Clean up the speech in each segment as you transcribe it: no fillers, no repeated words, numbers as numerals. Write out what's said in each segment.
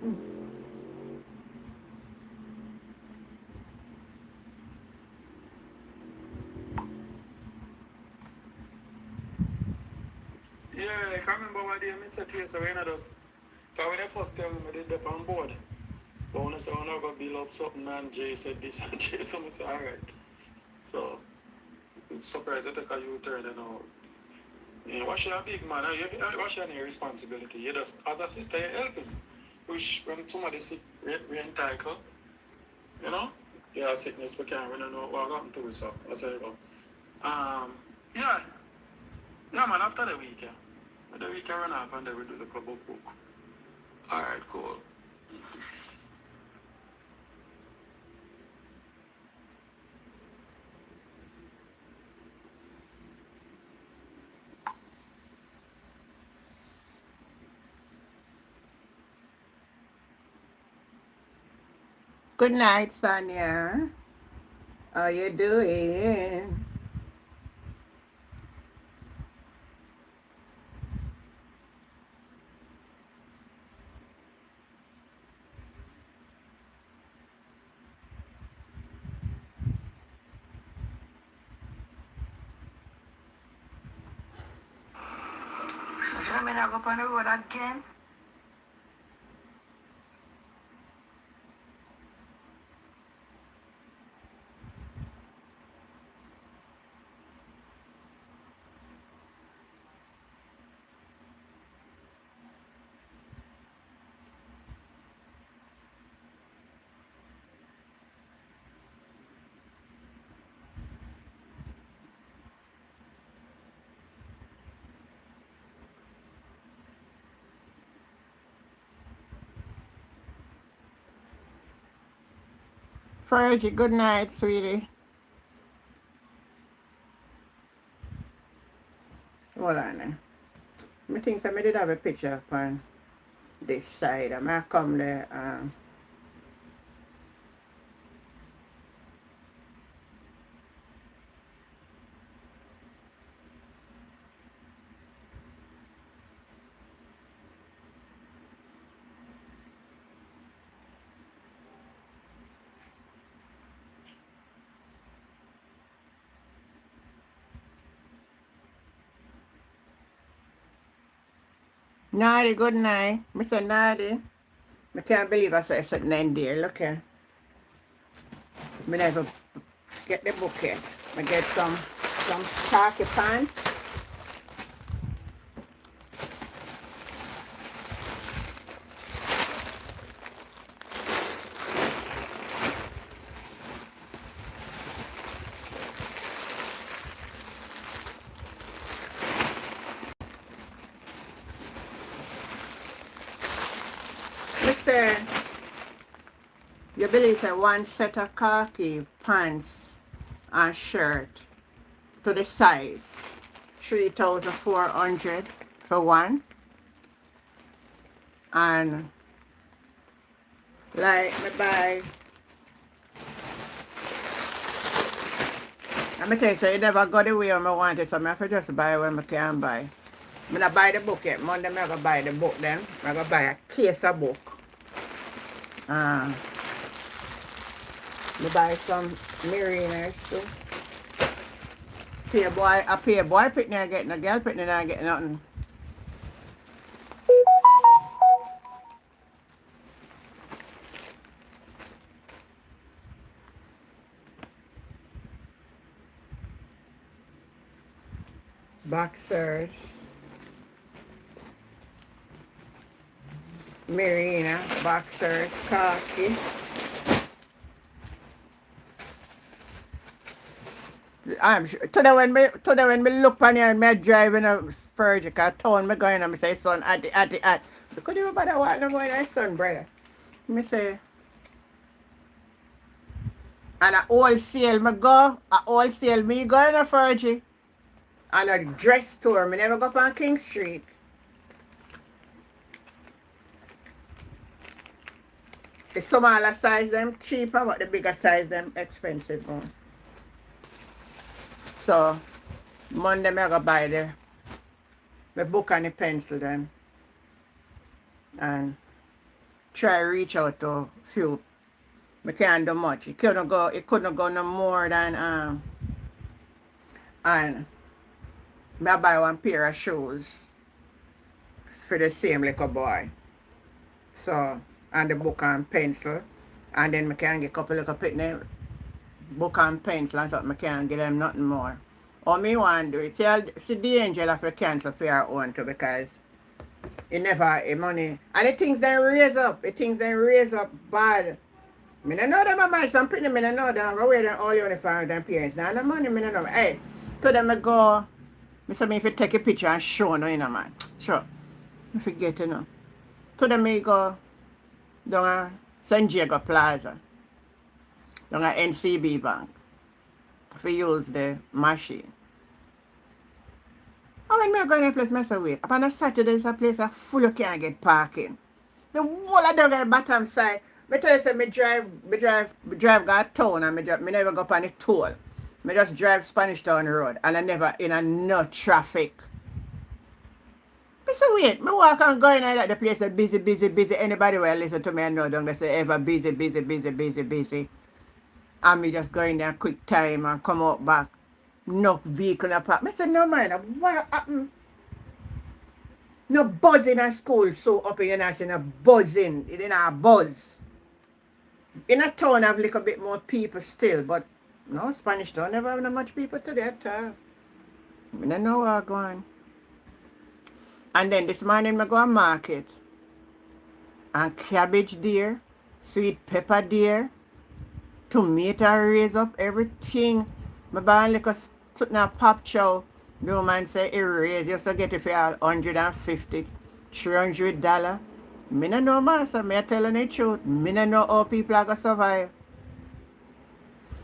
Yeah, I remember what day I said to you, so when I just, because when I first tell me I did up on board, but when I said I'm not going to build up something, and Jay said this, and Jay said, I said, all right. So, surprised I take a U-turn and all. Yeah, what's your big man? What's your responsibility? You just, as a sister, you're helping. Which, when somebody sick, re-entitled, you know? Yeah, sickness, we can't, we don't know what happened to us, so that's how you go. Yeah, yeah, man, after the week, yeah. The weekend run off and then we do the club book. Alright, cool. Good night, Sonia. How you doing? So should I go on the road again? Fergie, good night, sweetie. Hold on. I think somebody did have a picture upon this side. I might come there. Naughty, good night. Mr. Naughty. I can't believe I saw something in there. Look here. I never get the book yet. I get some khaki pants. Mister, you believe that one set of khaki pants and shirt to the size 3,400 for one, and like me buy. I'm tell you, so you never got the way I want it, so I have to just buy when I can buy. I'm not buy the book yet. Monday I'm gonna buy the book then. I'm gonna buy a case of book. I buy some mariners too. Pay a boy picnic and getting a girl picnic and getting nothing. Boxers. Marina, boxers, khaki. I'm sure. Today when me look on you and me driving a Fergie car town, me going and me say, son, at. Because you bother walk no more than son, brother. Me say, and a wholesale me go, a wholesale me go in a Fergie. And a dress store, me never go up on King Street. The smaller size them cheaper, but the bigger size them expensive one. So Monday me go buy the book and the pencil then. And try reach out to few. I can't do much. It couldn't go no more than and I buy one pair of shoes for the same little boy. So and the book and pencil. And then I can get a couple of pitney book and pencil and something. I can't get them nothing more. All me want to do it. See the angel of a cancel for your own too because it never money. And the things they raise up. The things they raise up bad. Me no know them a man, some pretty me no know them. Go wear them all uniform with them parents. Now the money me no know. Hey, to them I go, me say me if you take a picture and show no, you know man. Sure. I forget you know. To them I go down a San Diego Plaza. Down a NCB Bank. If you use the machine. And when me go in a place, I say wait. Upon a Saturday is a place that full you can't get parking. The whole of the bottom side. Me tell you say me drive go town and me never go on the toll. Me just drive Spanish Town Road and I never in a no traffic. Me say wait, me walk and go in like the place is busy. Anybody will listen to me and know don't go say ever busy. And me just go in there quick time and come out back. No vehicle apart. Me say no man, what happened? No buzzing at school so up in the say no buzzing. It ain't a buzz. In a town have a little bit more people still, but no, Spanish Town never have no much people today at all. I don't know where I'm going. And then this morning I go to market. And cabbage there, sweet pepper there, tomato raise up, everything. I buy a little something a pop chow. The woman say it raise, you so get it for all $150, $300. Me no know master, me telling the truth. Me no know how people are going to survive.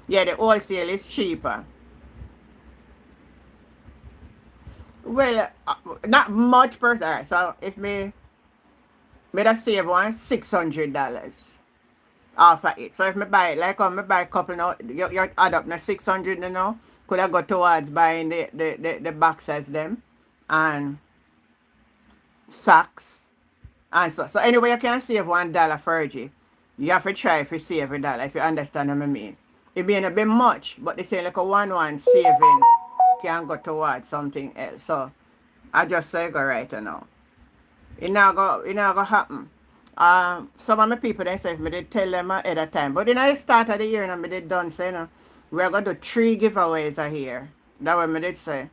Yeah, the wholesale is cheaper. Well, not much per se. So if me just save one $600 off of it. So if me buy it, like me buy a couple now, you add up na 600 you know, could I go towards buying the boxes them and socks. And so anyway, you can save $1 for G. You have to try if you save $1, if you understand what I mean. It may not be much, but they say like a 1 saving can go towards something else. So I just say go right now. It not go happen. Some of my people they say if me did tell them at a time. But then I start of the year and I did done say no. We're gonna do 3 giveaways a year. That what me did say.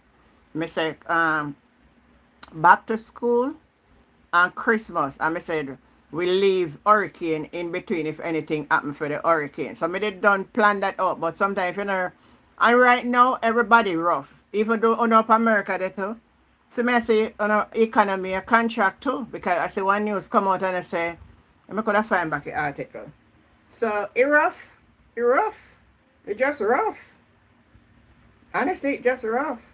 Me say back to school and Christmas, and I said we leave hurricane in between if anything happen for the hurricane. So I did done plan that out, but sometimes you know, and right now everybody rough. Even though on up America they too. So I say on economy a contract too, because I see one news come out and I say I'm gonna find back the article. So it rough. It just rough. Honestly, it just rough.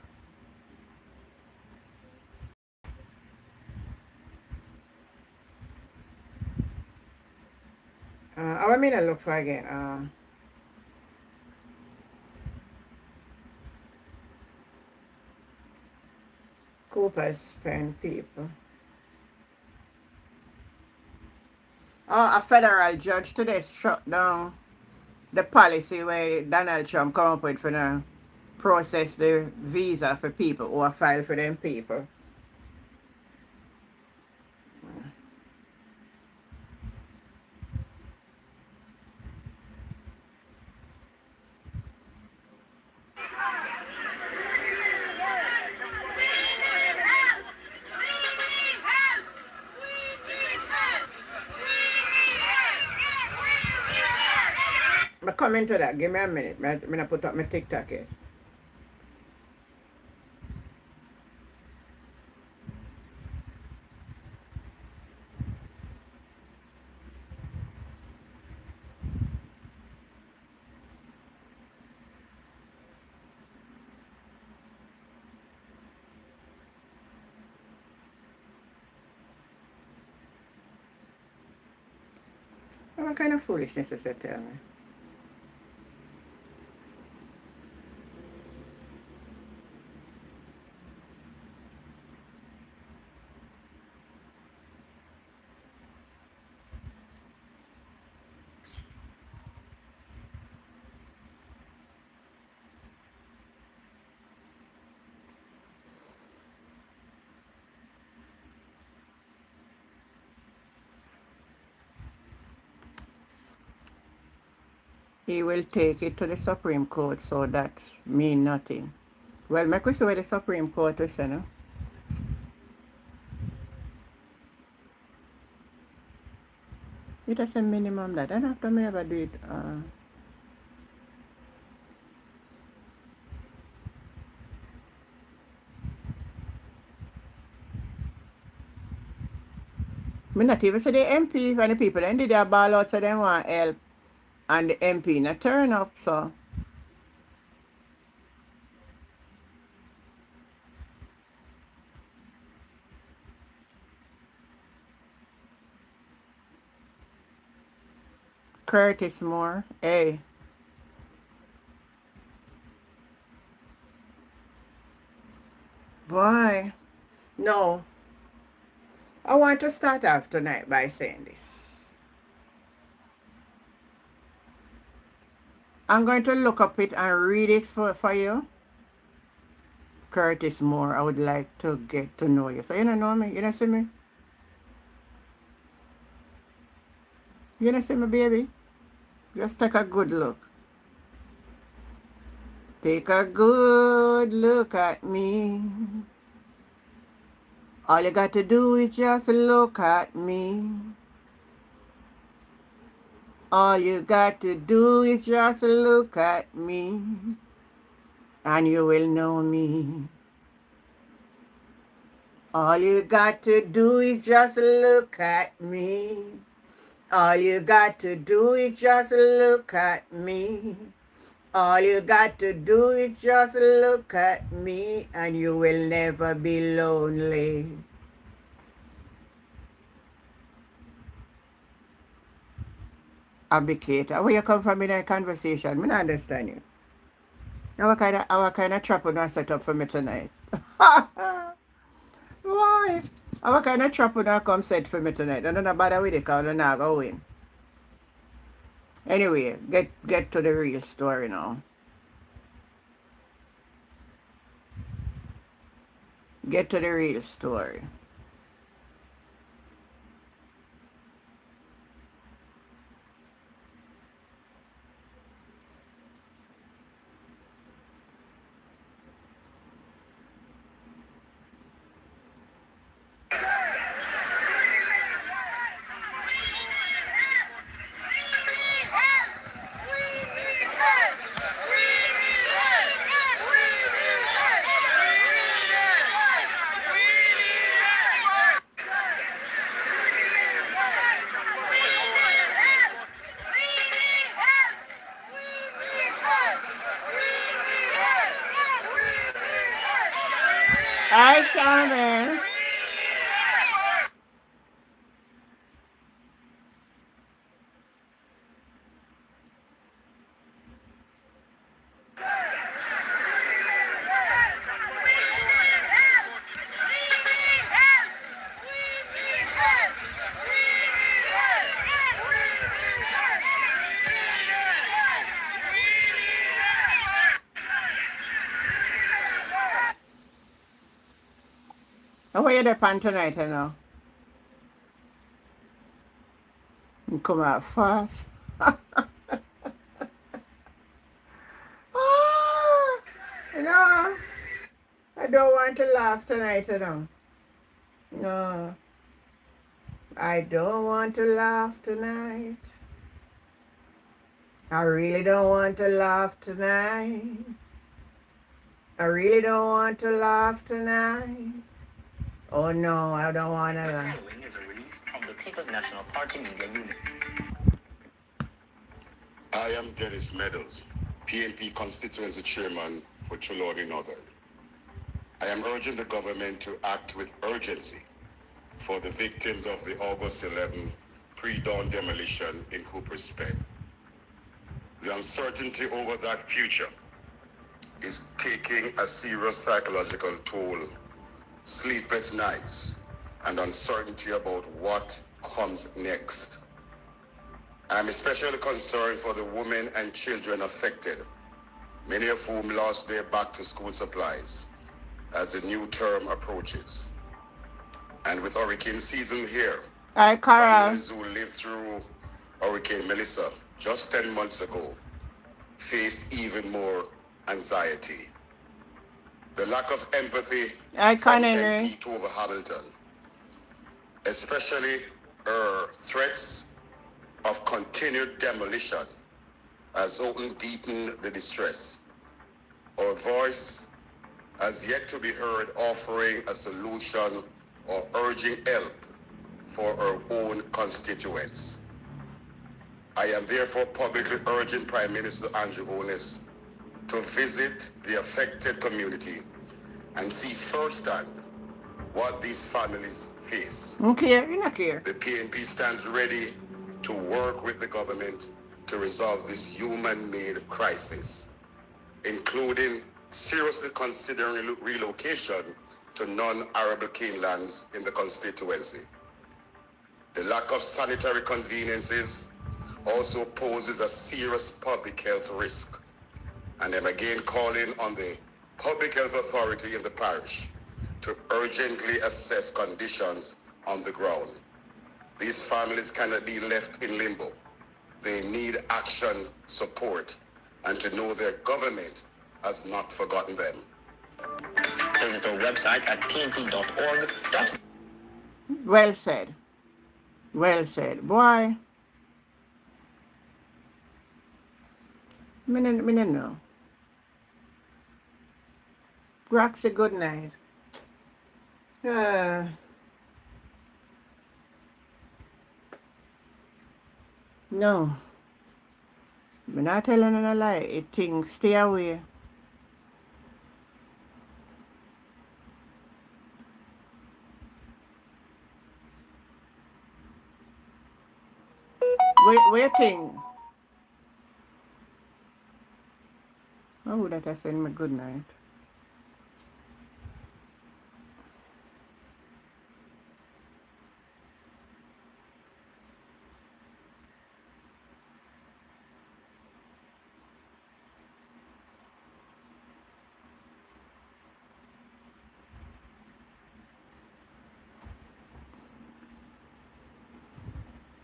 I mean I look for again. Cooper's pen people. A federal judge today struck down the policy where Donald Trump come up with for now process the visa for people who are filed for them people. I'm coming to that. Give me a minute. I'm going to put up my TikTok here. What kind of foolishness is that tell me? he will take it to the Supreme Court, so that mean nothing. Well, make we see what the Supreme Court will say, no? It has a minimum that. I don't have to ever do it. Me not even say the MP and the people then did their ball out, so they want help, and the MP not turn up, so. Curtis Moore, hey. Boy, no. I want to start off tonight by saying this. I'm going to look up it and read it for you. Curtis Moore, I would like to get to know you. So you don't know me? You don't see me? You don't see me, baby? Just take a good look. Take a good look at me. All you got to do is just look at me. All you got to do is just look at me, and you will know me. All you got to do is just look at me. All you got to do is just look at me. All you got to do is just look at me, and you will never be lonely. Abdicator, where you come from in a conversation? I don't understand you. Our kind of trap would set up for me tonight. Why? Our kind of trap would not come set for me tonight. I don't know bother with it because I'm not going. Anyway, get to the real story now. Get to the real story. Hi, Shaman. How are you there tonight, you know? You come out fast. You know, I don't want to laugh tonight, you know. No, I don't want to laugh tonight. I really don't want to laugh tonight. I really don't want to laugh tonight. Oh no, I don't want to laugh. The following is a release from the People's National Party Media Unit. I am Dennis Meadows, PNP Constituency Chairman for Trelawney Northern. I am urging the government to act with urgency for the victims of the August 11 pre-dawn demolition in Cooper's Spend. The uncertainty over that future is taking a serious psychological toll. Sleepless nights and uncertainty about what comes next. I'm especially concerned for the women and children affected, many of whom lost their back-to-school supplies as the new term approaches. And with hurricane season here, Hi, Carol. families who lived through Hurricane Melissa just 10 months ago face even more anxiety. The lack of empathy I from can't MP Tova Hamilton, especially her threats of continued demolition, has only deepened the distress. Our voice has yet to be heard offering a solution or urging help for our own constituents. I am therefore publicly urging Prime Minister Andrew Holness to visit the affected community and see firsthand what these families face. You not care. The PNP stands ready to work with the government to resolve this human-made crisis, including seriously considering relocation to non-arable lands in the constituency. The lack of sanitary conveniences also poses a serious public health risk, and I'm again calling on the Public Health Authority in the parish to urgently assess conditions on the ground. These families cannot be left in limbo. They need action, support, and to know their government has not forgotten them. Visit our website at pnp.org. Well said. Well said. Boy. Me no know. Roxy, good night. No. Me not telling you a lie. It things stay away. Waiting. Oh, that I send me good night.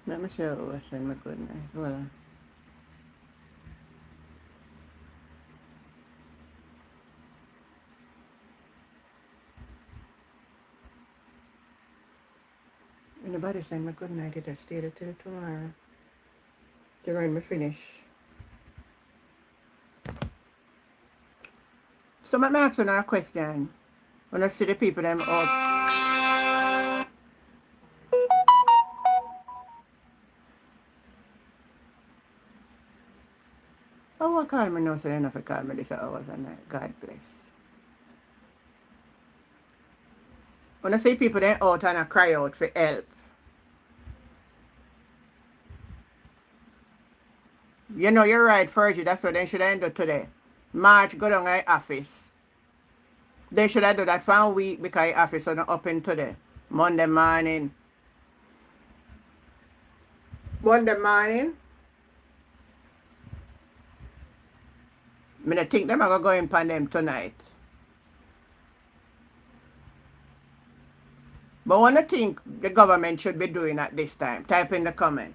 Let me show you I send me good night. Hold on. Anybody send me good night, it I stay there till tomorrow. Till when me finish. So let me ask you a question. When I see the people them out. Oh, what call me now, so they never call me this hours a night. God bless. When I see people then out and I cry out for help. You know, you're right, Fergie. That's what they should have done today. March, go down to the office. They should have done that for a week because the office is not open today. Monday morning. Monday morning. I don't think them are going to go in on them tonight. But what do you think the government should be doing at this time? Type in the comment.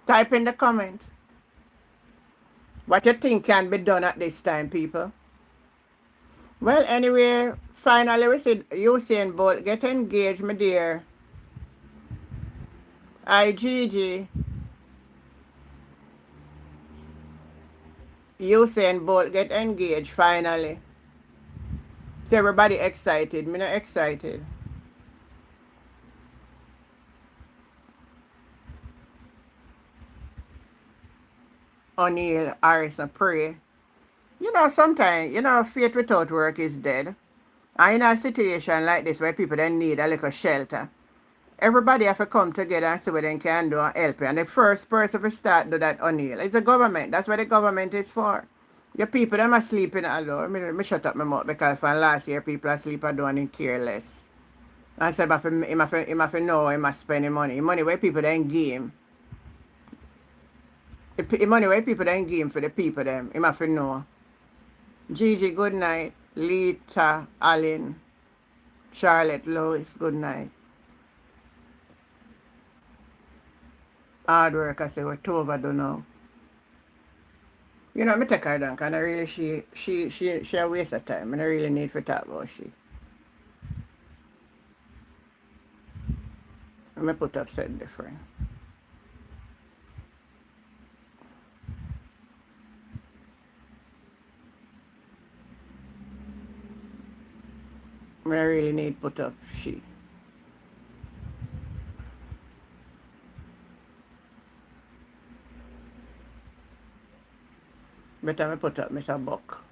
Type in the comment. What you think can be done at this time, people? Well, anyway, finally we see Usain Bolt get engaged, my dear. IGG. Usain Bolt get engaged finally. So everybody excited. Me not excited. O'Neal, Harrison, pray. You know, sometimes, faith without work is dead. And in a situation like this where people then need a little shelter, everybody have to come together and see what they can do and help you. And the first person to start do that, O'Neal, is the government. That's what the government is for. Your people, them are sleeping alone. Me shut up my mouth because from last year, people are sleeping alone and careless. And say him have to know him must spend him money. Money where people then give him. The money where people then give him for the people them. Him have to know. Gigi, good night. Lita, Allen, Charlotte, Lois, good night. Hard work, I say, we're too overdone now. You know, me take her down, because I really, she a waste of time. I don't really need to talk about she. Let me put up set different. I really need to put up she. Better me put up Mr. Buck.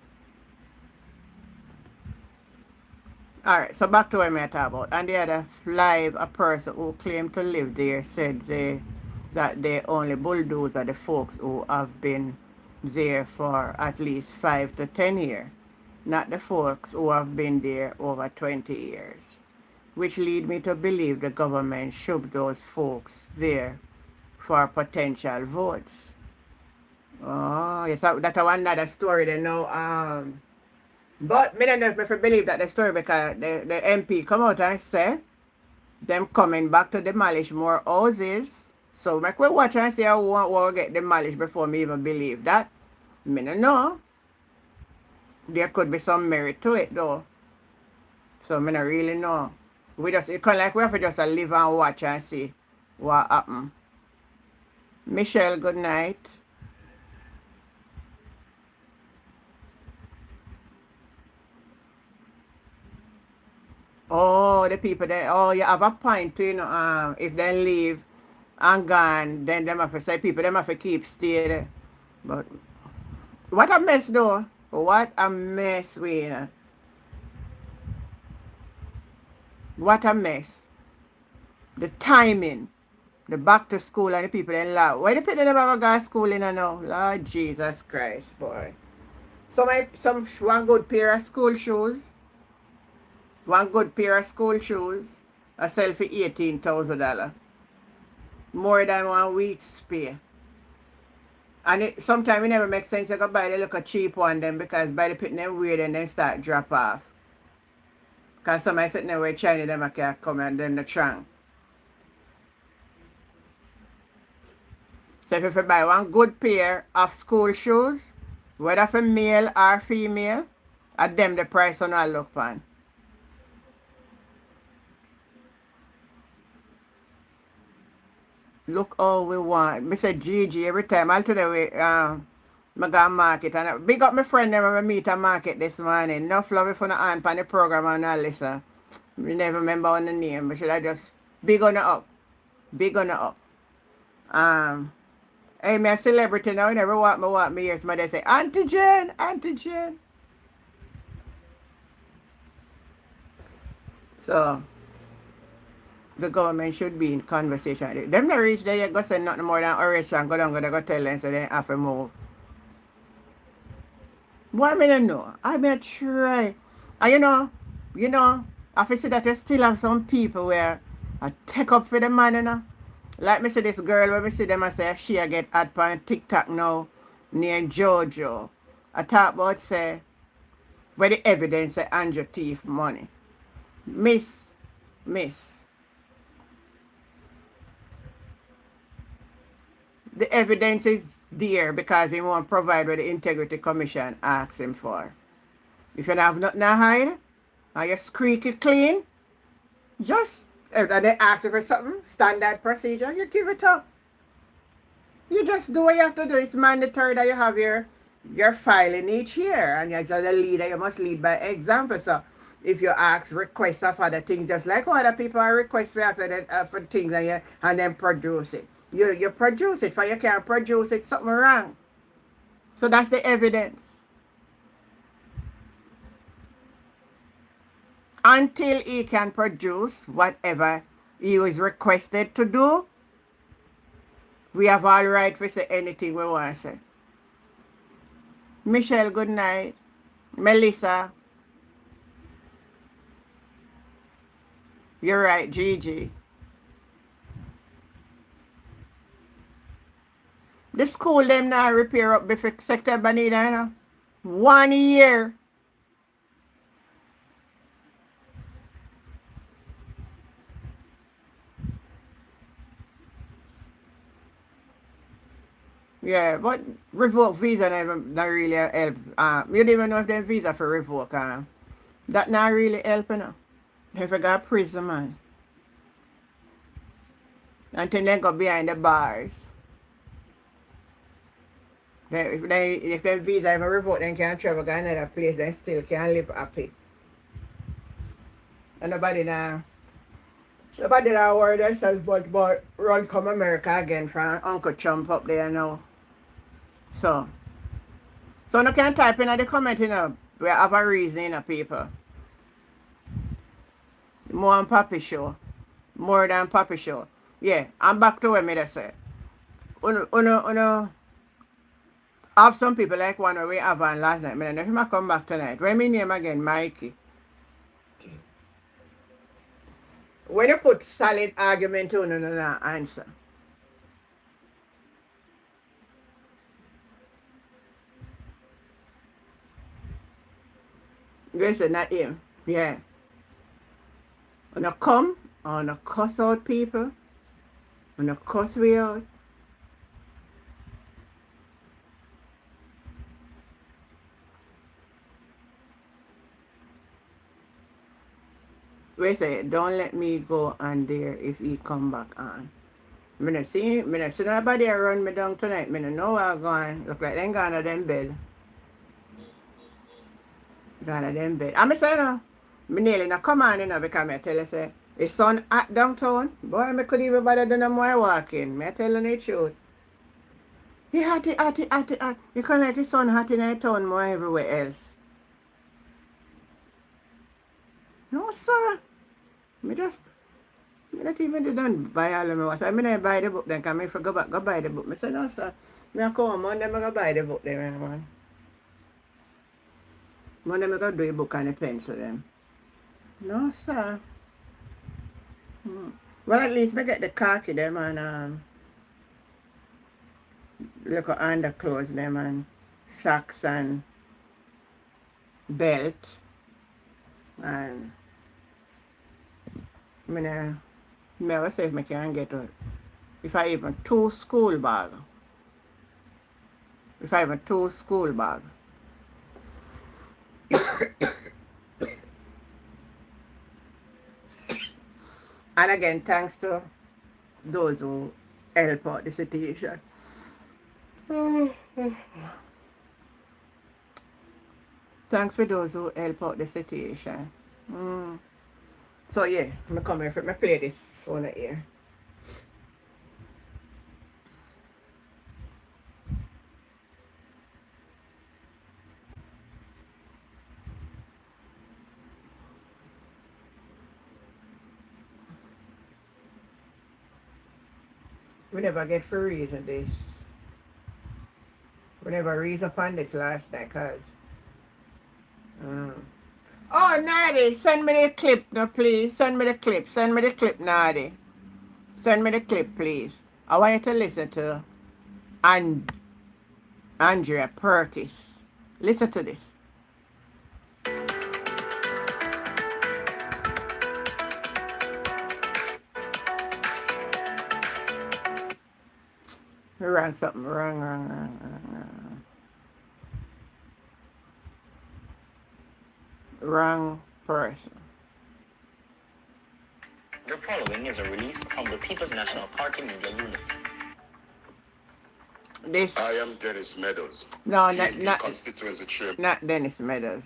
Alright, so back to what I talk about. And the other live, a person who claimed to live there said that they only bulldoze the folks who have been there for at least 5 to 10 years, not the folks who have been there over 20 years, which lead me to believe the government shoved those folks there for potential votes. Oh, yes, that's another story they know. But me don't know if I believe that the story because the MP come out and say them coming back to demolish more houses. So make we watch and see how we get demolished before me even believe that. Me don't know. There could be some merit to it though. So me don't really know. We just it kind of like we have to just live and watch and see what happen. Michelle, good night. Oh, the people there. Oh, you have a point, you know. If they leave and gone, then them have to say people them have to keep stay there. But what a mess though. What a mess, we. What a mess. The timing, the back to school and the people in law. Why the people never go to school in now? Lord Jesus Christ, boy. Some one good pair of school shoes. One good pair of school shoes. I sell for $18,000. More than 1 week's pay. And sometimes it never makes sense to go buy the little cheap one then because by the putting them weird and then start drop off. Because somebody sitting there where China them can come and then the trunk. So if you buy one good pair of school shoes, whether for male or female, at them the price on I look on. Look all we want. Me say Gigi every time. I'll tell the way I go market and big up my friend them when I meet a market this morning. Enough love if on the aunt on the program and all this. We never remember on the name, but should I just big on the up. Big on the up. Hey, me a celebrity now, you never want me ears, but they say, Auntie Jen. So the government should be in conversation. Them not reach there, you go send nothing more than arrest and go down, go tell them so they have to move. What I don't know. I may try. And you know, I feel see that you still have some people where I take up for the man, you know. Like me see this girl when me see them I say she get ad on TikTok now near Jojo. I talk about say where the evidence say Andrew thief money. Miss. The evidence is there because he won't provide what the Integrity Commission asks him for. If you don't have nothing to hide, and you squeaky clean, just, if they ask you for something, standard procedure, you give it up. You just do what you have to do. It's mandatory that you have your filing each year. And you're just a leader, you must lead by example. So if you ask requests of other things, just like other people are requests for things and then produce it. You produce it, for you can't produce it, something wrong. So that's the evidence. Until he can produce whatever he was requested to do, we have all right to say anything we want to say. Michelle, good night. Melissa. You're right, Gigi. The school them now repair up before September need, you know. 1 year. Yeah, but revoke visa never not really help. You don't even know if they visa for revoke. That not really help, you know. If you got prison, man. Until they go behind the bars. If their visa ever revoke, then can travel to another place and still can live happy. And nobody now worry themselves but run come America again from Uncle Trump up there now. So no can type in the comment, you know, we have a reason, you know, people. More than Papi Show. More than Papi Show. Yeah, I'm back to what me just say. Uno have some people like one we have on last night. I don't know if he come back tonight. What my name again? Mikey. When you put solid argument on no answer. Listen, not him. Yeah. When you come, on a cuss out people, when you cuss we out. We say, don't let me go on there if he come back on. Me not see nobody run me down tonight. Me don't know where I'm going. Look like they gone to them bed. Gone to them bed. And me say no, me nearly not come on, you know, because me tell you say, his son at downtown. Boy, me could even bother do no more walking. Me tell you the truth. He hot. You can let his son hot in the town more everywhere else. No, sir. Me not even done buy all of my was. I mean I buy the book then because I forgot go buy the book. I said, no, sir. I come Monday I go buy the book then, man. Monday I go do the book and the pencil then. No, sir. Well, at least I get the khaki them and look at underclothes them and socks and belt and I will say if I can get it. If I even 2 school bag. If I even 2 school bag. And again, thanks to those who help out the situation. Thanks for those who help out the situation. So yeah, I'm come here for me play this one here. We never get for reason this. We never reason upon this last night, cause oh, Nadi, send me the clip, no, please. Send me the clip, Nadi. Send me the clip, please. I want you to listen to Andrea Perkis. Listen to this. Wrong something, wrong. Wrong person. The following is a release from the People's National Party Media Unit. This. I am Dennis Meadows. No, not constituency chair. Not Dennis Meadows.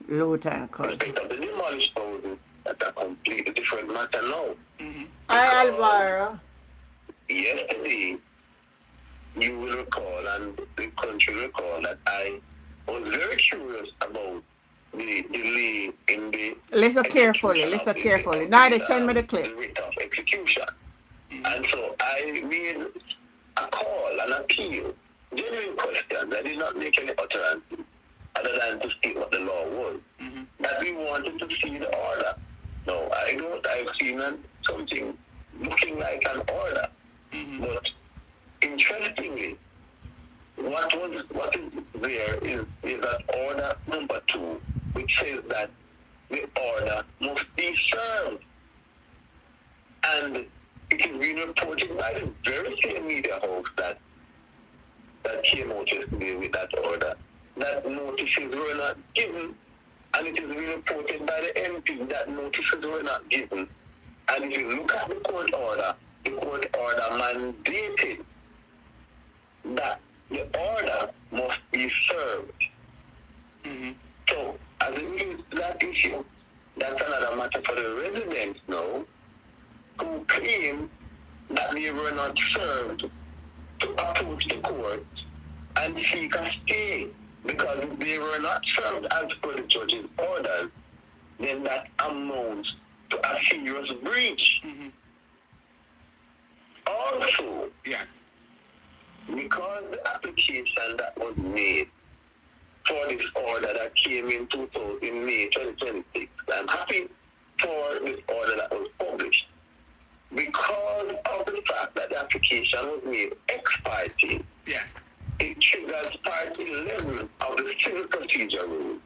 Lieutenant Cole. The demolished building, that's a completely different matter now. Hi, Alvaro. Yesterday, you will recall, and the country will recall, that I was very curious about the delay in the... Listen carefully. Now they send me the clip. The rate of execution. And so I made a call, an appeal, genuine question. I did not make any utterance other than to state what the law was. That we we wanted to see the order. No, I don't. I've seen something looking like an order. But interestingly, what is there is that order number 2, which says that the order must be served. And it is being reported by the very same media house that came out yesterday with that order, that notices were not given, and it is being reported by the MP that notices were not given. And if you look at the court order mandated that the order must be served. So, as it relates to that issue, that's another matter for the residents now, who claim that they were not served to approach the court and seek a stay, because if they were not served as per the judge's orders, then that amounts to a serious breach. Also, Yes. because the application that was made for this order that came in May 2026, I'm happy for this order that was published. Because of the fact that the application was made ex parte, Yes. it triggers part 11 of the Civil Procedure Rule.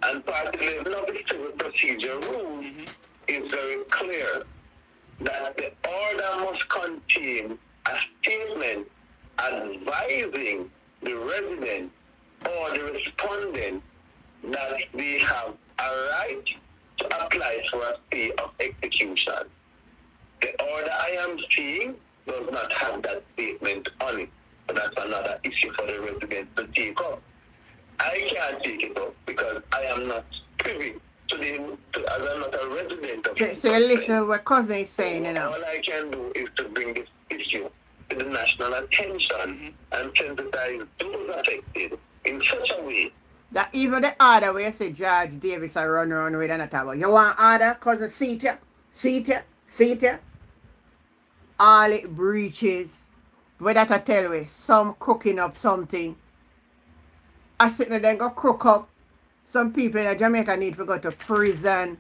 And part 11 of the Civil Procedure Rule is very clear that the order must contain a statement advising the resident or the respondent that they have a right to apply for a stay of execution. The order I am seeing does not have that statement on it. So that's another issue for the residents to take up. I can't take it up because I am not privy to as I'm not a resident of So listen to what cousin is saying, you know. All I can do is to bring this issue to the national attention and sensitize those affected in such a way That even the order where you say George Davis I run around with and about. You want order? Cousin, see it here. All it breaches. Where that I tell you, some cooking up something. I sit there then go cook up. Some people in Jamaica need to go to prison.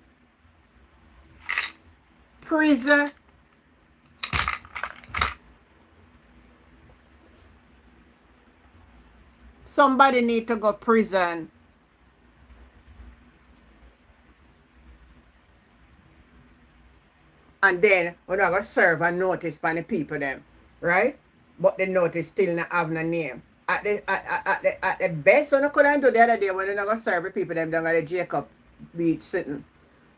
Prison. Somebody need to go prison. And then we're not going to serve a notice for the people them, right? But the notice still not have no name. At the best one I could do the other day when they're not going to serve the people them down at the Jacob Beach sitting.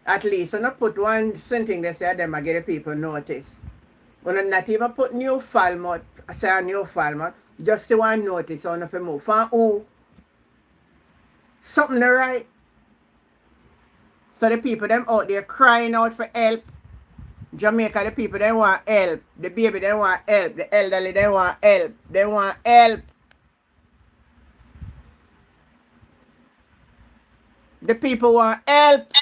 At least when I put one something they say them I get the people notice. When I not even put new Falmouth, I say a new Falmouth, just see one notice on if you move. For who? Something right. So the people them out there crying out for help. Jamaica, the people, they want help. The baby, they want help. The elderly, they want help. They want help. The people want help.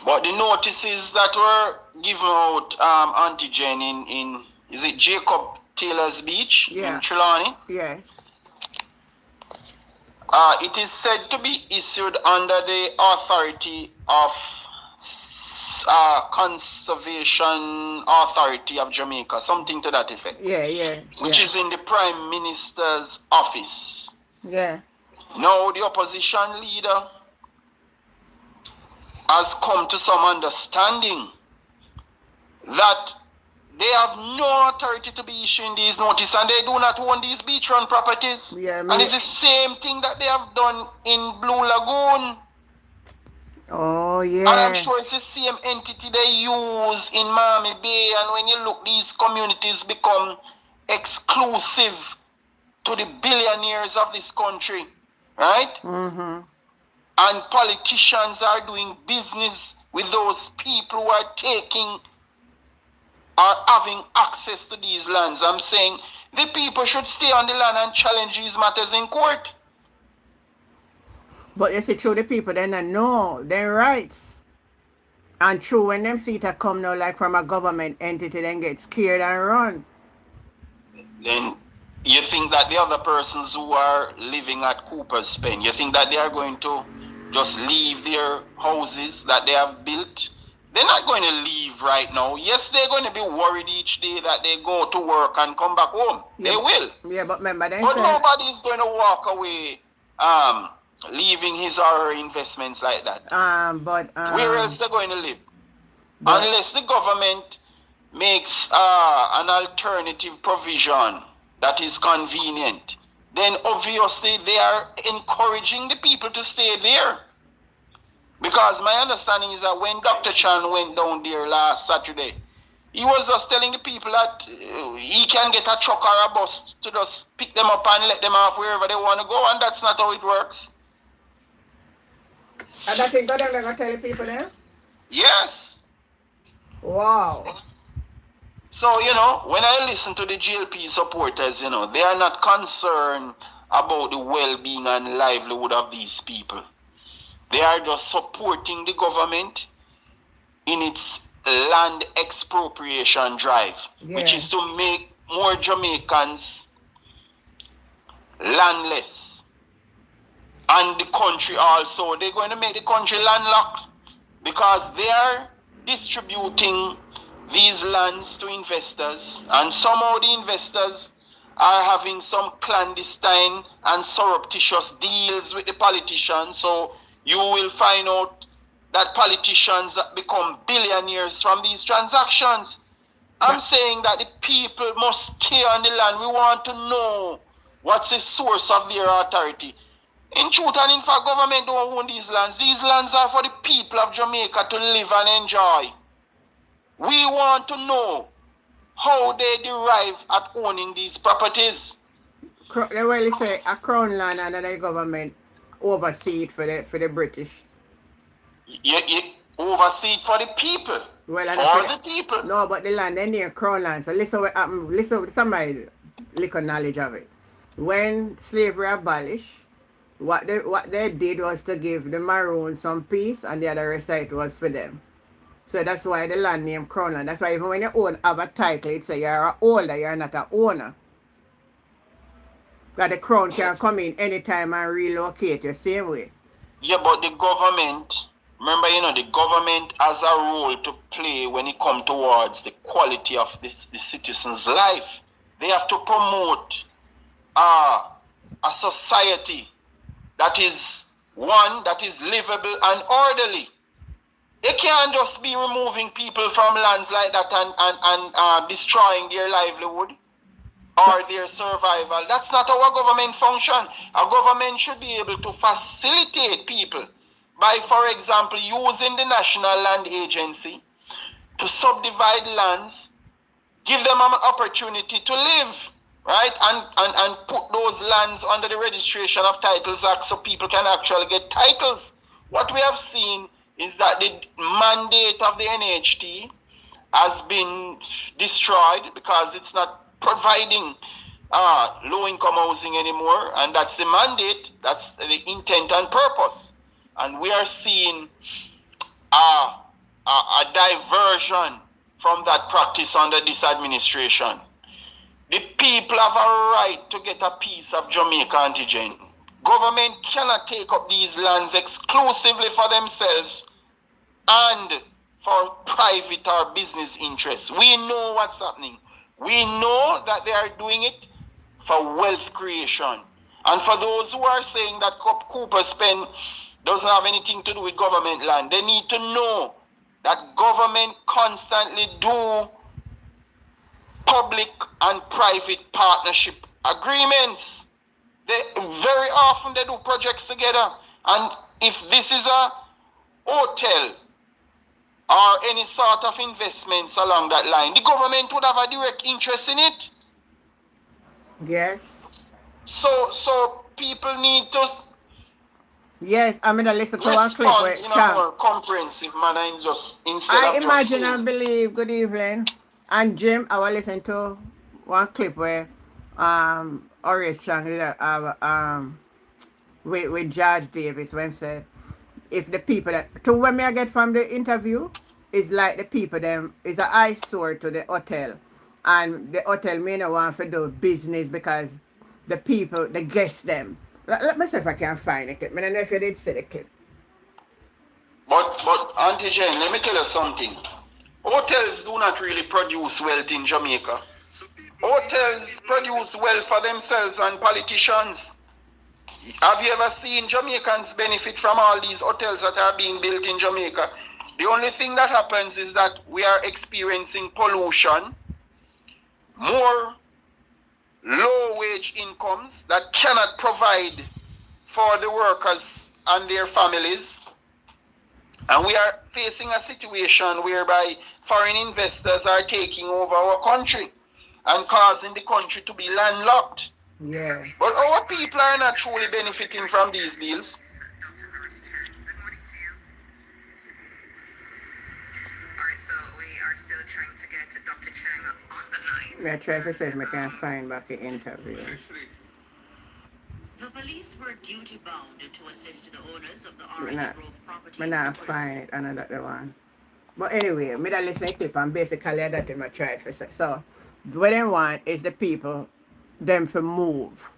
But the notices that were given out, Auntie Jen, in is it Jacob Taylor's Beach in Trelawney? Yes. It is said to be issued under the authority of Conservation Authority of Jamaica, something to that effect. Yeah. Which is in the Prime Minister's office. Yeah. Now the opposition leader has come to some understanding that they have no authority to be issuing these notices and they do not own these beachfront properties. Yeah, and it's the same thing that they have done in Blue Lagoon. Oh, yeah. And I'm sure it's the same entity they use in Miami Bay, and when you look, these communities become exclusive to the billionaires of this country, right? Mm-hmm. And politicians are doing business with those people who are taking or having access to these lands. I'm saying the people should stay on the land and challenge these matters in court. But you see, through the people, they don't know their rights. And true, when them see it come now, like from a government entity, then get scared and run. Then you think that the other persons who are living at Cooper's Pen, you think that they are going to just leave their houses that they have built. They're not going to leave right now. Yes, they're going to be worried each day that they go to work and come back home. Yeah, They will. Yeah, but remember they But said nobody's going to walk away leaving his or her investments like that. Where else they're going to live? Unless the government makes an alternative provision that is convenient, then obviously they are encouraging the people to stay there. Because my understanding is that when Dr. Chan went down there last Saturday, he was just telling the people that he can get a truck or a bus to just pick them up and let them off wherever they want to go, and that's not how it works. and I think that they're gonna tell the people there. Yes. Wow. So, you know, when I listen to the GLP supporters, you know, they are not concerned about the well-being and livelihood of these people. They are just supporting the government in its land expropriation drive, which is to make more Jamaicans landless. And the country also, they're going to make the country landlocked because they are distributing these lands to investors, and somehow the investors are having some clandestine and surreptitious deals with the politicians. So you will find out that politicians become billionaires from these transactions. I'm saying that the people must stay on the land. We want to know what's the source of their authority. In truth and in fact, government don't own these lands. These lands are for the people of Jamaica to live and enjoy. We want to know how they derive at owning these properties. They really say a crown land and the government oversee it for the British. You oversee it for the people. Well, for the people. No, but the land they near crown land. So listen what happened. Listen to somebody little knowledge of it. When slavery abolished, what they did was to give the Maroons some peace, and the other side was for them. So that's why the land named Crown Land. That's why even when you have a title, it says you're an holder, you're not an owner. That the crown can come in anytime and relocate you same way. Yeah, but the government, remember, you know, the government has a role to play when it comes towards the quality of the citizen's life. They have to promote a society that is one that is livable and orderly. They can't just be removing people from lands like that and destroying their livelihood or their survival. That's not how a government function. A government should be able to facilitate people by, for example, using the National Land Agency to subdivide lands, give them an opportunity to live, right? And put those lands under the Registration of Titles Act so people can actually get titles. What we have seen is that the mandate of the NHT has been destroyed because it's not providing low-income housing anymore, and that's the mandate, that's the intent and purpose. And we are seeing a diversion from that practice under this administration. The people have a right to get a piece of Jamaica antigen. Government cannot take up these lands exclusively for themselves and for private or business interests. We know what's happening. We know that they are doing it for wealth creation. And for those who are saying that Cooper Spend doesn't have anything to do with government land, they need to know that government constantly do public and private partnership agreements. They very often they do projects together. And if this is a hotel or any sort of investments along that line, the government would have a direct interest in it. Yes. So people need to. Yes, I'm gonna listen to one clip where in a more comprehensive manner instead I of imagine just and believe. Good evening. And Jim, I will listen to one clip where Horace Chang with George Davis when said if the people that to when me I get from the interview is like the people them is an eyesore to the hotel, and the hotel may not want to do business because the people the guests them. Let me see if I can find the clip. I don't know if you did see the clip. But Auntie Jane, let me tell you something. Hotels do not really produce wealth in Jamaica. Hotels produce wealth for themselves and politicians. Have you ever seen Jamaicans benefit from all these hotels that are being built in Jamaica? The only thing that happens is that we are experiencing pollution, more low-wage incomes that cannot provide for the workers and their families. And we are facing a situation whereby foreign investors are taking over our country and causing the country to be landlocked. Yeah. But our people are not truly benefiting from these deals. Alright, so we are still trying to get Dr. Chang on the line. We are trying to see if we can find back the interview. The police were duty bound to assist the owners of the We're Orange not, Grove property. we're not find it, another the one. But anyway, me that listen clip and basically that them I try to say. So what they want is the people them to move.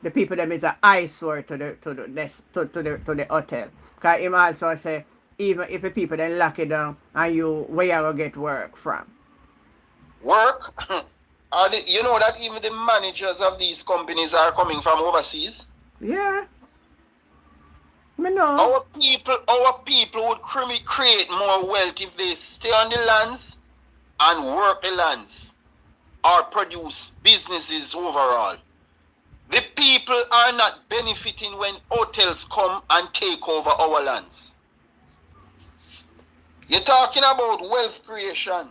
The people them is an eyesore to the hotel. Cause him also say even if the people then lock it down and you where you gonna get work from. Work? You know that even the managers of these companies are coming from overseas? Yeah. Me know. Our people would create more wealth if they stay on the lands and work the lands or produce businesses overall. The people are not benefiting when hotels come and take over our lands. You're talking about wealth creation,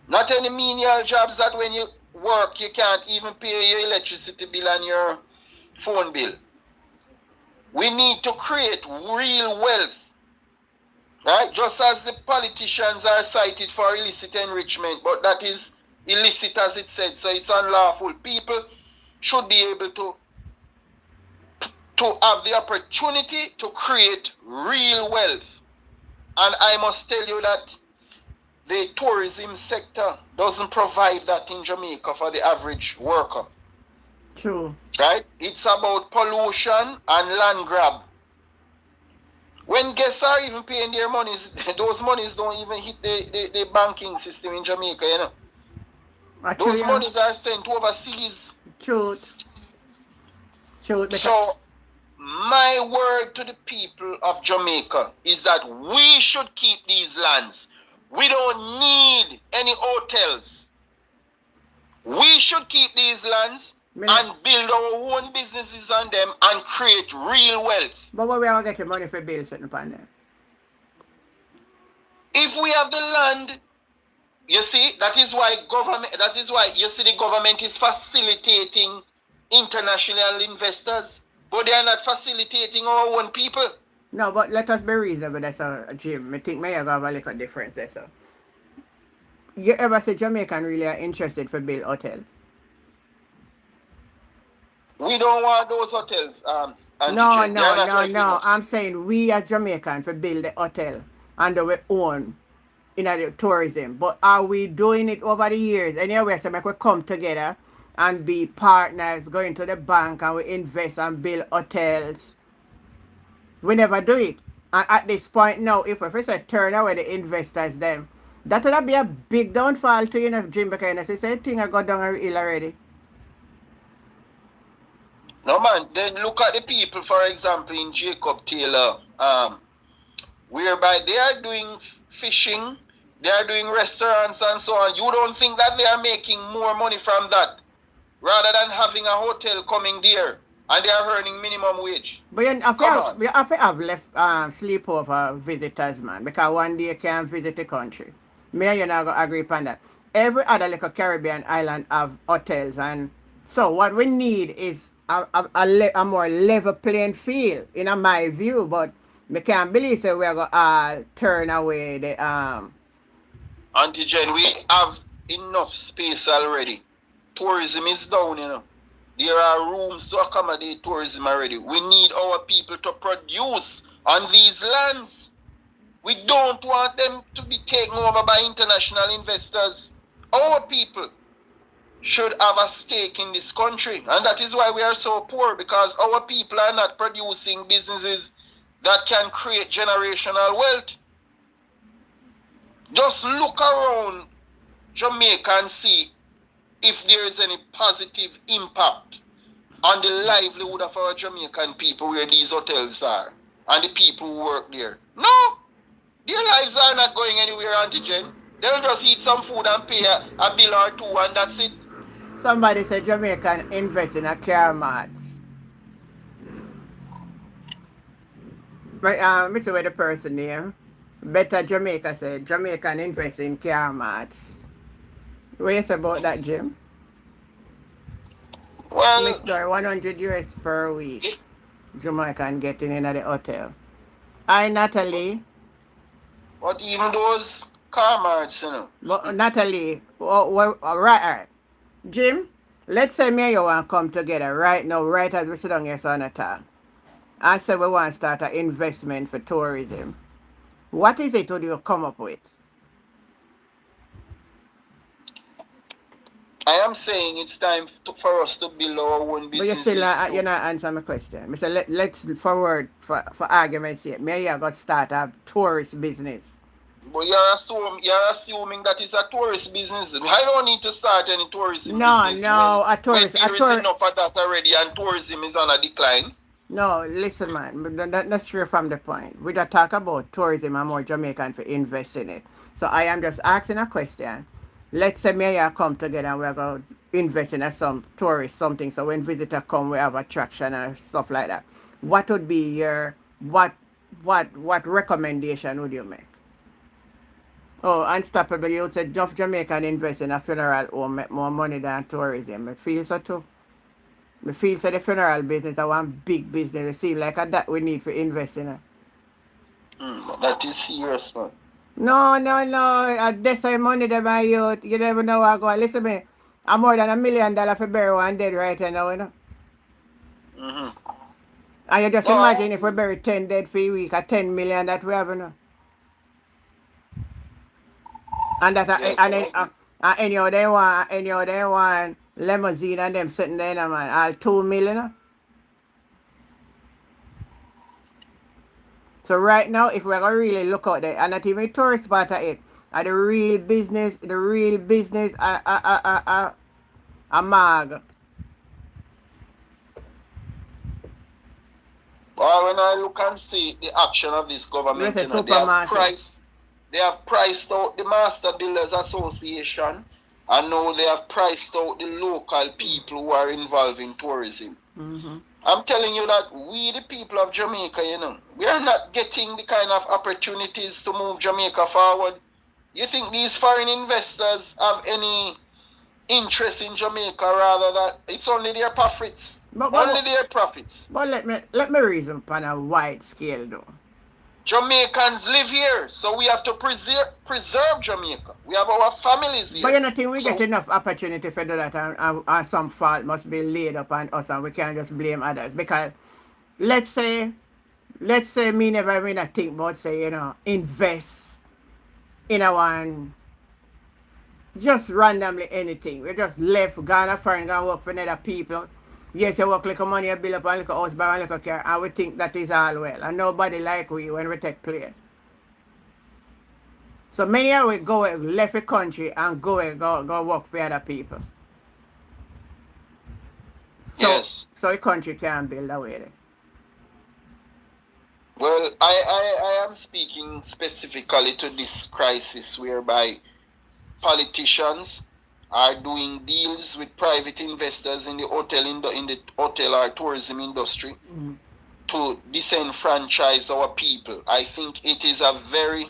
not any menial jobs that when you work you can't even pay your electricity bill and your phone bill. We need to create real wealth, right? Just as the politicians are cited for illicit enrichment, but that is illicit as it said, so it's unlawful. People should be able to have the opportunity to create real wealth. And I must tell you that the tourism sector doesn't provide that in Jamaica for the average worker. True. Right? It's about pollution and land grab. When guests are even paying their monies, those monies don't even hit the banking system in Jamaica, you know. Actually, Those monies are sent overseas. Truth. So, my word to the people of Jamaica is that we should keep these lands. We don't need any hotels. We should keep these lands and build our own businesses on them and create real wealth. But where we are getting money for bills sitting upon them? If we have the land, you see, that is why you see the government is facilitating international investors, but they are not facilitating our own people. No, but let us be reasonable. That's Jim. I think may have a little difference there. So, you ever say Jamaican really are interested for build hotel? We don't want those hotels. No. I'm saying we as Jamaican for build the hotel under our own in the tourism. But are we doing it over the years? Anyway, so we come together and be partners, going to the bank and we invest and build hotels. We never do it. And at this point now, if we say turn away the investors them, that would be a big downfall to Jim, because the same thing I got down a hill already. No man, then look at the people, for example, in Jacob Taylor, whereby they are doing fishing, they are doing restaurants and so on. You don't think that they are making more money from that rather than having a hotel coming there and they are earning minimum wage? But you have to have left sleepover visitors, man, because one day you can't visit the country. Me and you not going to agree upon that. Every other little Caribbean island have hotels, and so what we need is a more level playing field, in my view. But we can't believe that we are going to turn away the Auntie Jen, we have enough space already. Tourism is down, you know. There are rooms to accommodate tourism already. We need our people to produce on these lands. We don't want them to be taken over by international investors. Our people should have a stake in this country. And that is why we are so poor, because our people are not producing businesses that can create generational wealth. Just look around Jamaica and see if there is any positive impact on the livelihood of our Jamaican people where these hotels are and the people who work there. No, their lives are not going anywhere, Auntie Jen. They'll just eat some food and pay a bill or two and that's it. Somebody said Jamaican invest in a car mats. But Mr. Where the person there. Better Jamaica said Jamaican invest in car mats. What you say about that, Jim? Well, Mr. 100 US per week. Jamaican getting in at the hotel. Hi, Natalie. but even those car marts, you know. But Natalie, right. Jim, let's say me and you want to come together right now, right as we sit down here on the talk. And say we want to start an investment for tourism. What is it would you come up with? I am saying it's time for us to build our own But you businesses. still you're not answering my question. I say let's forward for argument's sake. Me and you got to start a tourist business. But you're assuming that it's a tourist business. I don't need to start any tourism business. No, when there is enough of that already and tourism is on a decline. No, listen, man. That's true from the point. We don't talk about tourism and more Jamaican for invest in it. So I am just asking a question. Let's say me and you come together and we're going to invest in some tourist something. So when visitors come, we have attraction and stuff like that. What would be your what recommendation would you make? Oh, Unstoppable, you said just Jamaican invest in a funeral home make more money than tourism. I feel so too. I feel so the funeral business is one big business. It seems like that we need to invest in it. That is serious, man. No. That's why money they buy you. You never know what go on. Listen to me. I'm more than $1 million for bury one dead right now, you know. Mm-hmm. And you just imagine if we bury 10 dead for a week, at 10 million that we have, you know. And that anyhow they want limousine and them sitting there, man, all 2 million. You know? So right now, if we're gonna really look out there, and not even tourist part of it, the real business, a mag. Well, when I look and see the action of this government, you know, they have priced out the Master Builders Association, and now they have priced out the local people who are involved in tourism. Mm-hmm. I'm telling you that we, the people of Jamaica, you know, we are not getting the kind of opportunities to move Jamaica forward. You think these foreign investors have any interest in Jamaica, rather that it's only their profits? Only their profits. But let me reason on a wide scale though. Jamaicans live here, so we have to preserve Jamaica. We have our families here. But you know, think we get enough opportunity for do that, and some fault must be laid upon us, and we can't just blame others. Because let's say me never really think about say, you know, invest in a one just randomly anything. We just left, gone a foreign, gone work for other people. Yes, you work like a money, you build up a little house, buy a little car, and we think that is all well. And nobody like we when we take plane. So many of we go left the country and go work for other people. So, yes. So the country can build away there. Well, I am speaking specifically to this crisis whereby politicians are doing deals with private investors in the hotel or tourism industry to disenfranchise our people. I think it is a very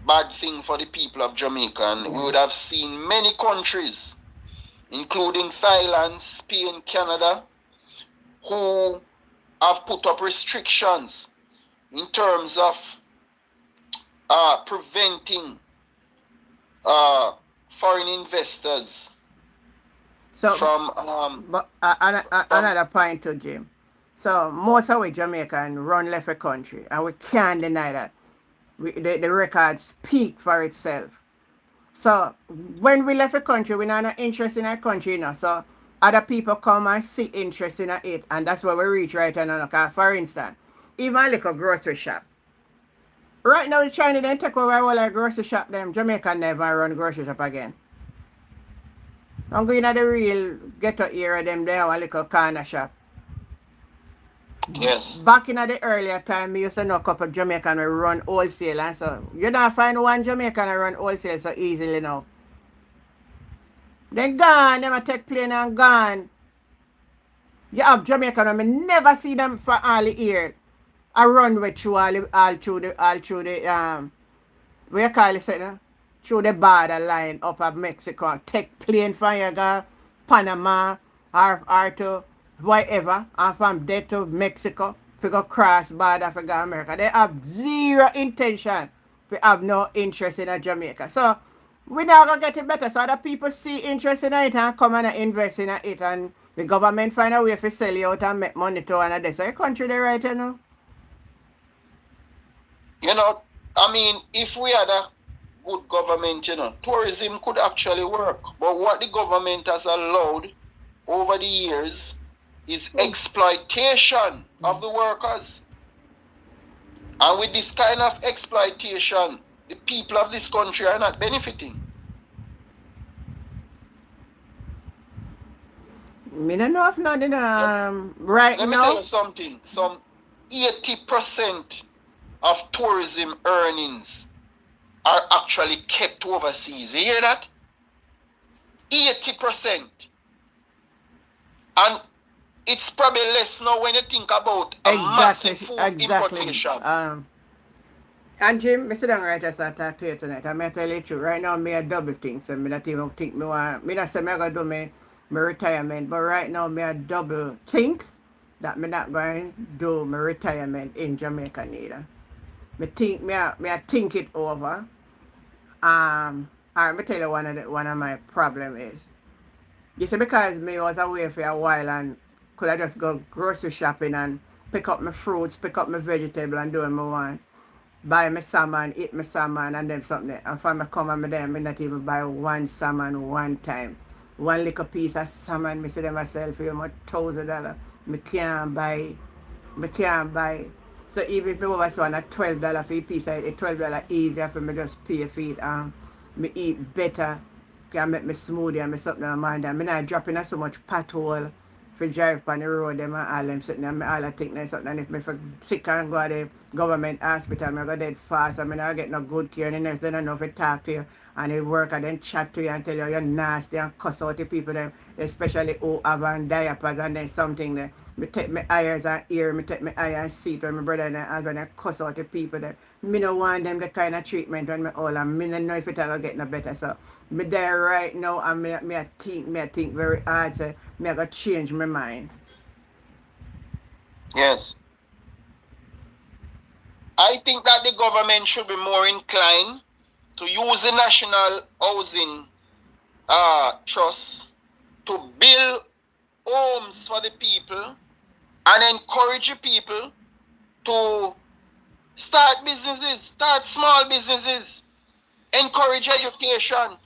bad thing for the people of Jamaica, and we would have seen many countries, including Thailand, Spain, Canada, who have put up restrictions in terms of preventing foreign investors from but another point to Jim. So most of we Jamaican run left the country, and we can't deny that. The record speak for itself. So when we left the country, we're not interested in our country, you know. So other people come and see interest in it, and that's where we reach right now. For instance, even a little grocery shop. Right now, the China then take over all our grocery shop. Them Jamaica never run grocery shop again. I'm going to the real ghetto area. Them they have a little corner shop. Yes. Back in the earlier time, we used to know a couple of Jamaican who run wholesale, and so you don't find one Jamaican who run wholesale so easily now. Then gone, them a take plane and gone. You have Jamaican, I never see them for all the year. I run with through all through the what you call it, no? Through the border line up of Mexico. Take plane from here go Panama or to whatever, and from there to Mexico to go cross border for go America. They have zero intention to have no interest in Jamaica. So we now gonna get it better. So the people see interest in it and come and invest in it, and the government find a way to sell you out and make money to another. So the country they right, you know. You know, I mean, if we had a good government, you know, tourism could actually work. But what the government has allowed over the years is exploitation of the workers. And with this kind of exploitation, the people of this country are not benefiting. Me don't know if nothing right Let me now. tell you something. Some 80% of tourism earnings are actually kept overseas. You hear that? 80%. And it's probably less now when you think about a massive food importation. And Jim, I sit down right as I talk to you tonight. I'm going to tell you the truth. Right now, me a double think. So, me not even think me want. Me not say me going to do my retirement. But right now, me a double think that me not going to do my retirement in Jamaica neither. Me think me a think it over. Alright, me tell you one of my problem is. You see, because me was away for a while and could I just go grocery shopping and pick up my fruits, pick up my vegetable and do what I want. Buy my salmon, eat my salmon and then something. And if I come and me there, me not even buy one salmon one time. One little piece of salmon, me say to myself, you know, $1,000. Me can't buy. So even if I was on a $12 for a piece of it, $12 easier for me just pay for it and me eat better. Can make me smoothie and me something on my mind. And me not dropping in so much pothole for drive on the road them and all them sitting and me all I think there's something. And if me for sick and go to the government hospital, me go dead fast and me not get no good care and the nurse then I know if it talk to you and the worker then chat to you and tell you you're nasty and cuss out the people them, especially who have on diapers and then something there. Me take my eyes and ear, me take my eye and seat when my brother and husband and cuss out the people there. Me no want them the kind of treatment when me all and me no know if it ever get no better. So me there right now and me I think very hard so me I go change my mind. Yes. I think that the government should be more inclined to use the National Housing Trust to build homes for the people and encourage the people to start businesses, start small businesses, encourage education.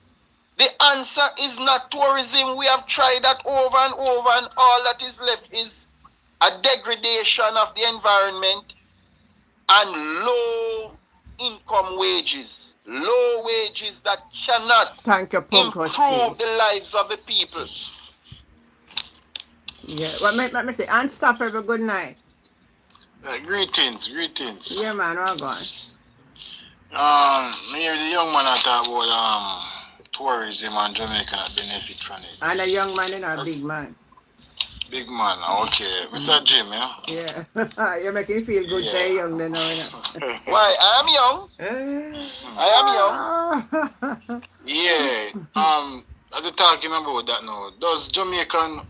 The answer is not tourism. We have tried that over and over, and all that is left is a degradation of the environment and low income wages. Low wages that cannot improve the lives of the people. Yeah, well, let me say, unstoppable, good night. Greetings. Yeah, man, I'm going. Me hear the young man talk about tourism and Jamaica not benefit from it. And a young man, a big man. Big man, okay. Mr. Jim, yeah? Yeah. You're making me feel good, say young, then, you know. Why? I am young. Yeah. As you're talking about that now, does Jamaican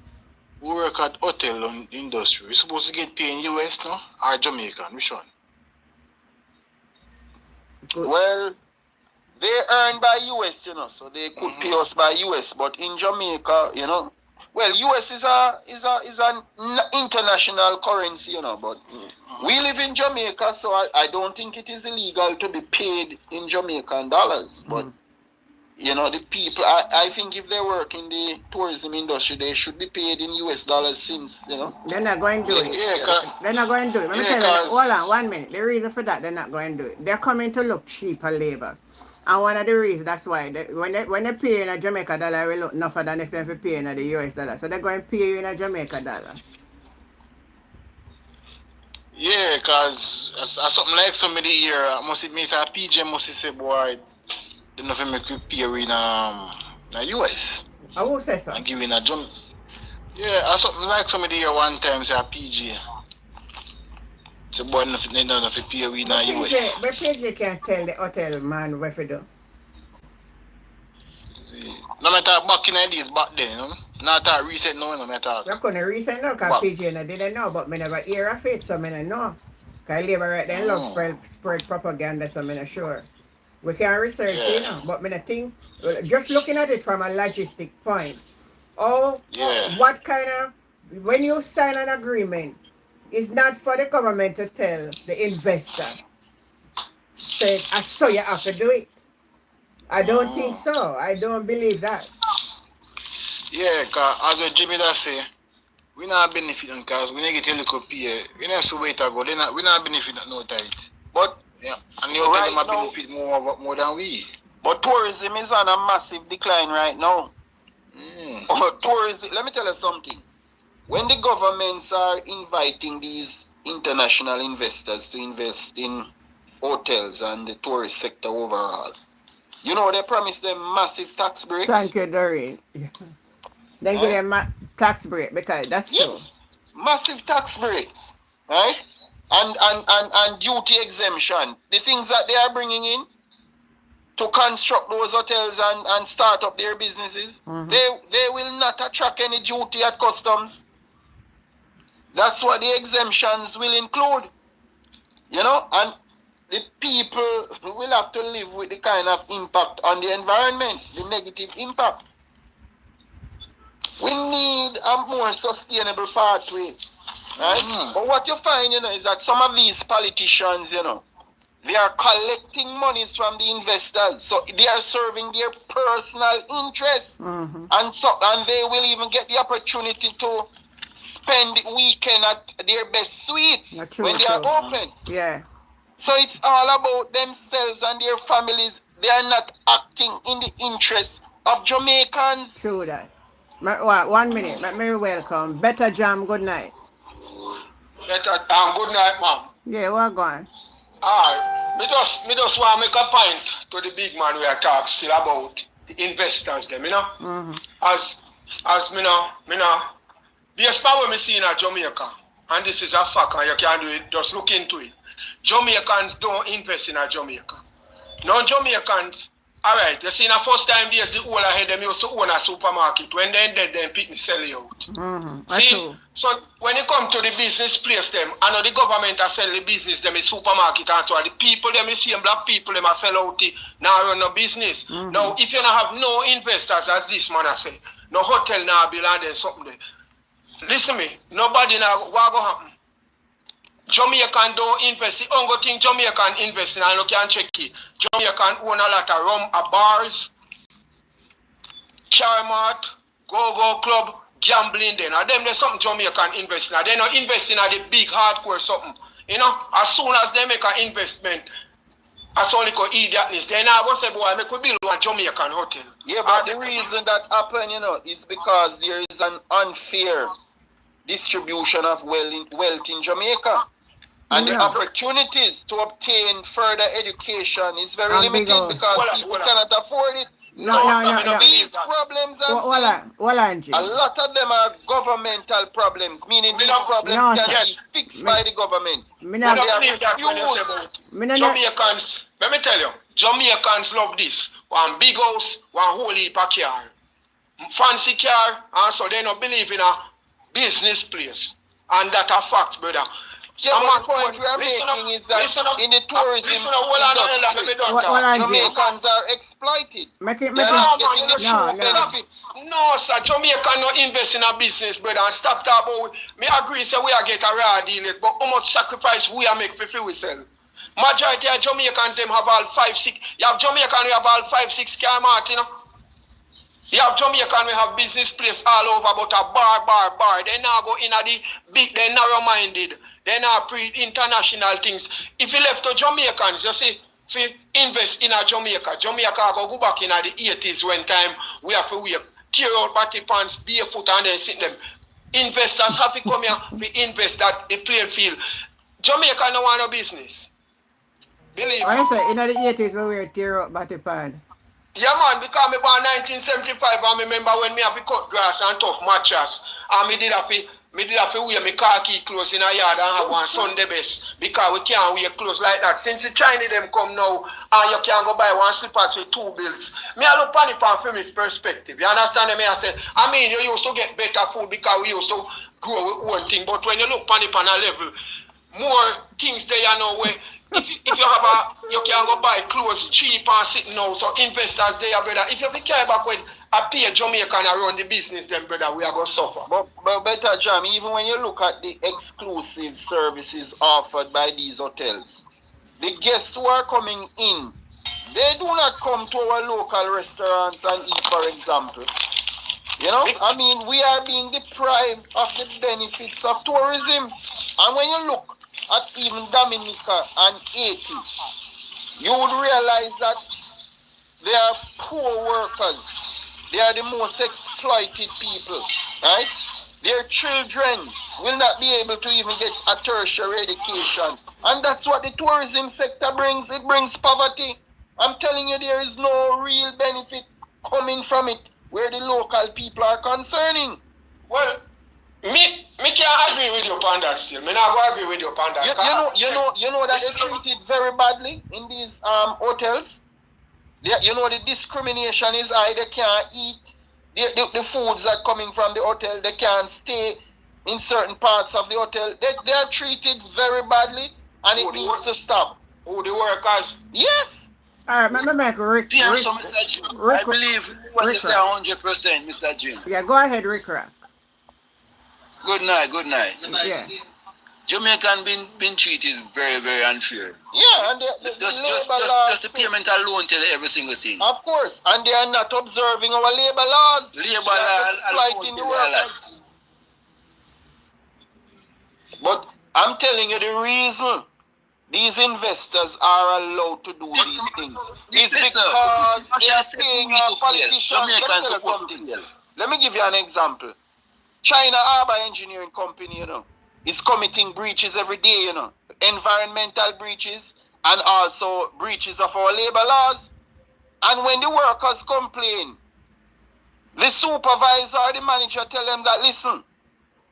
who work at hotel industry, we supposed to get paid in US now or Jamaican? Which one? Well, they earn by US, you know, so they could pay us by US. But in Jamaica, you know, well, US is an international currency, you know. But we live in Jamaica, so I don't think it is illegal to be paid in Jamaican dollars. But You know, the people, I think if they work in the tourism industry, they should be paid in US dollars since, you know. They're not going to do it. Yeah, They're not going to do it. Let me yeah, tell you, hold cause on 1 minute. The reason for that, they're not going to do it. They're coming to look cheaper labor. And one of the reasons, that's why, when they pay in a Jamaica dollar, it will look nothing than if they pay in the US dollar. So they're going to pay you in a Jamaica dollar. yeah, cause as something like somebody here must it means a PJ must say boy, they nothing make you pay in US I will say so. and give in a jump. Yeah, as something like somebody here one time say a PJ. So boy nothing pay in US. But PJ can't tell the hotel man what to do. No matter back in the days back then, you know? Not that recent now, no matter. You couldn't reason no, because PJ no didn't know, but me never hear of it, so I don't know. Because labor right then love spread propaganda, so I'm not sure. We can research, you know, but I think, just looking at it from a logistic point, what kind of, when you sign an agreement, it's not for the government to tell the investor, say, I saw you have to do it. I don't think so. I don't believe that. Yeah, because as what Jimmy does say, we not benefiting because we not get a little pay. We not so wait to go. We not benefiting no tight. But yeah, and you tell them a benefit more than we. But tourism is on a massive decline right now. Tourism, let me tell you something. When the governments are inviting these international investors to invest in hotels and the tourist sector overall, you know they promise them massive tax breaks. Thank you, Doreen. They give them tax break because that's true. Massive tax breaks, right? And duty exemption. The things that they are bringing in to construct those hotels and start up their businesses, they will not attract any duty at customs. That's what the exemptions will include. You know, and the people will have to live with the kind of impact on the environment, the negative impact. We need a more sustainable pathway, right? But what you find, you know, is that some of these politicians, you know, they are collecting monies from the investors, so they are serving their personal interests, and they will even get the opportunity to spend the weekend at their best suites when they are open. Yeah. So it's all about themselves and their families. They are not acting in the interests of Jamaicans. True that. 1 minute. Let me welcome. Better Jam, good night. Better good night, ma'am. Yeah, we're going. Alright. Me just want to make a point to the big man we are talking still about the investors them, you know? As me know, based on what me see in Jamaica, and this is a fact and you can do it, just look into it. Jamaicans don't invest in Jamaica. Non-Jamaicans, alright, you see, the first time there's the whole ahead, them used to own a supermarket. When they ended, then pick me sell it out. See, so when it come to the business place, them, I know the government are sell the business, them, a supermarket, and so the people, them, you see, black people, them, are sell out the, now run no business. Now, if you don't have no investors, as this man has said, no hotel now build and then something there. Listen to me, nobody now, what go happen? Jamaican don't invest. The only thing Jamaican invest in, and you can check it. Jamaican own a lot of rum, bars, Charmart, go-go club, gambling then. And them there's something Jamaican invest in. They not invest in the big hardcore something. You know, as soon as they make an investment, as only called idiotness, then I was say, boy, I could build one Jamaican hotel. Yeah, but the reason that happened, you know, is because there is an unfair distribution of wealth in Jamaica. And the opportunities to obtain further education is very limited because people cannot afford it. These problems I'm saying, a lot of them are governmental problems, meaning these problems can be fixed by the government. Jamaicans, let me tell you, Jamaicans love this. One big house, one whole heap of car. Fancy car, and so they don't believe in a business place. And that's a fact, brother. Yeah, but the point we are making is that in the tourism industry, Jamaicans are exploited. They are getting the true benefits. No, sir, Jamaica not invest in a business, brother. And stop talking about, me agree, say we are get a raw deal, but how much sacrifice we are make for free we sell. Majority of Jamaicans them have all 5-6. You have Jamaican who have all 5-6 car mark, you know. You have Jamaican we have business place all over, but a bar. They now go in at the big, they narrow-minded. They now pre-international things. If you left to Jamaicans, you see, if you invest in a Jamaica go back in the 80s when time we have to tear out batty pants, barefoot and then sit them. Investors have to come here to invest that the playing field. Jamaica no want no business. Believe me. I say in the 80s when we were tear out batty pants. Yeah, man, because me born 1975, I remember when me have to cut grass and tough mattress, and me did have to wear my khaki clothes in a yard and have one Sunday best, because we can't wear clothes like that. Since the Chinese them come now, and you can't go buy one slippers with 2 bills. Me I look on it from his perspective. You understand me? I say, I mean, you used to get better food because we used to grow with one thing, but when you look on it on a level, more things there you know where. If you have you can go buy clothes cheap and sitting now. So investors there, brother. If you care about when I pay Jamaican around the business, then brother, we are gonna suffer. But better, Jam, even when you look at the exclusive services offered by these hotels, the guests who are coming in, they do not come to our local restaurants and eat, for example. You know, I mean, we are being deprived of the benefits of tourism. And when you look at even Dominica and Haiti, you would realize that they are poor workers. They are the most exploited people, right? Their children will not be able to even get a tertiary education. And that's what the tourism sector brings. It brings poverty. I'm telling you, there is no real benefit coming from it where the local people are concerning. Well, me can't agree with you on that still. Me not go agree with you on that. You know that they're treated very badly in these hotels. You know the discrimination is high. They can't eat the foods that coming from the hotel. They can't stay in certain parts of the hotel. They are treated very badly, and it needs to stop. Who the workers? Yes. All right, let me make Rick. So, Mr. Jim, I believe what you say 100%, Mr. Jim. Yeah, go ahead, Rick Rock. Good night. Yeah. Jamaican been treated very, very unfair. Yeah, and just the payment alone tell you every single thing. Of course, and they are not observing our labor laws. Labor laws exploiting the workers. But I'm telling you, the reason these investors are allowed to do these things is because they are paying our politicians. Let me give you an example. China Harbour Engineering Company, is committing breaches every day, environmental breaches and also breaches of our labor laws. And when the workers complain, the supervisor or the manager tell them that, listen,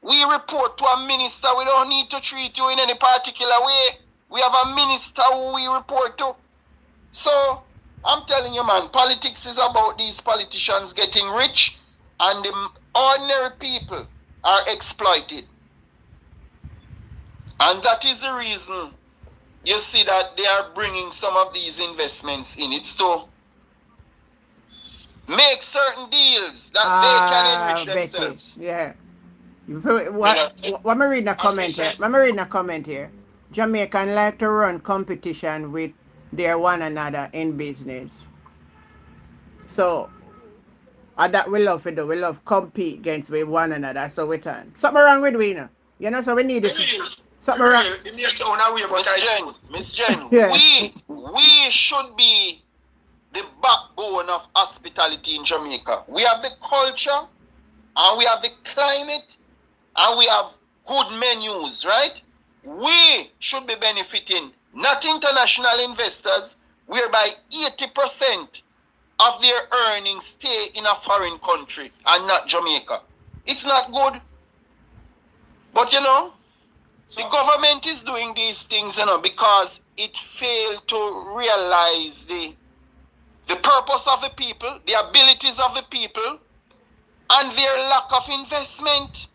we report to a minister, we don't need to treat you in any particular way. We have a minister who we report to. So, I'm telling you, man, politics is about these politicians getting rich and the ordinary people are exploited. And that is the reason you see that they are bringing some of these investments in. It's to make certain deals that they can enrich themselves. Yeah. Let me read a comment here. Jamaican like to run competition with their one another in business. So, that we love to do. We love compete against with one another. So we turn. Something wrong with we, so we need it. Something wrong. Miss Jen, yeah. we should be the backbone of hospitality in Jamaica. We have the culture, and we have the climate, and we have good menus, right? We should be benefiting, not international investors, whereby 80% of their earnings stay in a foreign country and not Jamaica. It's not good. But the government is doing these things, because it failed to realize the purpose of the people, the abilities of the people, and their lack of investment.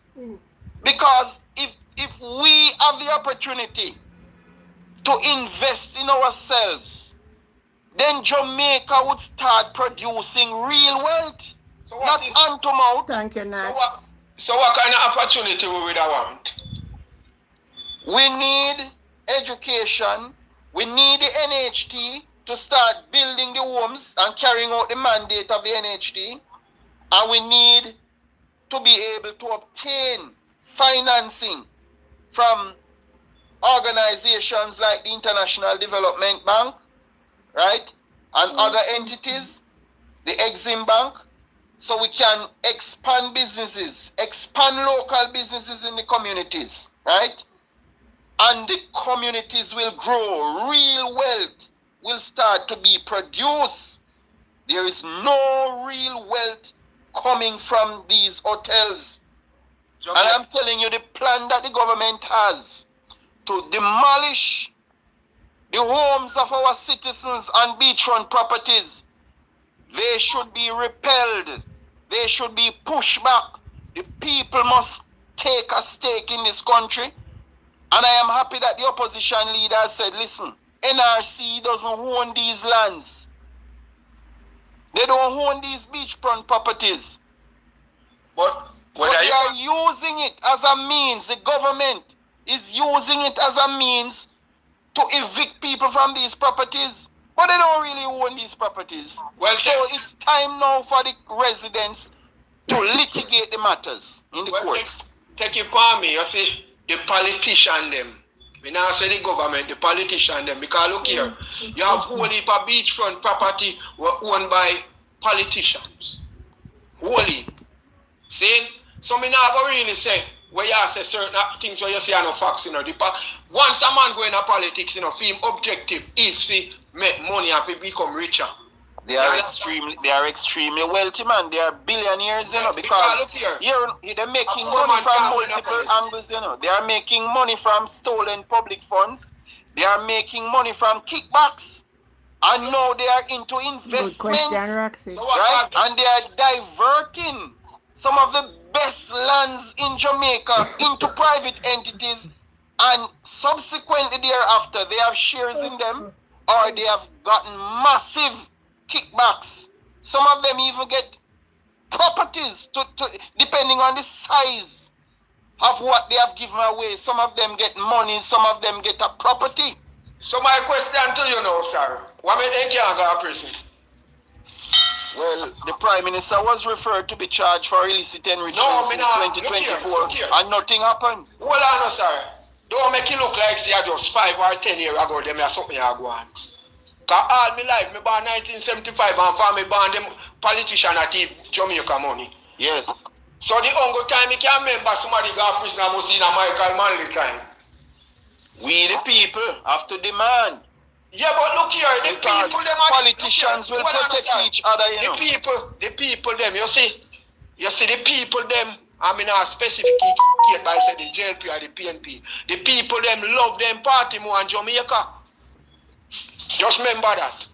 Because if we have the opportunity to invest in ourselves, then Jamaica would start producing real wealth, not hand to mouth. Thank you, Nat. So what kind of opportunity we would want? We need education We need the NHT to start building the homes and carrying out the mandate of the NHT. And we need to be able to obtain financing from organizations like the International Development Bank, right? And other entities, the Exim Bank, so we can expand businesses, expand local businesses in the communities, right? And the communities will grow, real wealth will start to be produced. There is no real wealth coming from these hotels. And I'm telling you, the plan that the government has to demolish the homes of our citizens on beachfront properties, they should be repelled. They should be pushed back. The people must take a stake in this country. And I am happy that the opposition leader said, listen, NRC doesn't own these lands. They don't own these beachfront properties. But they are using it as a means. The government is using it as a means to evict people from these properties. But they don't really own these properties. Well, so it's time now for the residents to litigate the matters in the courts. Take it from me, you see, the politician them. We now say the government, the politician them. Because look here, you have whole heap of beachfront property were owned by politicians. Whole heap. See? So me now go really say, where you say certain things where you say are no facts, you know. Once a man go into politics, you know, for him objective is to make money and to become richer. They are extremely wealthy, man. They are billionaires, you know, because look here. They're making money from multiple angles, you know. They are making money from stolen public funds. They are making money from kickbacks. And now they are into investment. Good question, Roxy. Right? And they are diverting some of the best lands in Jamaica into private entities, and subsequently thereafter they have shares in them, or they have gotten massive kickbacks. Some of them even get properties to depending on the size of what they have given away. Some of them get money, some of them get a property. So my question to you now, sir, what made they can't go to prison? Well, the Prime Minister was referred to be charged for illicit enrichment since 2024, and nothing happens. Hold on, sir. Don't make it look like say just 5 or 10 years ago, them have something I go on. Because all my life, me born 1975, and for me born them politician at Jamaica money. Yes. So the only time you can remember somebody got prison must in a Michael Manley time. We the people have to demand. Yeah, but look here, the people them are politicians will protect each other, you know. The people them, you see the people them, I mean not specifically by say the JLP or the PNP. The people them love them party more in Jamaica. Just remember that.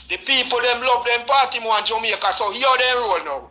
The people them love them party more in Jamaica, so here they roll now.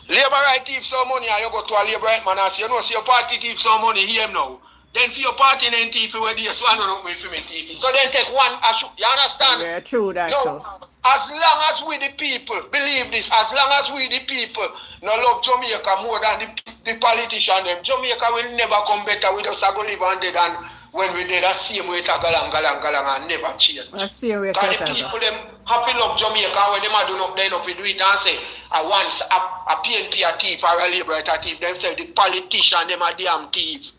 Labor right thief some money and you go to a labor right man and say, you know, see your party thief some money, hear him now. Then for your party then thief where this one don't me for me thief. So then take one you understand? Yeah, true that no, as long as we the people, believe this, as long as we the people no love Jamaica more than the politician them, Jamaica will never come better with us go live and dead than when we did that same way to galang and never change. I see where the people them happy love Jamaica when them do not then up do it and say once a PNP a thief or a labor a thief, them say the politician them a damn thief.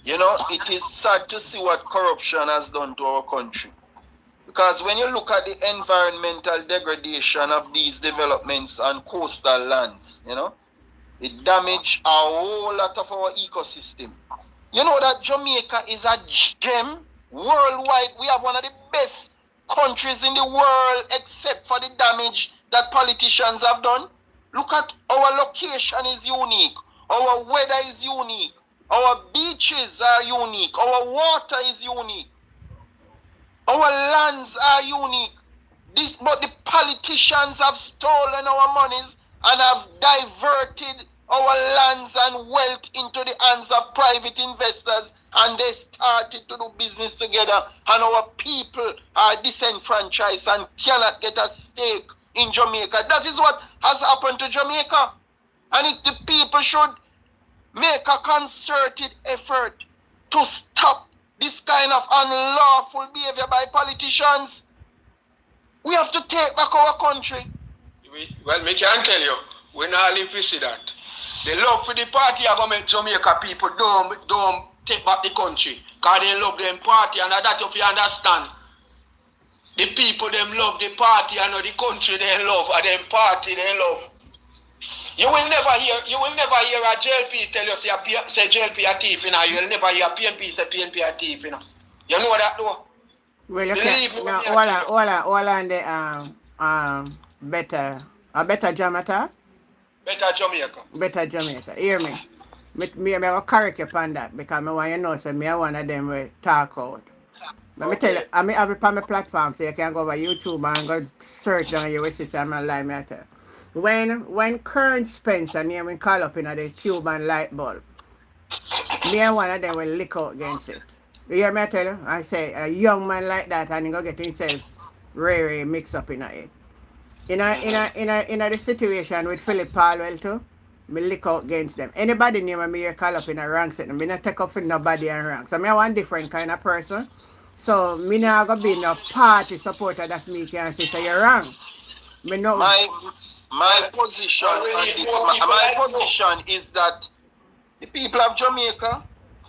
You know, it is sad to see what corruption has done to our country. Because when you look at the environmental degradation of these developments and coastal lands, you know, it damages a whole lot of our ecosystem. You know that Jamaica is a gem worldwide. We have one of the best countries in the world except for the damage that politicians have done. Look at our location is unique. Our weather is unique. Our beaches are unique. Our water is unique. Our lands are unique. But the politicians have stolen our monies and have diverted our lands and wealth into the hands of private investors, and they started to do business together, and our people are disenfranchised and cannot get a stake in Jamaica. That is what has happened to Jamaica. And if the people should make a concerted effort to stop this kind of unlawful behavior by politicians. We have to take back our country. Well, me can tell you, we not live to see that. The love for the party are going to make Jamaica people don't take back the country. Because they love them party, and that if you understand. The people them love the party and the country they love, and them party they love. You will never hear a JLP tell you say JLP a thief, you know. You will never hear a PNP say PNP a thief, you know. You know that though? Well, you can't. No, all on the better Jamaica. Better Jamaica. Better Jamaica. Hear me. Me will correct you upon that because I want you to know so me one of them will talk out. Let me tell you, I have it on my platform so you can go over YouTube and go search down your system and lie me tell. When Kern Spencer name we call up in the Cuban light bulb, me and one of them will lick out against it. You hear me tell you? I say a young man like that and he go get himself very mixed up in it. In the situation with Philip Palwell too, me lick out against them. Anybody name me call up in a rank set, me not take up for nobody and rank. So me one different kind of person. So me not gonna be no party supporter that's me can say so you're wrong. Me know my position is that the people of Jamaica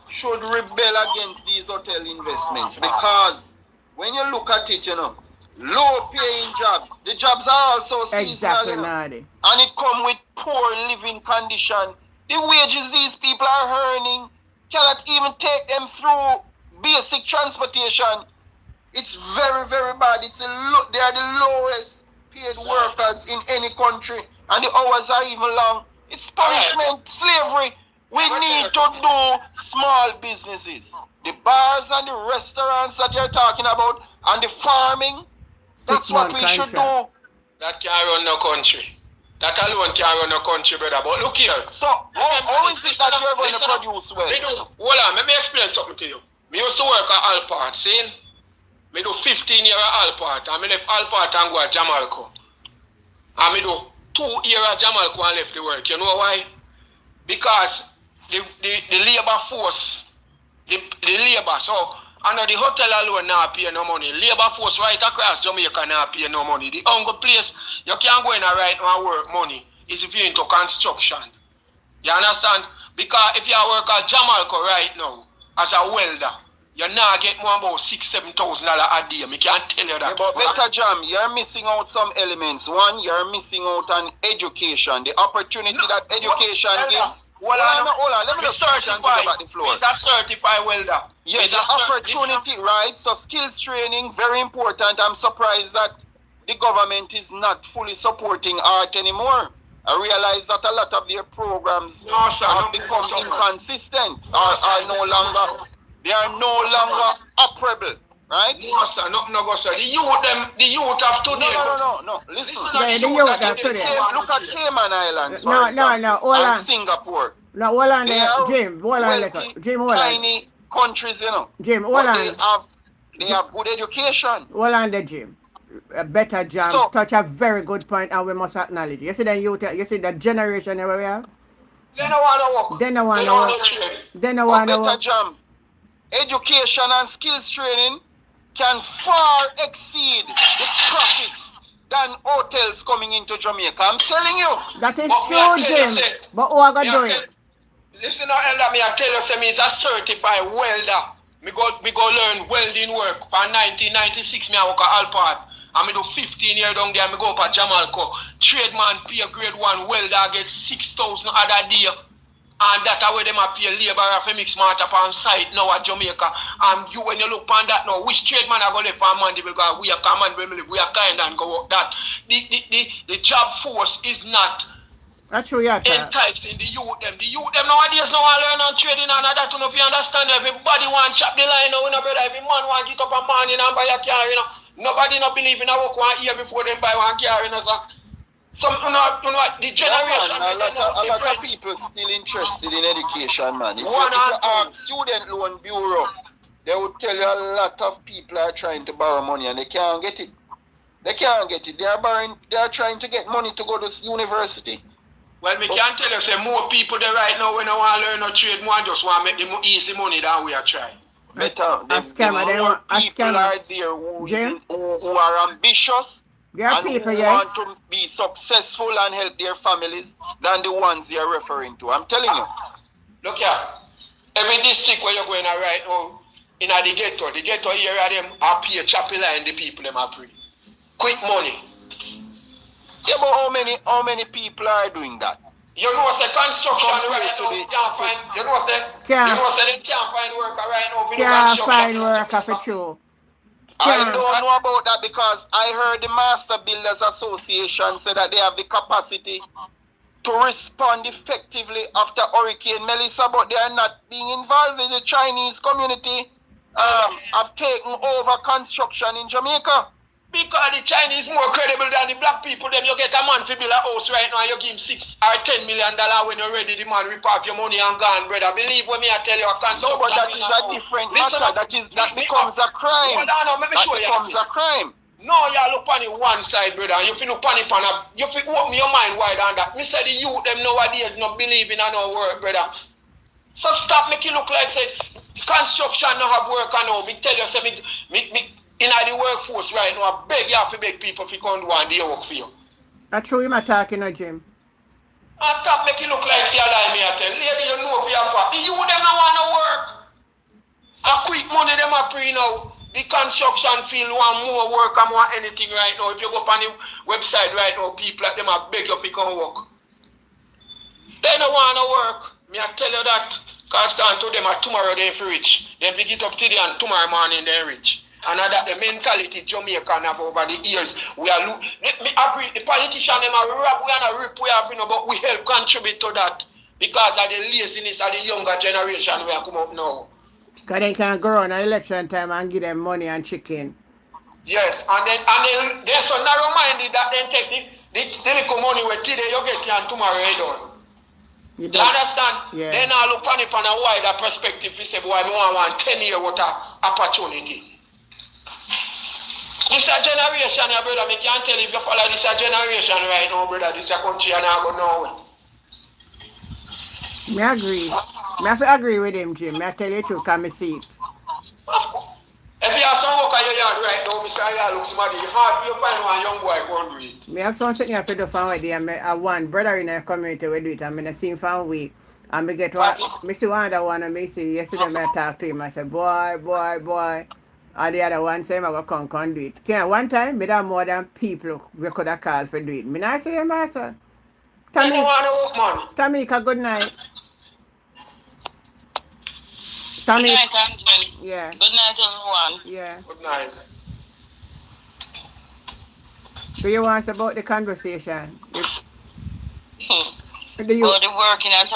should rebel against these hotel investments because when you look at it, you know, low paying jobs, the jobs are also seasonal, exactly, you know, Nadi. and it come with poor living condition. The wages these people are earning cannot even take them through basic transportation. It's very, very bad. They are the lowest paid workers in any country, and the hours are even long. It's punishment, slavery. We need to do small businesses. The bars and the restaurants that you're talking about, and the farming, that's what we should do. That can't run no country. That alone can't run no country, brother. But look here. So, how is it that you're going to produce well? Hold on, let me explain something to you. Me used to work at Alpart, see? Me do 15 years at Alpart, and me left Alpart and go to Jamaica. And me do 2 years at Jamaica and left the work. You know why? Because the labor force, the labor, so under the hotel alone not pay no money. Labor force right across Jamaica not pay no money. The only place you can't go in and right and work money is if you're into construction. You understand? Because if you work at Jamaica right now as a welder, you now get more about $6,000-7,000 a day. I can't tell you that. Yeah, but Mr. Jam, you're missing out some elements. One, you're missing out on education. The opportunity that education gives. Hold on. Let me just certify about the floor. He's a certified welder. Yes, the opportunity, right? So skills training, very important. I'm surprised that the government is not fully supporting art anymore. I realize that a lot of their programs have become inconsistent or are no longer. They are no longer operable, right? No, sir. No, go, sir. The youth of today. No. Listen. The youth of today. Look at Cayman Islands, No. Hold on. and Singapore. No, hold on They there. are Jim, hold on. wealthy, Jim, hold on. tiny countries, you know. Jim, hold But on. they have good education. Hold on there, Jim. A better Jam So- touch a very good point and we must acknowledge. You see the youth, you see the generation where we are? They don't want to work. They don't want They to don't work. want to train. They don't But want to better work. Jam, education and skills training can far exceed the profit than hotels coming into Jamaica. I'm telling you. That is But me I true, tell you, Jim. say- But who are going Me to I do tell- it? Listen, elder, me I tell you, say me is a certified welder. Me go learn welding work. For 1996, me I work at Alpart. And me do 15 years down there. Me go up at Jamaica. Trademan pay grade 1 welder get 6,000 other day. And that way them a pay labor for mix smart up on site now at Jamaica. And you when you look on that now, which trade man are gonna live on Monday because we are command we are kind and go up that. The job force is not That's true, yeah. enticing the youth them. The youth them nowadays now want learn on trading and that to know if you understand. Everybody want chop the line now, you know, brother. Every man want get up a morning and buy a car, you know. Nobody not believe in a work 1 year before them buy one car, you know, sir. Some you know the generation a lot of people still interested in education, man. If you One and ask Student Loan Bureau, they would tell you a lot of people are trying to borrow money and they can't get it. They can't get it. They are trying to get money to go to university. Well, me can tell you, say more people there right now when I want to learn a trade, more just want to make them easy money than we are trying. better. A scammer, The they more want a people scammer. are there Jim? who are ambitious There are and people, who yes. want to be successful and help their families than the ones you're referring to. I'm telling you. Look here. Every district where you're going to right now, in the ghetto here, them are pay chapel and the people them are pray. Quick money. Yeah, but how many people are doing that? You know, say construction Compared right to now, the- can't find. You know, say they can't find worker right now. For the Can't construction. find work of it true. I Can't. don't know about that because I heard the Master Builders Association say that they have the capacity to respond effectively after Hurricane Melissa, but they are not being involved in the Chinese community. Have taken over construction in Jamaica. Because the Chinese more credible than the black people. Then you get a man to build a house right now, you give him $6 or $10 million when you're ready. The man rip off your money and gone, brother. Believe when me I tell you a construction. No, but that is a different matter. That becomes a crime. Hold on, let me show you. That becomes a crime. No, you look on the one side, brother. You feel look on it, you feel open your mind wide on that. Me say the youth them nowadays not believing in no work, brother. So stop making look like say construction no have work and all. Me tell you, say me in the workforce right now, I beg you have to beg people if you come do one day work for you. I true him talking no Jim. And stop make it look like say I lie me I tell. Lady, you know for your fact. The youth them no want to work. A quick money them a pre now. The construction field want more work and more anything right now. If you go up on the website right now, people like them a beg you if you come work. They don't want to work. Me I tell you that. Because to them tomorrow they fi rich. Then pick it up today and tomorrow morning they rich. And that the mentality Jamaican have over the years. We are me agree, the politicians them are rob, we are not rip, we have, but we help contribute to that. Because of the laziness of the younger generation we are come up now. Because they can go on election time and give them money and chicken. Yes, and then they're so narrow-minded that they take the little money where today you get here and tomorrow you done. You understand? Yeah. Then I look on it from a wider perspective. You say, boy, I want 10 years with an opportunity. This is a generation, brother. I can't tell you if you follow this generation right now, brother. This is a country and I go nowhere. Me agree. Me have to agree with him, Jim. Me I tell you the truth, because I see it. If you have some work on your yard right now, Mr. Ayah look somebody hard, you find one young boy go and do it. Me have something I do for a day, and I one brother in the community will do it, and I see him for a week. And me get one, me see one other one, and me see yesterday I talk to him, I said, boy. And the other one say, I go come do it. Okay, one time, me have more than people we could have called for do it. Me not say, hey, master. Tamika, good night. Good night, Angel. Yeah. Good night, everyone. Yeah. Good night. So you want about the conversation? The working at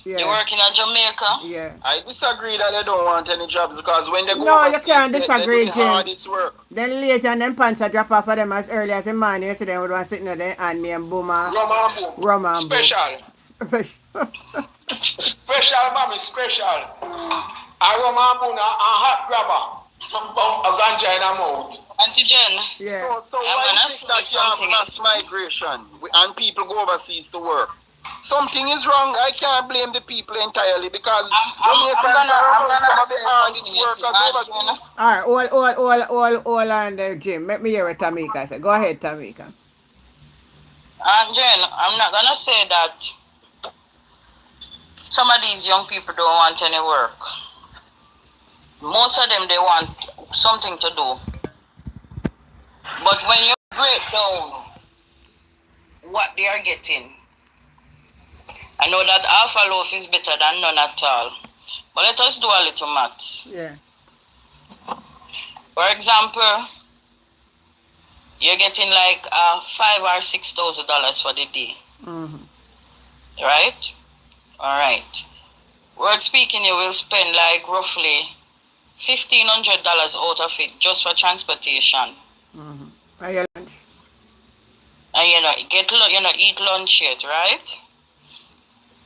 Yeah. They working in Jamaica. Yeah. I disagree that they don't want any jobs because when they go No, overseas, you can't disagree, they do the Jim. hardest work. Then lazy and them pants are drop off of them as early as the morning. Yesterday would want sitting there and me and Boomer. Rum and boom. Special. Special, mommy, special. A rum and boom and hot grabber. A ganja in a mouth. Auntie Jen. Yeah. So why do you think that you have mass migration and people go overseas to work? Something is wrong. I can't blame the people entirely because Jamaicans are among some of the hardest workers overseas. Alright, all on there, Jim. Let me hear what Tamika said. Go ahead, Tamika. Aunt Jen, I'm not gonna say that some of these young people don't want any work. Most of them, they want something to do. But when you break down what they are getting, I know that half a loaf is better than none at all. But let us do a little maths. Yeah. For example, you're getting like $5,000 or $6,000 for the day. Mm-hmm. Right? Alright. Word speaking, you will spend like roughly $1,500 out of it just for transportation. Mm-hmm. And your lunch. And eat lunch yet, right?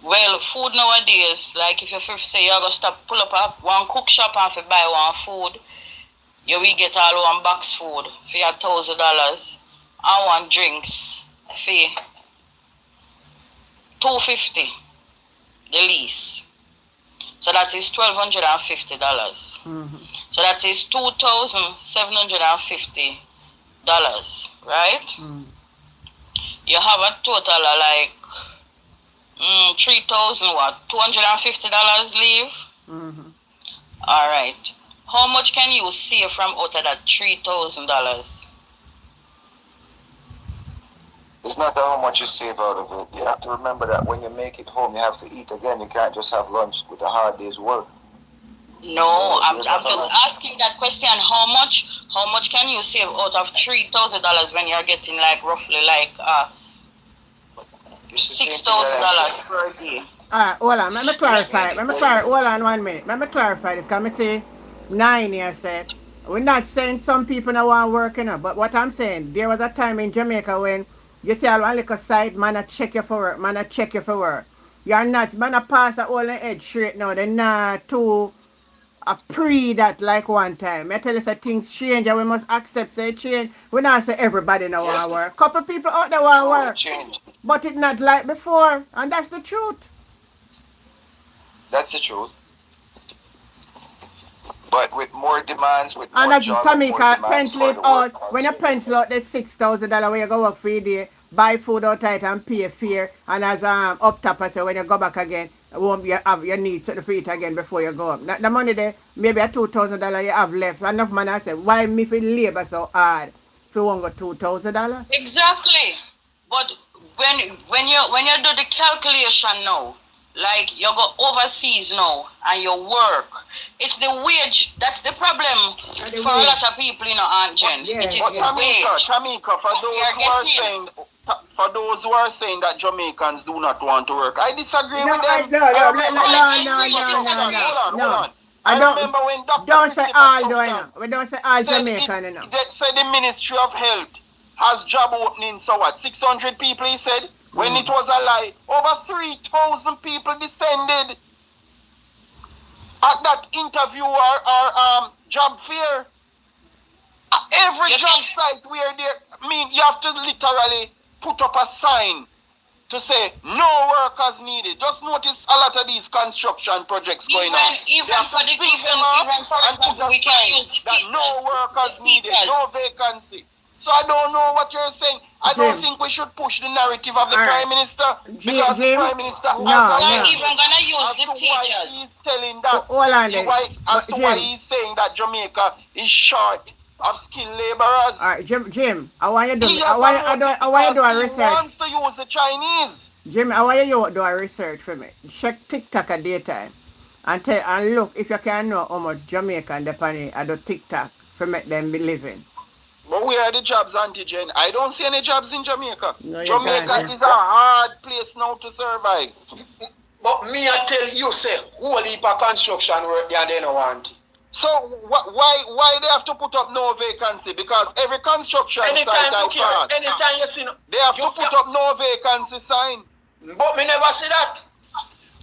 Well, food nowadays, like if you first say you're going to pull up one cook shop and if you buy one food, you will get all one box food for your $1,000 and one drinks for $250, the least. So that is $1,250. So that is $2,750, right? You have a total of like $3,250 leave. All right. How much can you save from out of that $3,000? It's not how much you save out of it. You have to remember that when you make it home, you have to eat again. You can't just have lunch with a hard day's work. No, I'm just asking that question. How much can you save out of $3,000 when you're getting like roughly like $6,000 per day? Hold on, let me clarify. Hold on 1 minute. Let me clarify this. Can I say 9 here said, we're not saying some people don't want to work, you know, but what I'm saying, there was a time in Jamaica when you see a little side, man, I check you for work, man, I check you for work. You're not, man, I pass a whole edge straight now. They're not too pre that like one time. I tell you say things change and we must accept say change. We not say everybody now want to work. Couple people out there want to work. Change. But it not like before. And that's the truth. That's the truth. But with more demands, with more and jobs, Tamika, pencil it out. When you pencil out the $6,000 when you go work for a day, buy food out it and pay fare. And as up top I say when you go back again, you have your needs set for it again before you go up. The money there, maybe a $2,000 you have left. Enough man I say, why me for labor so hard if you want go $2,000? Exactly. But when you do the calculation now, like you go overseas now and you work, it's the wage that's the problem for a lot of people, you know, Aunt Jen. Yeah, it is But the wage. Tamika, for those who are saying that Jamaicans do not want to work, I disagree with them. No. I remember when Dr. Don't say all, we don't say all said Jamaican, you know. They said the Ministry of Health has job opening, so what? 600 people, he said, when it was a lie. Over 3,000 people descended at that interview or job fair. Every job site where there, I mean, you have to literally put up a sign to say no workers needed. Just notice a lot of these construction projects going on. Even for the we can use the that no workers needed, no vacancy. So I don't know what you're saying. I don't think we should push the narrative of the Prime Minister because the Prime Minister not even gonna use the teachers. He's telling that why he's saying that Jamaica is short of skilled laborers. Alright, Jim, I want you to do a research. He wants to use the Chinese. Jim, I want you to do a research for me. Check TikTok at daytime and look if you can know how much Jamaican depending on the TikTok for make them be living. But where are the jobs, Auntie Jen? I don't see any jobs in Jamaica. No, Jamaica is a hard place now to survive. But me, I tell you, say, whole heap of construction work there they don't want. So why they have to put up no vacancy? Because every construction site I pass, anytime you see, they have to put up no vacancy sign. But me never see that.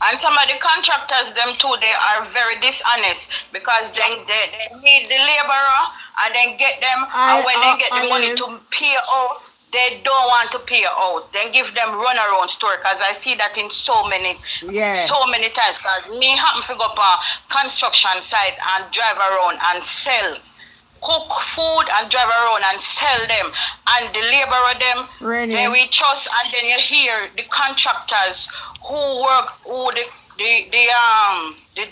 And some of the contractors, them too, they are very dishonest because they need the laborer and then get them, and when they get the money to pay out, they don't want to pay out. Then give them runaround store because I see that in so many times. Because me happen to go up a construction site and drive around and sell. Cook food and drive around and sell them. And the laborer them, then we trust, and then you hear the contractors who work, the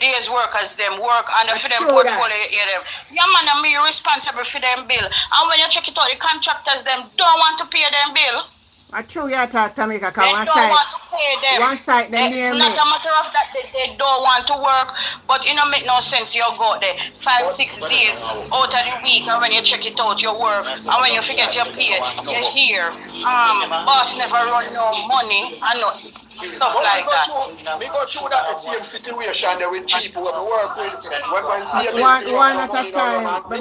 day's workers them work and for them portfolio them. Yeah man, and me responsible for them bill. And when you check it out, the contractors them don't want to pay them bill. I true you talk to me, they don't want to pay them. One side they near me. It's not a matter of that they don't want to work, but it don't make no sense. You go out there 5-6 days out of the week, and when you check it out, you work, and when you forget your pay, you hear boss never run no money and no stuff like that. We go through that same situation there with people when we work with one at a time. But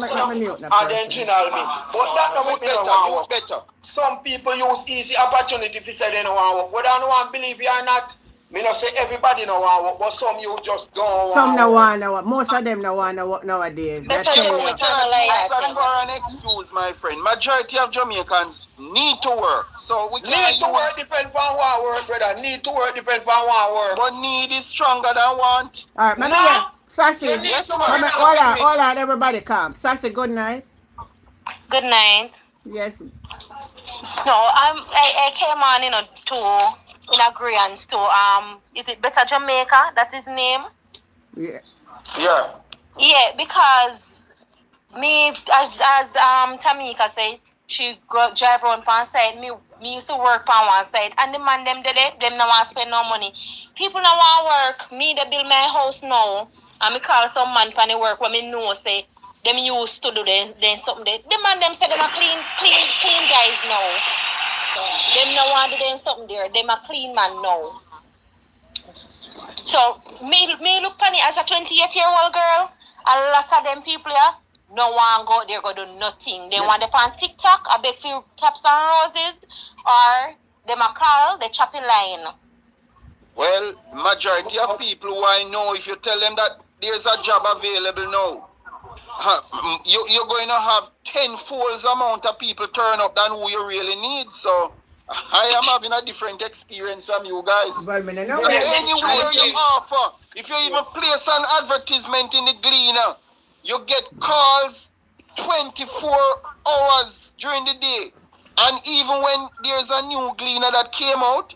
then general me. But that don't make me no want better. Some people use easy opportunity to say they don't want work. Whether I don't want believe you or not, Me not say everybody no want work, but some you just don't Some want no work. want to work. Most of them no want to work nowadays. I Better tell you you. we You cannot use that for an excuse, my friend. Majority of Jamaicans need to work. So we can't Need to work use... depend on want work, brother. Need to work depend on want work. But need is stronger than want. All right, No. yeah. Sassy, You need Yes, to man. work. hold on, everybody calm. Sassy, good night. Good night. Yes. No, I came on, in agreement to is it Better Jamaica? That's his name? Yeah. Yeah. Yeah, because me as Tamika said, she go drive around on site. Me used to work on one site, and the man them no want spend no money. People no want work. Me they build my house now, and me call some man for the work when me know say them used to do then something. The man them say them a clean guys now. Them no want to do them something there. Them a clean man now. So me look at it as a 28-year-old girl. A lot of them people here no want go there go do nothing. They want to on TikTok, a big few taps and roses, or them a call the chopping line. Well, majority of people who I know, if you tell them that there's a job available now, you're going to have 10-fold amount of people turn up than who you really need. So I am having a different experience from you guys. But me no Anywhere you offer, if you even place an advertisement in the Gleaner, you get calls 24 hours during the day. And even when there's a new Gleaner that came out,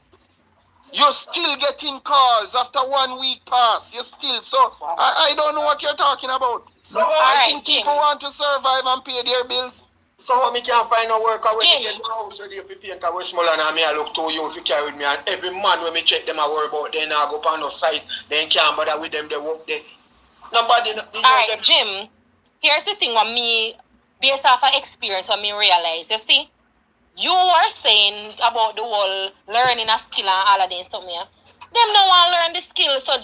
you're still getting calls after 1 week pass. You're still, so I don't know what you're talking about. So I think people want to survive and pay their bills. So how me can find a worker when me get my house ready if you paint a Westmoreland and me I look to you if you carry with me, and every man when me check them I worry about then I go on the site, then can't bother with them, they work there. Nobody Alright, Jim, here's the thing what me based off of experience what me realize. You see? You were saying about the whole learning a skill and all of this stuff here. Them no want to learn the skill, so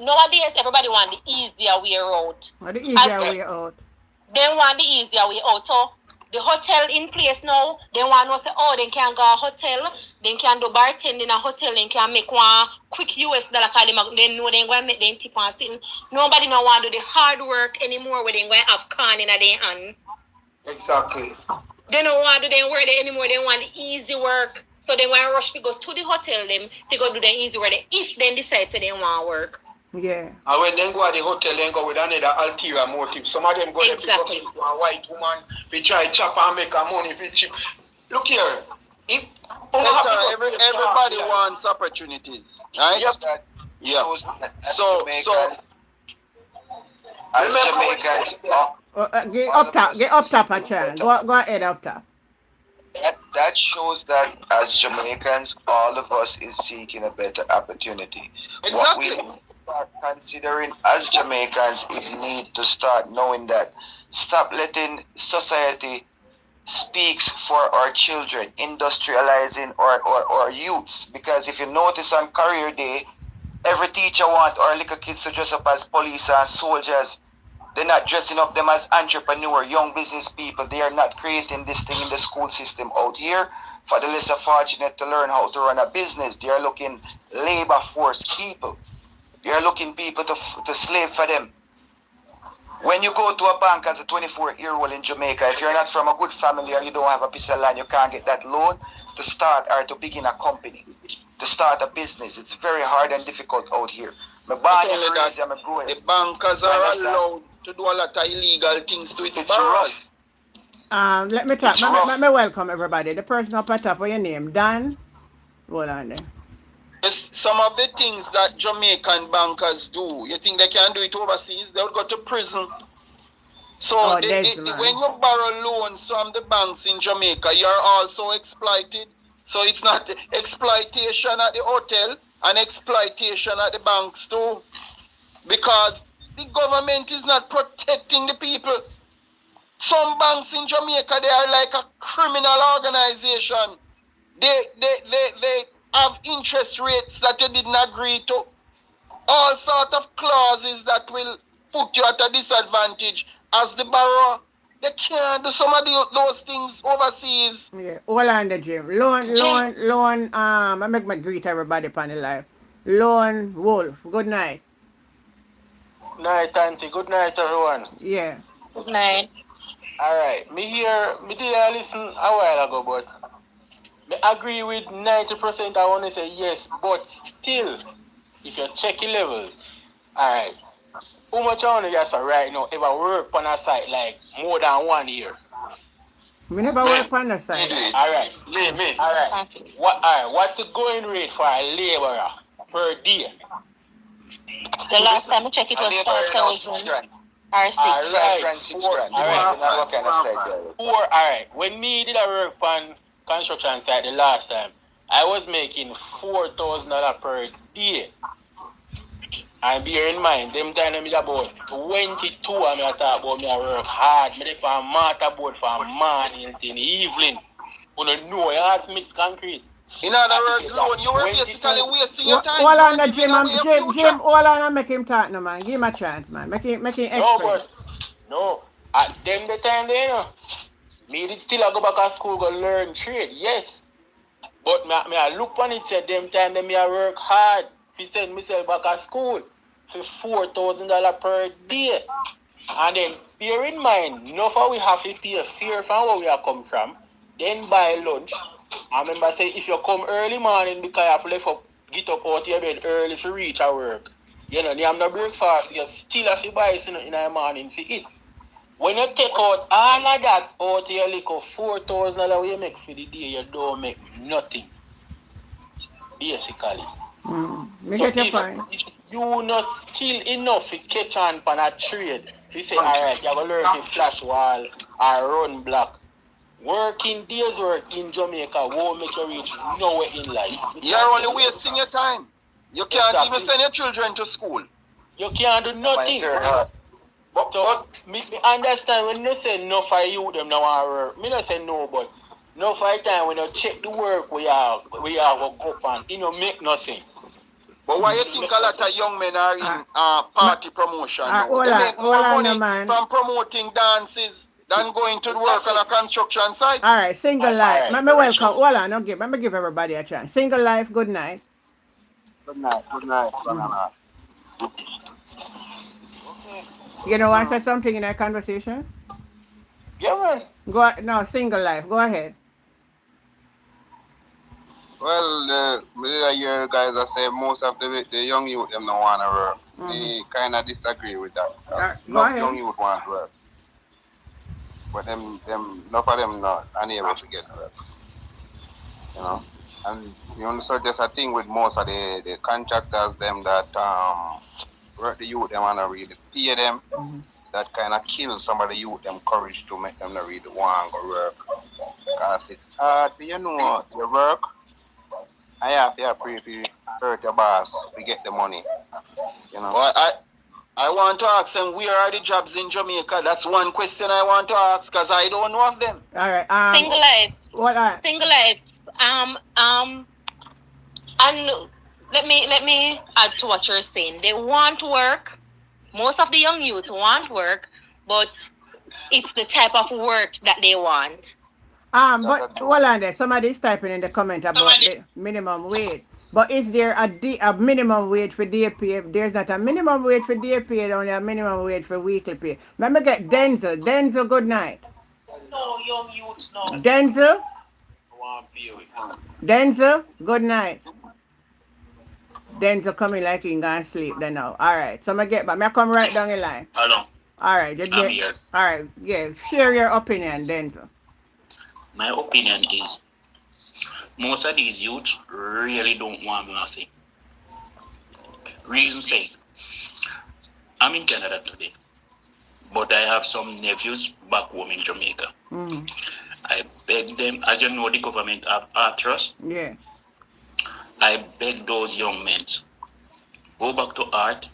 nowadays everybody want the easier way out. The easier way out. They want the easier way out. So the hotel in place now, they want to say, oh, they can go a hotel, they can do bartending in a hotel, they can make one quick US dollar because they know they're going to make them tip and sitting. Nobody no want to do the hard work anymore where they're going to have con in their hand. Exactly. They don't want to do their work anymore, they want the easy work. So they want to rush to go to the hotel them to go do the easy work if they decide to they want to work. Yeah. And when they go at the hotel, they go with another ulterior motive. Some of them go there Exactly. to a white woman, we try chop and make a money if cheap. Look here. Everybody wants opportunities, right? Yep. Yeah. So as Jamaicans, Get up top a chance. Go ahead up top. that shows that as Jamaicans, all of us is seeking a better opportunity. Exactly. What we need to start considering as Jamaicans is need to start knowing that stop letting society speaks for our children, industrializing our youths. Because if you notice on career day, every teacher want our little kids to dress up as police and soldiers. They're not dressing up them as entrepreneur, young business people. They are not creating this thing in the school system out here for the lesser fortunate to learn how to run a business. They are looking labor force people. They are looking people to slave for them. When you go to a bank as a 24-year-old in Jamaica, if you're not from a good family or you don't have a piece of land, you can't get that loan to start or to begin a company, to start a business. It's very hard and difficult out here. The bankers are allowed to do a lot of illegal things to its borrowers. Let me talk. Let me welcome everybody. The person up at top, what's your name? Dan? Hold on there. It's some of the things that Jamaican bankers do. You think they can do it overseas? They would go to prison. So when you borrow loans from the banks in Jamaica, you're also exploited. So it's not exploitation at the hotel and exploitation at the banks too. Because the government is not protecting the people. Some banks in Jamaica, they are like a criminal organization. They have interest rates that you didn't agree to. All sort of clauses that will put you at a disadvantage as the borrower. They can't do some of those things overseas. Yeah, hold on the Jim. Loan. I make my greet everybody upon the live. Lone Wolf. Good night. Night, auntie. Good night, everyone. Yeah. Good night. Alright, me did listen a while ago, but me agree with 90%. I want to say yes, but still, if you check your levels, alright, how much on you guys are right now ever work on a site like more than 1 year? We never work on the side. Alright. Me. Alright. What's the going rate for a laborer per day? The last time I checked it was 4,000 or 6. 5 grand, 6 grand. Alright. What kind of site there? Alright. When me did a work on construction site the last time, I was making $4,000 per day. And bear in mind, them time I about 22 and I talk about me I work hard. Me dey on mortarboard from morning till the evening. You don't know, you have to mix concrete. In other words, Lord, you were basically wasting your time. All on the Jim, all on and make him talk no man. Give him a chance, man. Make him explain. No, at them the time they me did still I go back to school go learn trade, yes. But me I look on it said them time me I work hard. He send myself back to school for $4,000 per day. And then bear in mind, enough of we have to pay fare from where we are come from, then buy lunch. I remember say if you come early morning because you have to get up out of your bed early to reach our work. You know, you have no breakfast, you still have to buy something in the morning to eat. When you take out all of that out of your liquor, $4,000 you make for the day, you don't make nothing. Basically. Me get your point. If you not skill enough to catch on a trade, you say, alright, you're going to learn to flash wall or run block. Working days work in Jamaica won't make you reach nowhere in life. You're only wasting your time. You can't even send your children to school. You can't do nothing. But me understand when you say no for you, them now want work. Me not say no, but no for time when you check the work we are go up and it don't make no sense. But why you think a lot of young men are in party promotion? They make more money from promoting dances than going to work on a construction site. All right, single life. Let me welcome. Hold on, let me give everybody a chance. Single life, good night. Good night. You know, want to say something in our conversation? Yeah, man. Go no, single life. Go ahead. Well, I hear guys that say most of the young youth them don't want to work. We kind of disagree with that. Go ahead. Young youth want to work, but them enough of them not unable to get work. You know, and you understand there's a thing with most of the contractors them that work the youth them and really pay them. That kind of kills some of the youth them courage to make them not really want to work. Because it's hard, you know, you work. I have to pray to hurt your boss to get the money. You know. Well, I want to ask them where are the jobs in Jamaica? That's one question I want to ask because I don't know of them. All right. Single life. What? Single life. And let me add to what you're saying. They want work. Most of the young youth want work, but it's the type of work that they want. But hold on there. Somebody's typing in the comment about the minimum wage. But is there a minimum wage for day pay? If there's not a minimum wage for day pay, only a minimum wage for weekly pay. Let me get Denzel. Denzel, good night. No, young youth, no. Denzel? Denzel, good night. Denzel coming like he gonna sleep then now. Alright, so I get back. I come right down the line. Hello. Alright, I'm here. Alright, yeah. Share your opinion, Denzel. My opinion is most of these youths really don't want nothing. Reason say, I'm in Canada today, but I have some nephews back home in Jamaica. I beg them, as you know, the government have arthros. Yeah. I beg those young men, go back to art.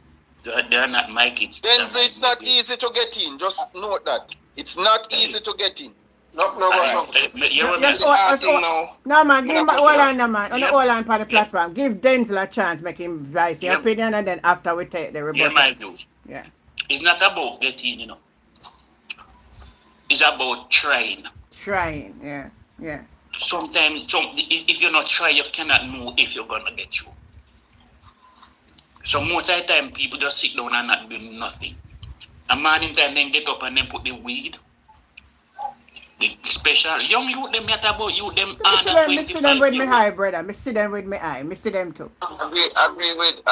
They are not my kids. Denzel, it's not easy to get in. Just note that. It's not easy to get in. No, No, man, give him hold on, no, man. Hold on for the platform. Give Denzel a chance, make him voice his opinion, and then after we take the rebuttal. Yeah, my views. Yeah. It's not about getting, you know. It's about trying. Trying, yeah. Sometimes, if you're not trying, you cannot know if you're gonna get through. So most of the time, people just sit down and not do nothing. A morning time, then get up and then put the weed. The special young youth them yet about you them under Me see them 25 with me years eye, brother. Me see them with me eye. Me see them too. Agree with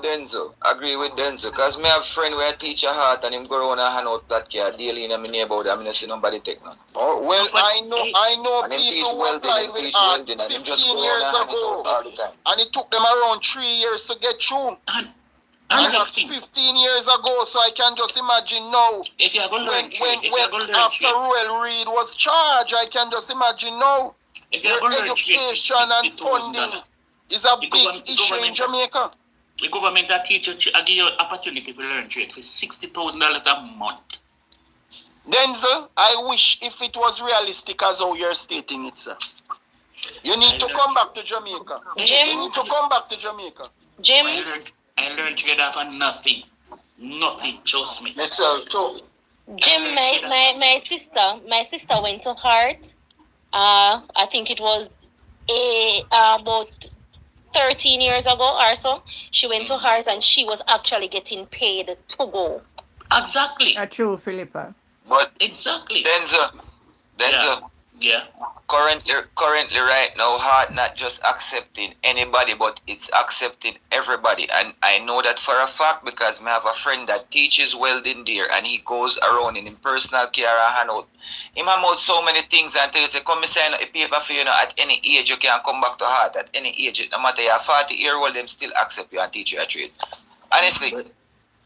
Denzel. Agree with Denzel. Cause me have friend where I teach a heart and him go around and hand out that car daily in my neighborhood. I mean I see nobody take none. Oh, well, I know And him people teach who welding applied and with teach art welding and him 15 just go around years and hand it ago. out all the time. And it took them around 3 years to get through. And that's 15 years ago, so I can just imagine now. If you're going to learn trade, if you're going to learn after trade, Ruel Reed was charged, I can just imagine now. if you're where going to learn trade, education and funding is a big issue in Jamaica. The government that teach you, I give you opportunity to learn trade for $60,000 a month. Denzel, I wish if it was realistic as how you're stating it, sir. You need to come back to Jamaica. Jim? You need to come back to Jamaica. Jim? I learned trade off of nothing. Nothing, trust me. Jim, my sister went to Heart. I think it was about 13 years ago or so. She went to Heart and she was actually getting paid to go. Exactly. That's true, Philippa. But exactly. Denzel. Yeah. Currently right now, Heart not just accepting anybody, but it's accepting everybody. And I know that for a fact because I have a friend that teaches welding there and he goes around in his personal care and hand out. He have out so many things and tell you, say, come sign a paper for you know, at any age you can come back to Heart. At any age, no matter you're 40-year-old, them still accept you and teach you a trade. Honestly.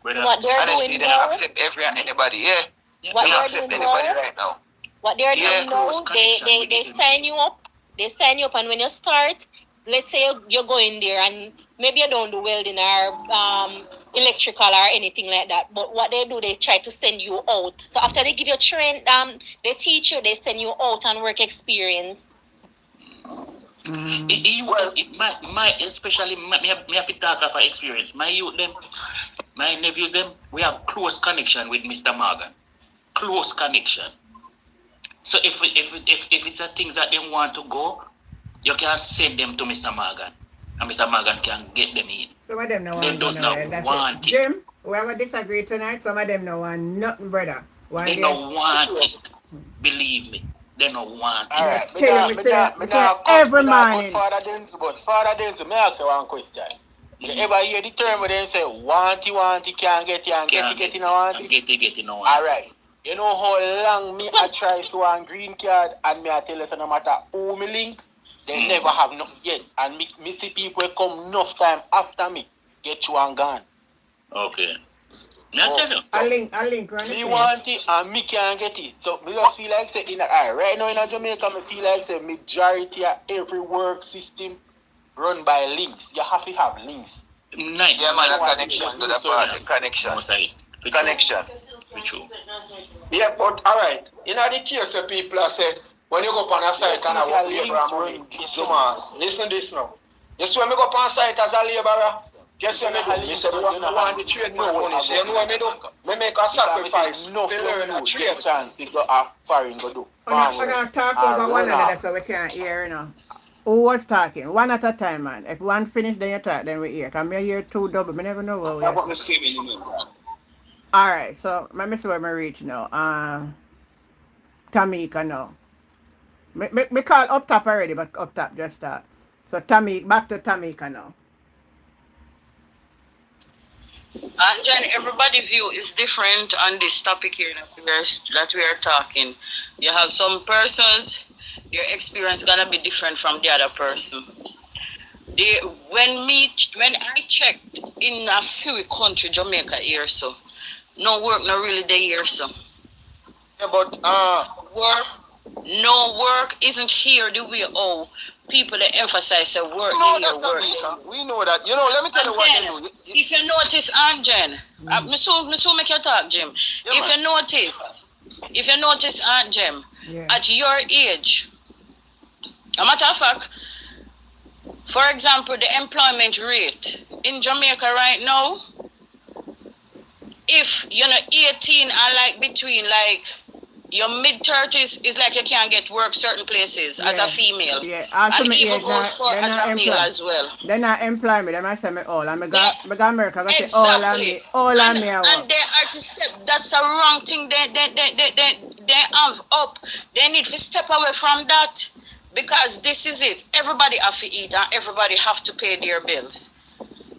Honestly, they don't accept every and anybody, yeah. They don't accept anybody right now. What they're doing now, they sign you up. They sign you up, and when you start, let's say you're going there, and maybe you don't do welding or electrical or anything like that. But what they do, they try to send you out. So after they give you they teach you, they send you out on work experience. Especially me have to talk of experience. My youth them, my nephews them, we have close connection with Mr. Morgan. Close connection. So if it's a things that they want to go, you can send them to Mr. Morgan, and Mr. Morgan can get them in. Some of them no they want does not want it. Jim, we are going to disagree tonight. Some of them no want nothing, brother. They don't want it. Believe me. They don't want it. Right. Tell you, we say every morning. Father Denzel, may I ask you one question? You ever hear the term where they say, want it, can't get it, and get it, no want it? Get it, no want it. All right. You know how long me I try to one green card and me I tell you so no matter who me link, they never have nothing yet. And me see people come enough time after me, get you and gone. Okay. Now tell you. I link right. Me want it and me can't get it. So me just feel like say right now in Jamaica, me feel like say majority of every work system run by links. You have to have links. Nice. Yeah man, a connection to the party. Connection. True. Yeah, but alright. In the case where people are said, when you go up on a site and I work labor, listen this now. You see when me go up on site as a laborer, guess what me do? Me say, I want the trade man money. So you know what me do? Me make a sacrifice to learn a trade. Chance to go foreign go do. I'm going to talk over one another so we can't hear, you know. Who was talking? One at a time, man. If one finish, then you talk, then we hear. Can me hear two double? I never know what we are. All right, so let me see where I reach now. Jamaica now. Me call up top already, but up top just start. So back to Jamaica now. And Jen, everybody's view is different on this topic here that we are talking. You have some persons, their experience gonna be different from the other person. When I checked in a few country, Jamaica here, so no work, not really there here, so. Yeah, but work isn't here the way people they emphasize that work here work. We know that. You know, let me tell you what they do. If you notice, Jen, me so make you talk, Jim. Yeah, if you notice, Aunt Jim, at your age, a matter of fact, for example, the employment rate in Jamaica right now, if you're not 18 and like between like your mid-30s is like you can't get work certain places as a female. Yeah, also And me even age, goes for they're as not a male employed. as well. They're not employ me. They might say me all. I got America. I say Exactly. all on And me. I want. they are to step. That's a wrong thing. They have up. They need to step away from that because this is it. Everybody have to eat and everybody have to pay their bills.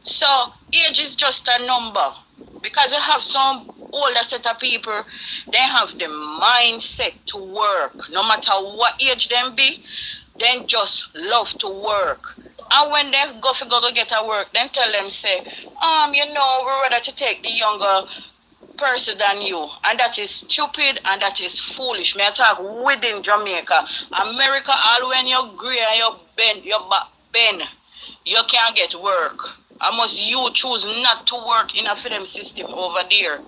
So age is just a number because you have some older set of people. They have the mindset to work, no matter what age them be. They just love to work. And when they go get a work, then tell them say, you know, we're rather to take the younger person than you. And that is stupid and that is foolish. May I talk within Jamaica. America, all when you're gray and you're bend, your back bend, you can't get work. Unless you choose not to work in a film system over there.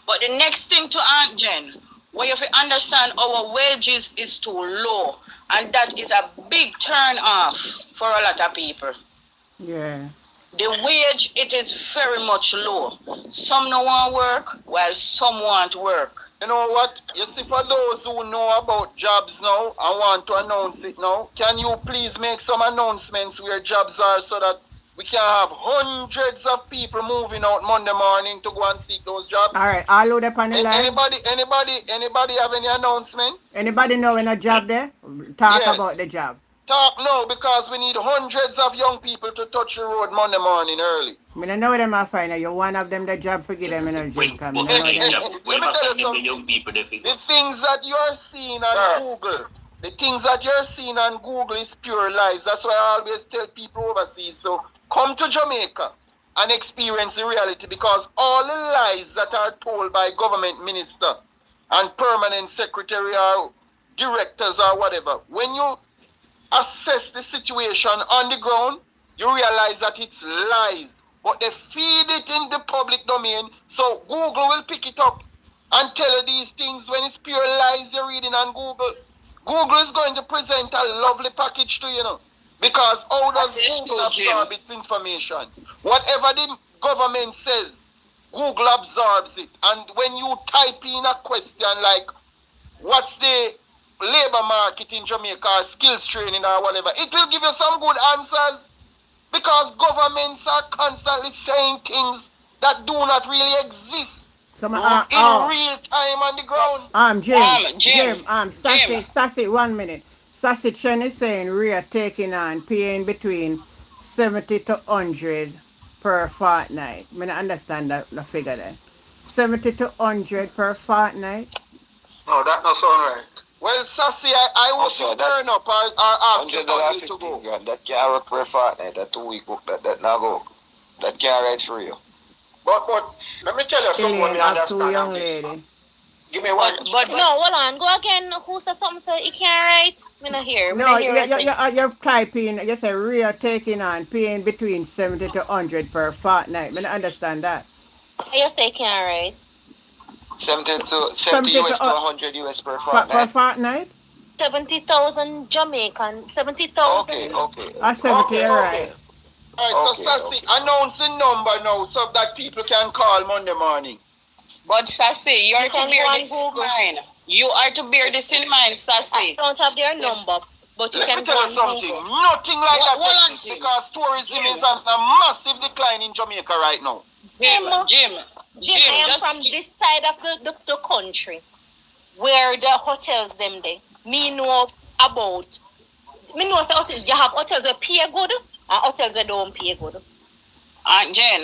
But the next thing to Aunt Jen, what you have to understand, our wages is too low. And that is a big turn off for a lot of people. Yeah. The wage, it is very much low. Some don't want work, while some want work. You know what? You see, for those who know about jobs now and want to announce it now, can you please make some announcements where jobs are so that we can have hundreds of people moving out Monday morning to go and seek those jobs? All right, I'll load up on the line. Anybody have any announcement? Anybody know in a job there? Talk Yes. about the job. Talk now because we need hundreds of young people to touch the road Monday morning early. I don't know where them are finding. You one of them the job for give them in a drink. Let me tell you something. The things that you're seeing on Google, the things that you're seeing on Google is pure lies. That's why I always tell people overseas, so come to Jamaica and experience the reality because all the lies that are told by government minister and permanent secretary or directors or whatever, when you assess the situation on the ground, you realize that it's lies. But they feed it in the public domain, so Google will pick it up and tell you these things when it's pure lies you're reading on Google. Google is going to present a lovely package to you, know. Because how does Google absorb its information? Whatever the government says, Google absorbs it. And when you type in a question like, what's the labor market in Jamaica or skills training or whatever, it will give you some good answers because governments are constantly saying things that do not really exist in real time on the ground. Jim, Sassy, 1 minute. Sassy Chen is saying we are taking on paying between 70 to 100 per fortnight. I don't understand the figure there. 70 to 100 per fortnight? No, that not sound right. Well, Sassy, I hope you turn up or ask somebody to go. That can't work per fortnight, that 2 week book, that not go. That can't write for you. But let me tell you something when I understand young lady. Give me one. But no, hold on, go again. Who said something so you can't write? Me not hear. No, you're typing, you say we are taking on paying between 70 to 100 per fortnight. I don't understand that. You say can't write. 70 US to 100 US per fortnight. Per fortnight? 70,000 Jamaican. 70,000. Okay. 70, right. Alright, so Sassy, announce the number now so that people can call Monday morning. But Sassy, you are to bear this in mind. You are to bear this in mind, Sassy. I don't have their number, but you Let can me tell you something. Nothing like that exists because tourism is on a massive decline in Jamaica right now. Jim, I am from this side of the country where the hotels them there. Me know about. Me know you have hotels that pay good and hotels that don't pay good. Aunt Jen,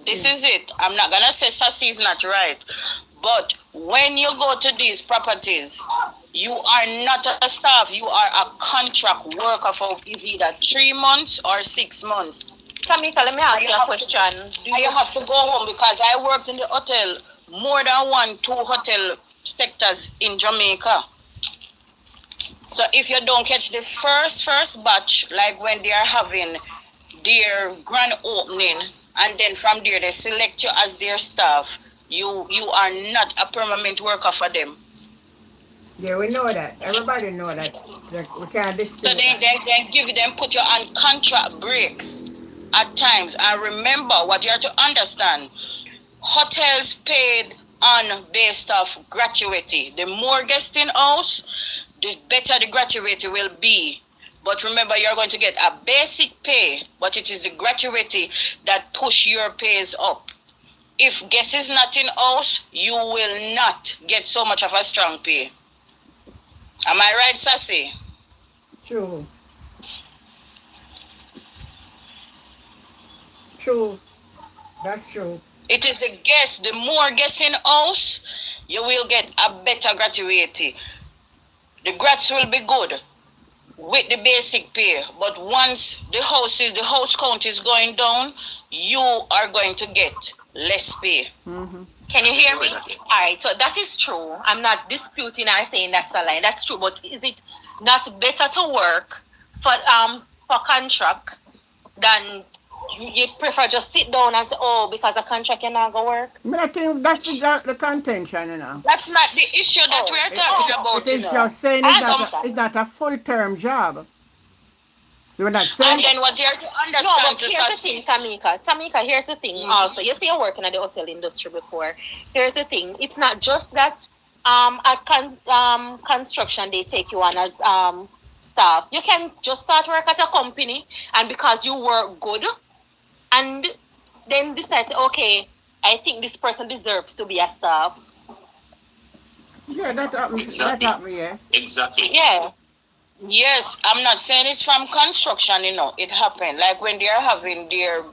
this is it. I'm not gonna say Sassy is not right, but when you go to these properties, you are not a staff. You are a contract worker for either 3 months or 6 months. Tamika, let me ask you a question. You have to go home because I worked in the hotel, more than 2 hotel sectors in Jamaica. So if you don't catch the first batch, like when they are having their grand opening, and then from there they select you as their staff, you are not a permanent worker for them. Yeah, we know that. Everybody know that. We can't dispute. So they put you on contract breaks at times. And remember what you have to understand. Hotels paid on based off gratuity. The more guest in house, the better the gratuity will be. But remember, you're going to get a basic pay, but it is the gratuity that push your pays up. If guest is not in house, you will not get so much of a strong pay. Am I right, Sassy? True. True. That's true. It is the guest. The more guests in house, you will get a better gratuity. The grats will be good with the basic pay, but once the house count is going down, you are going to get less pay. Can you hear me? All right, so that is true. I'm not disputing or saying that's a lie. That's true, but is it not better to work for contract than you prefer just sit down and say, oh, because a contract you're not going to work? I think that's the contention, you know. That's not the issue that we are talking about. It is just saying it's not a full-term job. You're not saying. And then what you're to understand no, but here's the thing, Tamika, here's the thing also. You say you're working at the hotel industry before. Here's the thing. It's not just that at construction they take you on as staff. You can just start work at a company, and because you work good, and then decide, okay, I think this person deserves to be a staff. Yeah, that happens. Exactly. That happens, yes. Exactly. Yeah. Yes, I'm not saying it's from construction, you know. It happened. Like when they are having their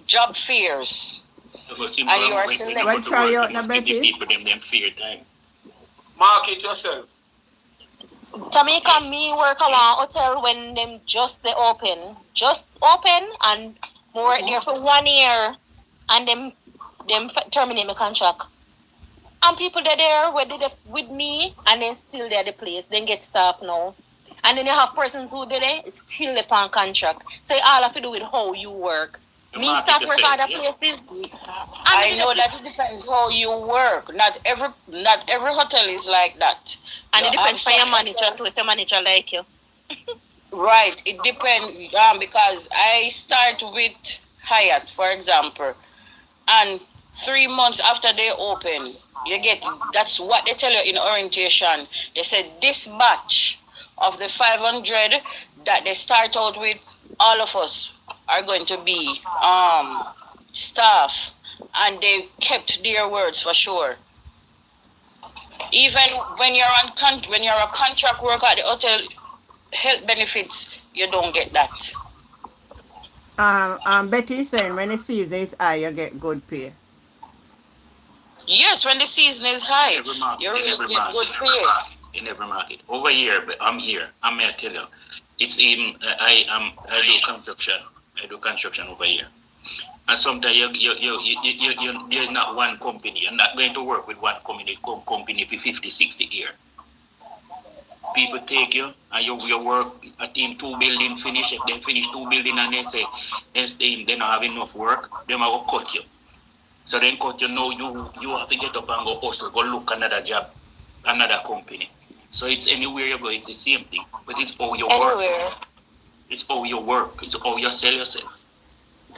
job fairs. And you are selected. Well, try out the Betty. People them fear time. Market yourself. Jamaica, me work along hotel when them they open, and more there for 1 year, and them terminate my contract. And people that there with me, and then still there the place, then get staff now. And then you have persons who did it still upon contract. So all have to do with how you work. Me staff work at other places. I know that it depends how you work. Not every hotel is like that. And it depends on your manager too, if your manager like you. Right, it depends. Because I start with Hyatt, for example, and 3 months after they open, that's what they tell you in orientation. They said this batch of the 500 that they start out with, all of us are going to be staff, and they kept their words for sure. Even when you're a contract worker at the hotel, health benefits, you don't get that. Betty is saying when the season is high, you get good pay. Yes, when the season is high, you really get good pay. In every market. Over here, but I'm here. I'm here to tell you. It's in I do construction. I do construction over here. And sometimes there's not one company. You're not going to work with one company for 50, 60 years. People take you and you work in 2 buildings, finish it, then finish 2 buildings, and they say they don't have enough work, they will cut you. So then cut you, now you have to get up and go hustle, go look another job, another company. So it's anywhere you go, it's the same thing. But it's how you work. It's how you work. It's how you sell yourself.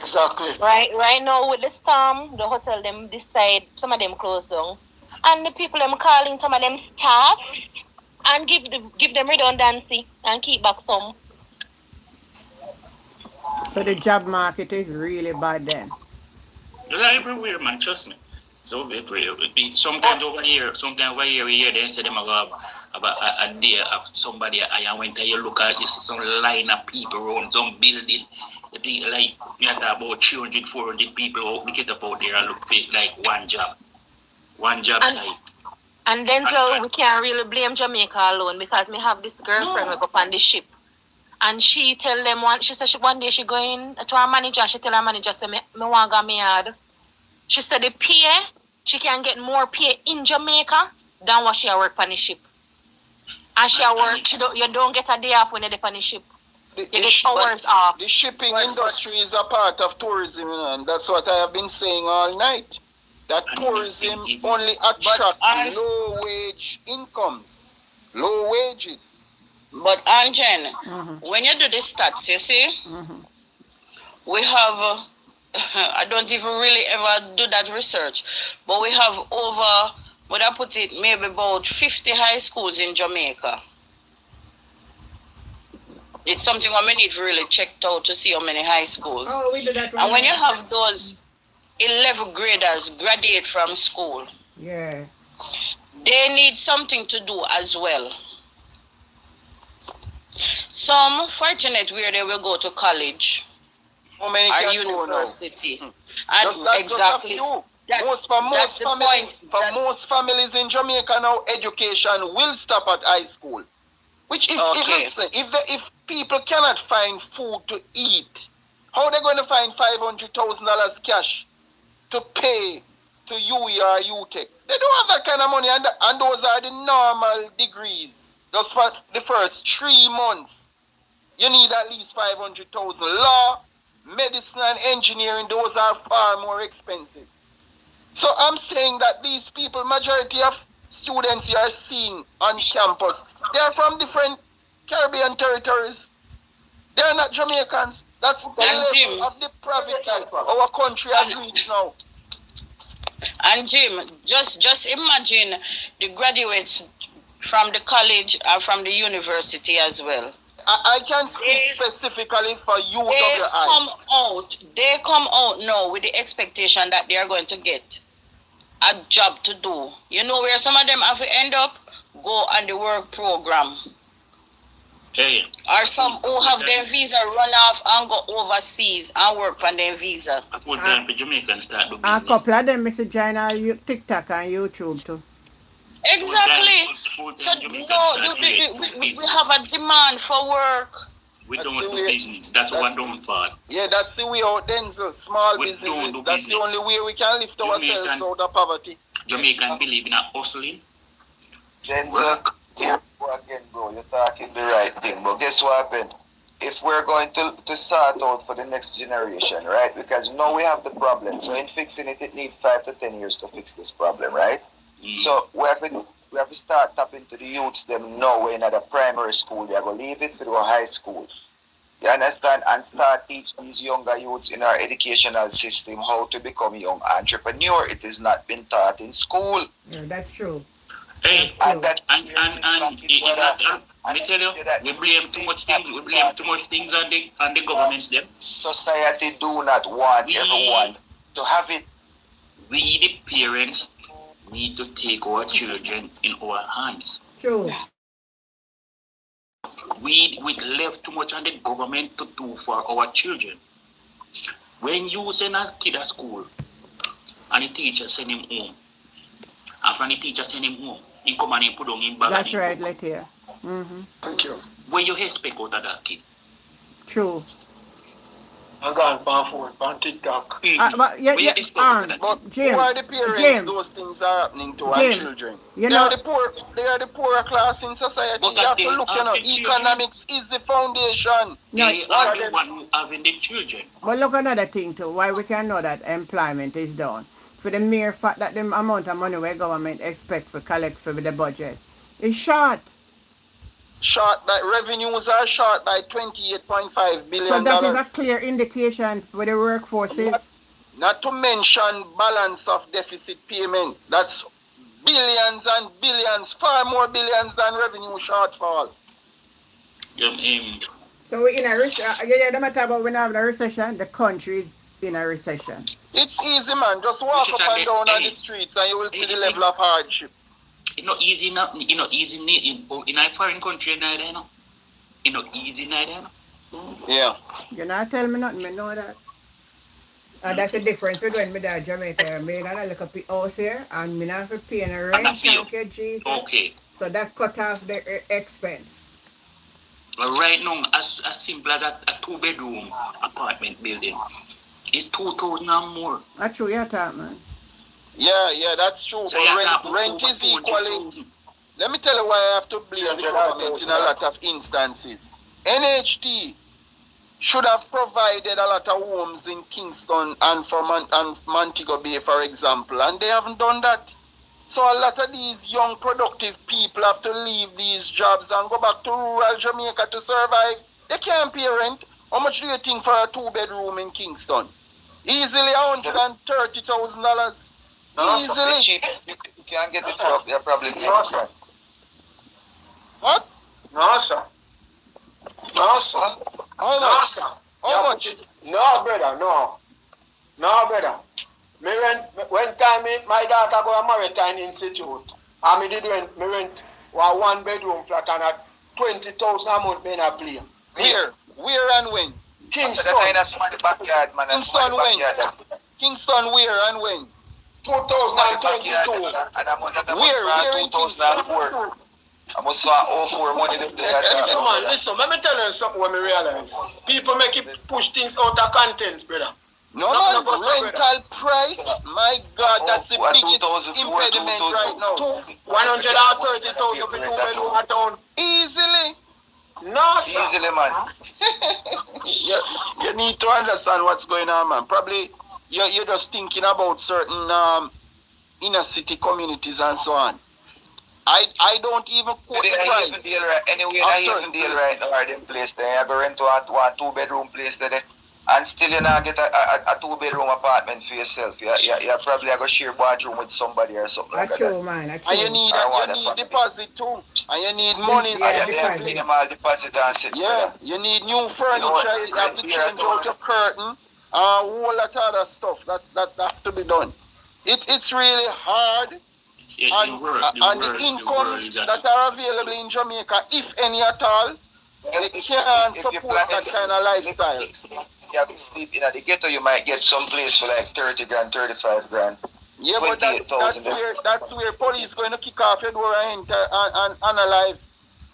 Exactly. Right now with the storm, the hotel them decide some of them close down. And the people them calling some of them staff and give them redundancy and keep back some. So the job market is really bad then. They're everywhere, man, trust me. So sometimes over here, we hear they say them about a day of somebody I went there, you look at this some line of people around some building. You think like you have about 300, 400 people out, they get up out there and look for like one job site. And then so we can't really blame Jamaica alone, because me have this girlfriend up on the ship. And she tell them she said one day she going to her manager, she tell her manager, say, me want to go me yard. She said the pay, she can get more pay in Jamaica than what she work on the ship. And she work, you don't get a day off when you're on the ship. You get hours off. The shipping industry is a part of tourism, you know, and that's what I have been saying all night. That tourism only attracts low-wage incomes, low wages. But Anjen, when you do the stats, you see, we have I don't even really ever do that research, but we have over, would I put it, maybe about 50 high schools in Jamaica. It's something I need to really check out to see how many high schools. Oh, we do that one. And when you have those 11th graders graduate from school, yeah, they need something to do as well. Some fortunate where they will go to college How many or can university. do now? And That's exactly. That, most families in Jamaica now, education will stop at high school. Which if people cannot find food to eat, how are they going to find $500,000 cash to pay to UE or UTEC? They don't have that kind of money, and those are the normal degrees. Just for the first 3 months, you need at least 500,000. Law, medicine, and engineering, those are far more expensive. So I'm saying that these people, majority of students you are seeing on campus, they are from different Caribbean territories. They are not Jamaicans. That's the level of the poverty our country has reached now. And Jim, just imagine the graduates from the college or from the university as well. I can speak specifically for UWI. They come out now with the expectation that they are going to get a job to do. You know where some of them have to end up? Go on the work program. Hey. Or some who have their visa run off and go overseas and work on their visa. I put time for Jamaicans start do a business. couple of them, Mr. China, TikTok and YouTube too. Exactly. So no, we have a demand for work. We don't do business. That's one dumb part. Yeah, that's the way out, Denzel. Small businesses. That's the only way we can lift ourselves out of poverty. Jamaican believe in a hustling. Denzel, here again, bro. You're talking the right thing. But guess what happened? If we're going to sort out for the next generation, right? Because now we have the problem. So in fixing it, it needs 5 to 10 years to fix this problem, right? So we have to start tapping to the youths them now we're in at a primary school. They are going to leave it for the high school. You understand? And start teach these younger youths in our educational system how to become young entrepreneur. It is not been taught in school. Yeah, that's true. Hey, and that let me tell you, we blame too much things. We blame too much things on the governments. Them society do not want everyone to have it. We the parents need to take our children in our hands. True. We left too much on the government to do for our children. When you send a kid at school and the teacher send him home, after the teacher send him home, he come and he put on him bag. That's right, let here. Thank you. What you expect out of that kid? True. I'm going on TikTok. Jim, who are the parents those things are happening to our children? They are the poorer class in society. But you have to look, economics is the foundation. They are the one who having the children. But look another thing too, why we can know that employment is down. For the mere fact that the amount of money where government expect for collect for the budget is short. Revenues are short by $28.5 billion. So that is a clear indication for the workforces. Not to mention balance of deficit payment. That's billions and billions, far more billions than revenue shortfall. So we're in a recession. No matter about when we have a recession, the country is in a recession. It's easy, man. Just walk up and down on the streets and you will see the level of hardship. It's not easy now. It's not easy in a foreign country neither, you know. It's not easy neither, you know. Yeah. You not tell me nothing, I know that. And that's the difference with when me there in Jamaica. I made a look up the house here and me not have to pay a rent, thank you, Jesus. Okay. So that cut off the expense. But right now, as simple as a 2-bedroom apartment building, it's 2,000 and more. That's true, you're talking, man. Yeah, that's true. So but rent is equally. Let me tell you why I have to blame the government in a lot of instances. NHT should have provided a lot of homes in Kingston and for Montego Bay, for example, and they haven't done that. So a lot of these young, productive people have to leave these jobs and go back to rural Jamaica to survive. They can't pay rent. How much do you think for a 2-bedroom in Kingston? Easily $130,000. No, Easily. it's cheap. You can't get it for you're probably No, sir. What? No, sir. No, sir. How No, much? sir. How much? No, brother, no. No, brother. Me when time my daughter go to Maritime Institute, and me did me rent one bedroom flat and at 20,000 a month me in a play. Where and when? Kingston. That's my backyard, man. That's Kingston my when? backyard. Kingston where and when? 2022. And I'm on that Where in 2004. I must have 04 money to play at Listen, man, listen. Let me tell you something when me realize. People make it push things out of content, brother. No, man, rental price, my God, that's the biggest impediment right now. 130,000 for 2 bedroom at town. Easily. No, sir. Easily, man. you need to understand what's going on, man. Probably you're just thinking about certain inner city communities and so on. I don't even quote the price. Anyway, I even deal right now at them place there. I go rent one 2 bedroom place there. And still you not get a 2 bedroom apartment for yourself. You probably go share bathroom with somebody or something like that. Man, and you need deposit too. And you need money. Deposit and sit. Yeah, you need new furniture. You have to change out your curtain. A whole lot of other stuff that have to be done. It's really hard. And the incomes that are available in Jamaica, if any at all, they can't support that kind of lifestyle. You have to sleep in the ghetto, you might get some place for like 30 grand, 35 grand. Yeah, but that's where police going to kick off your door and enter and unalive.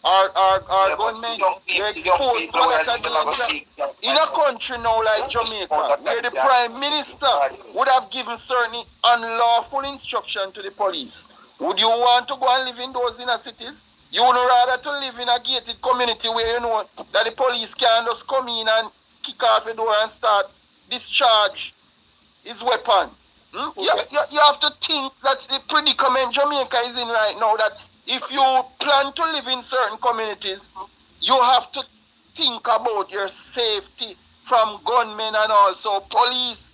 Our government, they expose to that danger. In a country now like Jamaica, where the Prime Minister would have given certain unlawful instruction to the police, would you want to go and live in those inner cities? You would rather to live in a gated community where you know that the police can just come in and kick off the door and start discharge his weapon. You have to think that's the predicament Jamaica is in right now, that if you plan to live in certain communities, you have to think about your safety from gunmen and also police.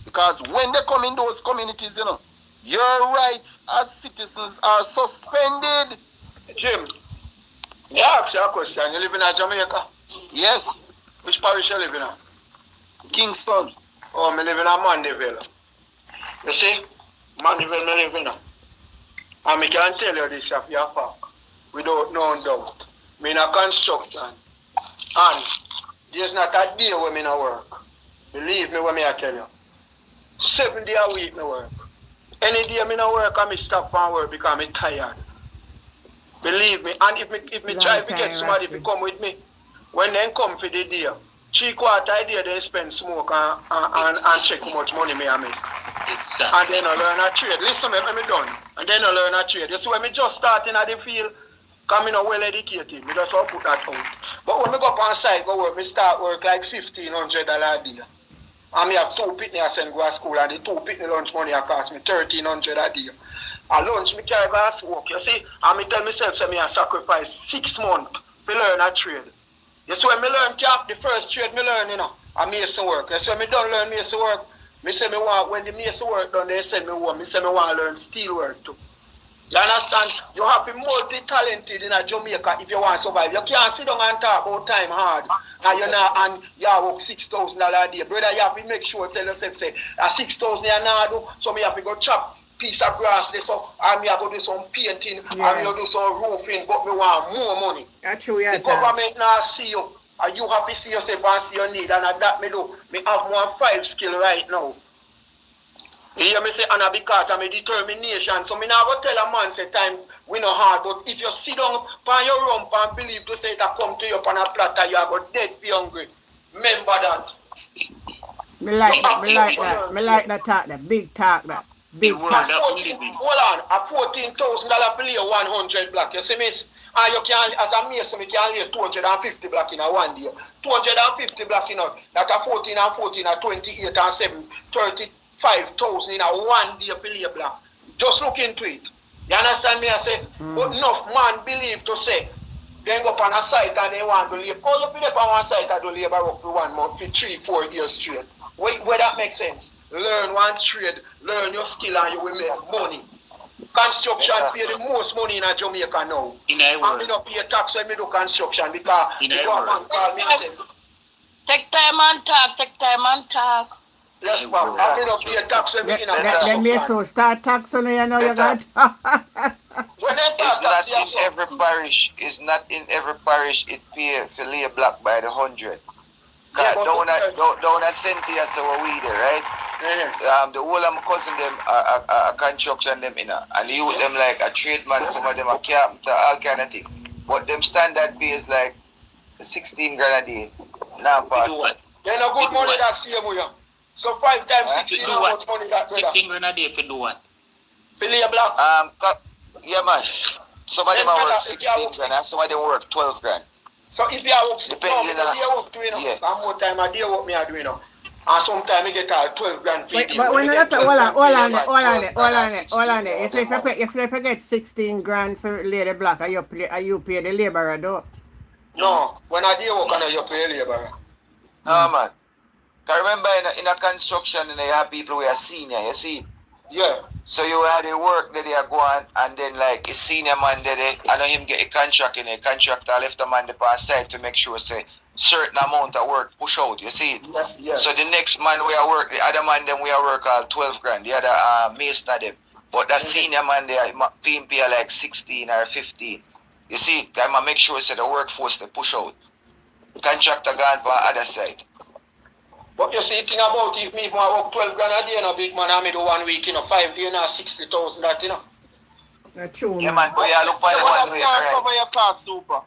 Because when they come in those communities, you know, your rights as citizens are suspended. Jim, yeah, ask you a question. You live in Jamaica? Yes. Which parish you live in? Kingston. Oh, I live in Mandeville. You see? Mandeville, I live in. And I can tell you this of your fact, without no doubt. I'm in a construction. And there's not a day when I don't work. Believe me when I tell you. 7 days a week I work. Any day I don't work, I stop and work because I'm tired. Believe me. And if me try to get somebody to come with me, when they come for the day, 3/4 a day they spend smoke and check how much money I make. Exactly. And then I learn a trade. Listen, me done. And then I learn a trade. You see, when me just starting at the field, coming out well educated, me just put that out. But when me go up on site, go work, me start work like $1,500 a day. And me have 2 pitney I send go to school, and the 2 pitney lunch money I cost me $1,300 a day. At lunch, me carry go to work, you see, and me tell myself, say me I sacrifice 6 months to learn a trade. You see, when me learn cap, the first trade me learn, you know, I mason work. You see, when me don't learn mason work, me say me want, when the mason work done, they send me home, me say me want to learn steel work too. You understand? You have to be multi-talented in Jamaica if you want to survive. You can't sit down and talk about time hard and you work $6,000 a day. Brother, you have to make sure, tell yourself, say, $6,000 you not do, so me have to go chop piece of grass there, so and me have to do some painting, and me have to do some roofing, but me want more money. That's true, yeah. The government now see you, and you have to see yourself and see your need, and that me do. Me have more 5 skill right now. You hear me say, and because I'm a determination. So me now go tell a man say time we no hard, but if you sit down on your rump and believe to say that come to you on a platter, you are go dead be hungry. Remember that. Me like that. Me like that talk, that big talk, that big talk. Hold on, a $14,000 per year, 100 block. You see me? And you can, as a mason, you can lay 250 block in a 1 day. 250 block in a, that a 14 and 14 and 28 and 7, 35,000 in a 1 day per year block. Just look into it. You understand me? I say, but enough man believe to say, they go up on a site and they want to labor. All of them on one site and do labor work for 1 month, for 3-4 years straight. Where that makes sense. Learn one trade, learn your skill, and you will make money. Construction pay the most money in Jamaica now. In a I'm not pay tax when I do construction because the government call me and say, Take time and talk. yes, ma'am. I'm not pay tax when I do Then me construction. so start tax on you know you got. When I It's talk not tax, in every parish. It's not in every parish. It pay for lay block by the 100. Yeah, Down at Cynthia, so we there, right? The whole of my cousin them are construction them in and the youth them like a tradesman, some of them are carpenter, all kind of thing. But them standard pay is like 16 grand a day. Now pass. Then a good money that same way. So 5 times 16, how much money that brother? 16 grand a day for do what? For lay block. Yeah man. Some of them are work 16 grand and some of them work 12 grand. So if you are work, depending no, day work doing and more time a day work me are doing and sometimes I get 12 grand free. But when you look at hold on it. You say if you get 16 grand for lady block, are you pay the labourer though? No, when I day work and you pay labourer. No man. Cause remember in a construction you have people who are senior, you see? Yeah. So you have the work that they are going and then like a senior man there, I know him get a contract in a contractor left a man the past side to make sure say certain amount of work push out, you see it? Yeah. So the next man we are work, the other man them we are work all 12 grand, the other mason of them. But that senior man there, him pay like 16 or 15. You see, I make sure say the workforce they push out. Contractor gone for other side. But you see, thing about if me work 12 grand a day, and a big man, I do 1 week, 5 days, 60,000, that, That's true, yeah, man, but you look for the one way, right? cover your car super.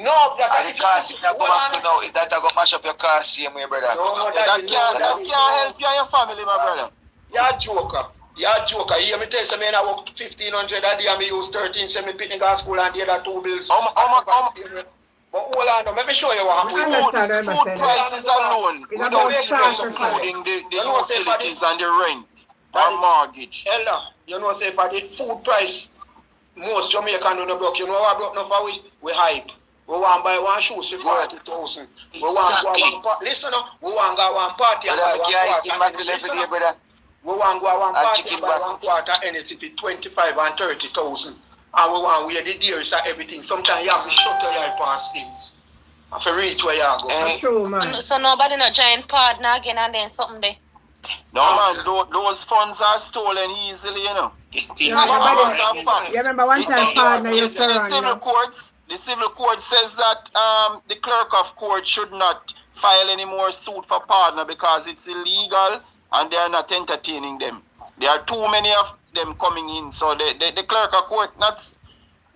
No, that and the car seat that go back to now, that go mash up your car same way, brother. No, that can't help you and your family, my brother. You're a joker. You hear me tell you, man, I work 1,500 a day, and me use 13, send me picnic at school, and the other 2 bills. But hold on, let me show you what happened. Food prices alone, without including the utilities and the rent and mortgage. Ella, you know, say if I did food price, most Jamaican do not broke. You know what broke now for we hype. We want to buy one shoe for 40,000. We want to go one party. Listen, we want to go one party and buy one quarter. Listen, we want to go one party and buy one quarter anything for 25 and 30,000. And we want to wear the deers and everything. Sometimes you have to shut your eye past things. Have to reach where you go. True, man. So nobody no join partner again and then something there. No man, those funds are stolen easily, you know. You remember one time partner used to run, the civil court says that the clerk of court should not file any more suit for partner because it's illegal and they are not entertaining them. There are too many of them coming in, so the clerk of court, not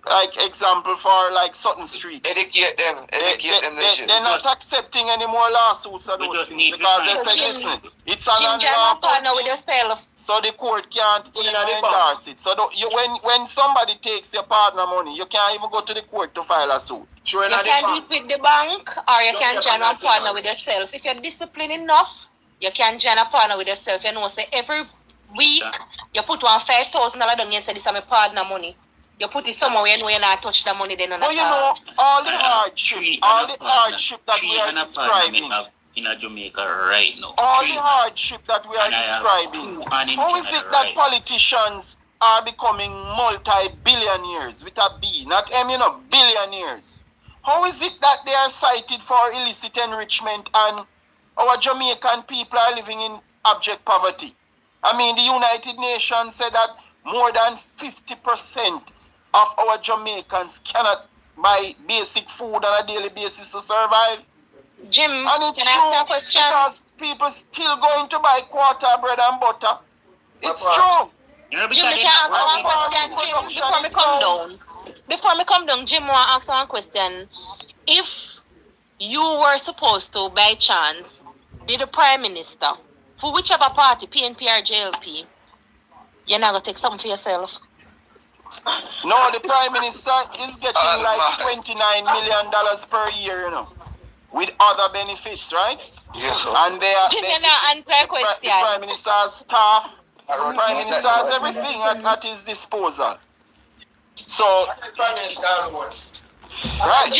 like example for like Sutton Street. Educate them. They're not accepting any more lawsuits of those things because they say, listen, it's an unlawful partner with yourself. So the court can't even endorse it. So when somebody takes your partner money, you can't even go to the court to file a suit. You can do it with the bank or you can join a partner with yourself. If you're disciplined enough, you can join a partner with yourself. You know, say every week you put one $5,000 down, you say this is my partner money. You put it somewhere when you not touch the money, then you know, all the hardship that we are describing in Jamaica right now. All the hardship that we are describing. How is it that politicians are becoming multi-billionaires with a B, not M, you know, billionaires? How is it that they are cited for illicit enrichment and our Jamaican people are living in abject poverty? I mean, the United Nations said that more than 50% of our Jamaicans cannot buy basic food on a daily basis to survive. Jim, and it's can I ask you a question? Because people still going to buy quarter bread and butter. It's true. Jim, can I ask one question, Jim, before we come down? Before we come down, Jim, I want to ask one question. If you were supposed to, by chance, be the Prime Minister, for whichever party, PNP or JLP, you're not going to take something for yourself? No, the Prime Minister is getting like $29 million per year, you know, with other benefits, right? Yeah. And they are Jim, you're not answering question. The Prime Minister's staff, the Prime Minister has everything at his disposal. So, Prime Minister, right.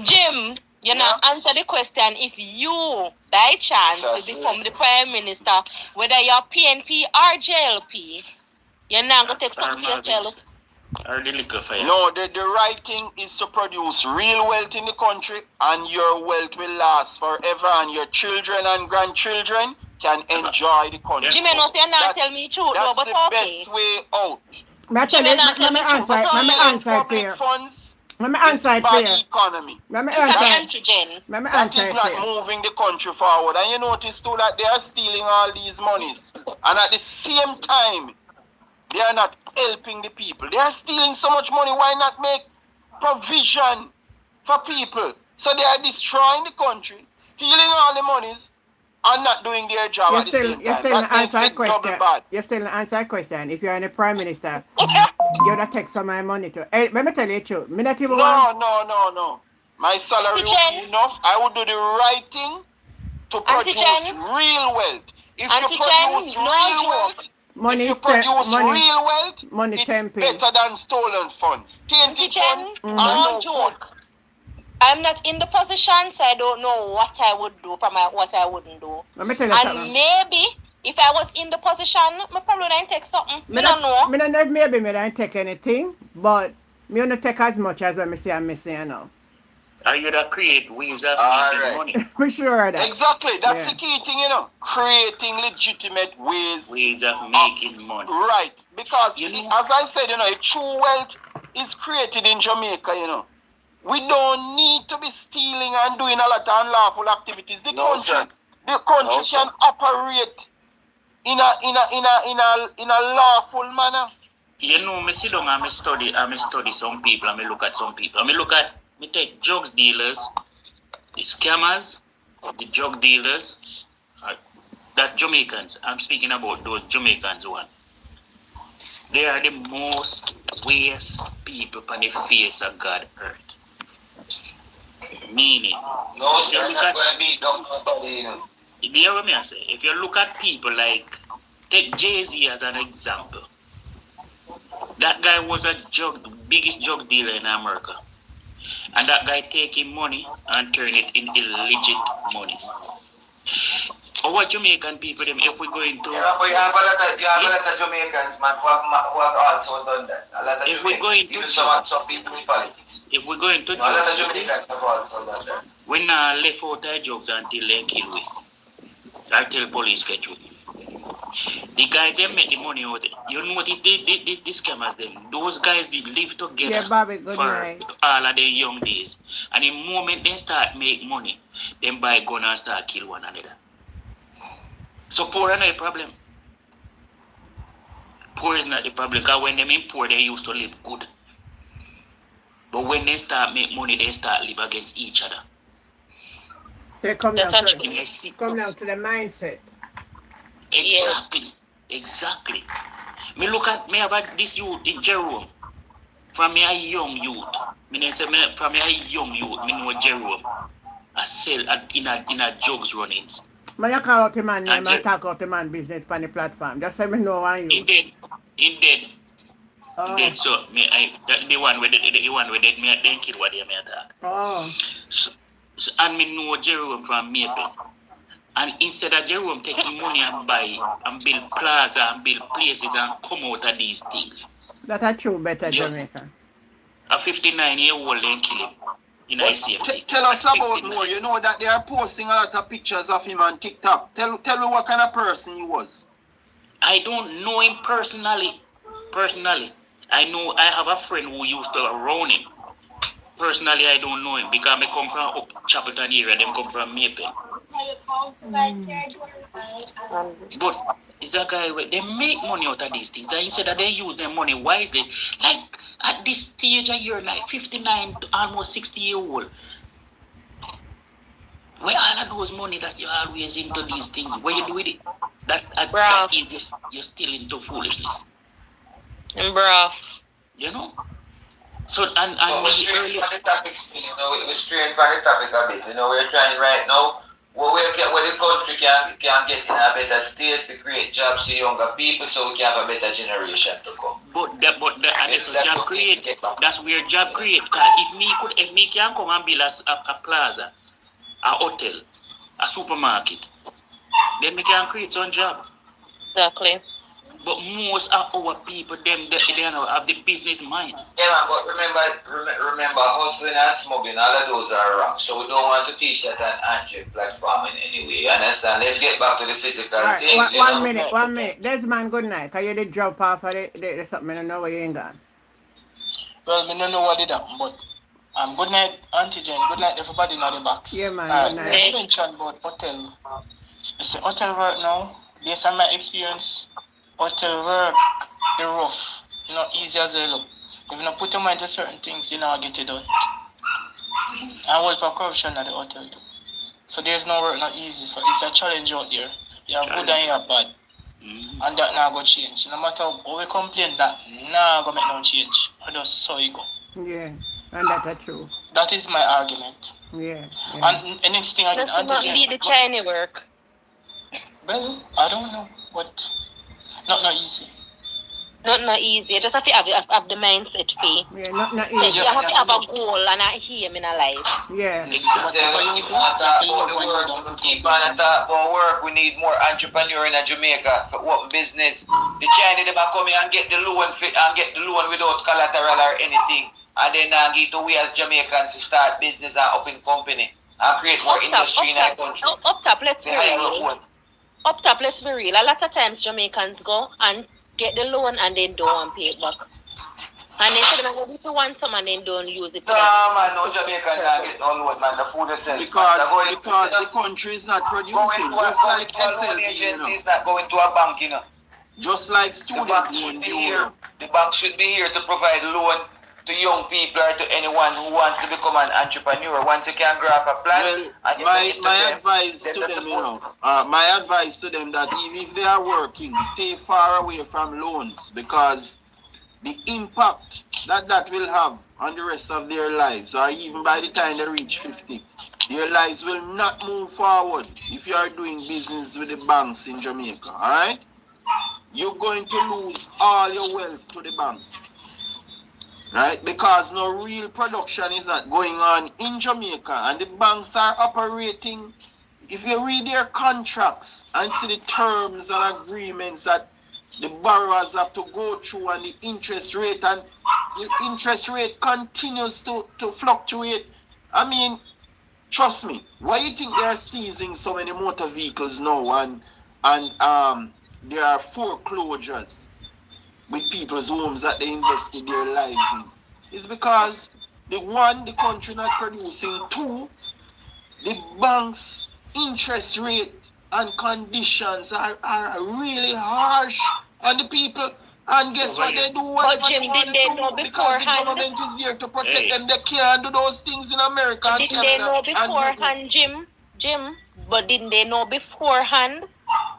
Jim, You know, answer the question. If you, by chance, will become the Prime Minister, whether you're PNP or JLP, you're not going to take something to yourself. No, the right thing is to produce real wealth in the country, and your wealth will last forever, and your children and grandchildren can enjoy the country. Jimmy, no, you're not telling me the truth, that's but the best way out. Let me answer it for you. Let me answer it for you. Economy. Let me answer That is not moving the country forward. And you notice too that they are stealing all these monies. And at the same time, they are not helping the people. They are stealing so much money. Why not make provision for people? So they are destroying the country, stealing all the monies, and not doing their job at the same time. You're still not answering question. You're still not answering question. If you're in the Prime Minister, you would take some of my money to. Hey, let me tell you the truth. No. My salary would be enough. I would do the right thing to produce real wealth. If you produce real wealth, it's better than stolen funds. Tainted funds are no joke. I'm not in the position, so I don't know what I would do from what I wouldn't do. Let me tell you something. Maybe if I was in the position, I probably don't take something. I don't know. I don't know if maybe I don't take anything, but I don't take as much as when I say I'm missing now. Are you to create ways of making money? For sure that. Exactly. That's the key thing, you know. Creating legitimate ways of making money. Right. Because as I said, you know, if true wealth is created in Jamaica, you know, we don't need to be stealing and doing a lot of unlawful activities. The country can operate in a lawful manner. You know, me sit down and me study some people, and me look at some people. Me take drugs dealers, the scammers, the drug dealers, that Jamaicans. I'm speaking about those Jamaicans one. They are the most waste people on the face of God earth. Meaning, no, sir, not going to beat down nobody, you know. You hear what I say? If you look at people like, take Jay-Z as an example. That guy was biggest drug dealer in America. And that guy taking money and turn it in illegit money. Or what Jamaican people, them, if we go into... Yeah, but you have a lot of Jamaicans, man, who have also done that. A lot of if we go into... some people in politics. If we go into... A lot of Jamaicans have also done that. We not left out our drugs until they kill we. I tell police catch we. The guy them make the money out. You notice the scammers them. Those guys did live together for all of their young days. And the moment they start make money, them buy gun and start kill one another. So poor is not a problem. Poor is not the problem. Because when them in poor, they used to live good. But when they start make money, they start live against each other. So come down to the mindset. Exactly. Me look at me about this youth in Jerome. From me a young youth. From me a young youth, me know Jerome. I sell in a jugs runnings. But you call out the man name and talk out the man business on the platform. Just say me know one you. Indeed. So the one with me then kill what they may attack. Oh. So, and me know Jerome from Maple. And instead of Jerome taking money and buy and build plaza and build places and come out of these things. That are true better Jamaica. A 59-year-old then kill him. In Tell us about more. You know that they are posting a lot of pictures of him on TikTok. Tell me what kind of person he was. I don't know him personally. I know I have a friend who used to run him. Personally, I don't know him because I come from up Chapelton area, them come from Maple. But it's a guy where they make money out of these things. And instead that they use their money wisely, like at this stage of year, like 59 to almost 60-year-old. Where all of those money that you're always into these things, where you do with it? That you're still into foolishness. Bro. You know? So and we're straight from the topic still, you know, we're straight from the topic a bit. You know, we're trying right now. where the country can get in a better state to create jobs to younger people so we can have a better generation to come. But that's a job create. That's where job create. If me can come and build a plaza, a hotel, a supermarket, then we can create some job. Exactly. But most of our people, they don't have the business mind. Yeah, man, but remember, hustling and smuggling, all of those are wrong. So we don't want to teach that on Android platform in any way. You understand? Let's get back to the physical Right, things. one minute. Desmond, good night. Cause you did drop off of the something. I don't know where you ain't gone. Well, I don't know what did happen, but good night, Auntie Jen. Good night, everybody in the box. Yeah, man. Good night. You mentioned about hotel. It's a hotel work now. Based on my experience, hotel work is rough. Not easy as it look. If you not put your mind to certain things, you know get it done. I work for corruption at the hotel too. So there's no work not easy. So it's a challenge out there. You have good and you have bad. And that now go change. No matter how we complain, that now go make no change. I just saw it go. Yeah, and that's true. That is my argument. Yeah. And the next thing I did, not be the Chinese work. Well, I don't know, but not easy. Not easy. You just have to have the mindset fee. Yeah, not easy. You have to have a goal and a aim in a life. Yeah. Keep on talk about work. We need more entrepreneur in Jamaica for open business. The Chinese them are coming and get the loan without collateral or anything, and then give to we as Jamaicans to start business and open company and create more industry in our country. Up top, let's be real. Up top, let's be real. A lot of times Jamaicans go and get the loan and then don't want to pay it back. And they say that if you want some and then don't use it. No, man, no Jamaican can't get no loan, man. The food is Because the country is not producing, just like SLB, you know. It's not going to a bank, you know. Just like student loan. The bank should be here to provide loan to young people or to anyone who wants to become an entrepreneur. Once you can graph a plan, and my advice to them, you know, my advice to them that if they are working, stay far away from loans, because the impact that will have on the rest of their lives, or even by the time they reach 50, their lives will not move forward if you are doing business with the banks in Jamaica, all right? You're going to lose all your wealth to the banks. Right? Because no real production is not going on in Jamaica, and the banks are operating. If you read their contracts and see the terms and agreements that the borrowers have to go through, and the interest rate continues to fluctuate. I mean, trust me, why you think they are seizing so many motor vehicles now, and there are foreclosures with people's homes that they invested their lives in? It's because the country not producing. Two, the bank's interest rate and conditions are really harsh on the people. And guess what they do? But Jim, did they know beforehand? Because the government is there to protect them. They can't do those things in America. Didn't they know beforehand, Jim? But didn't they know beforehand?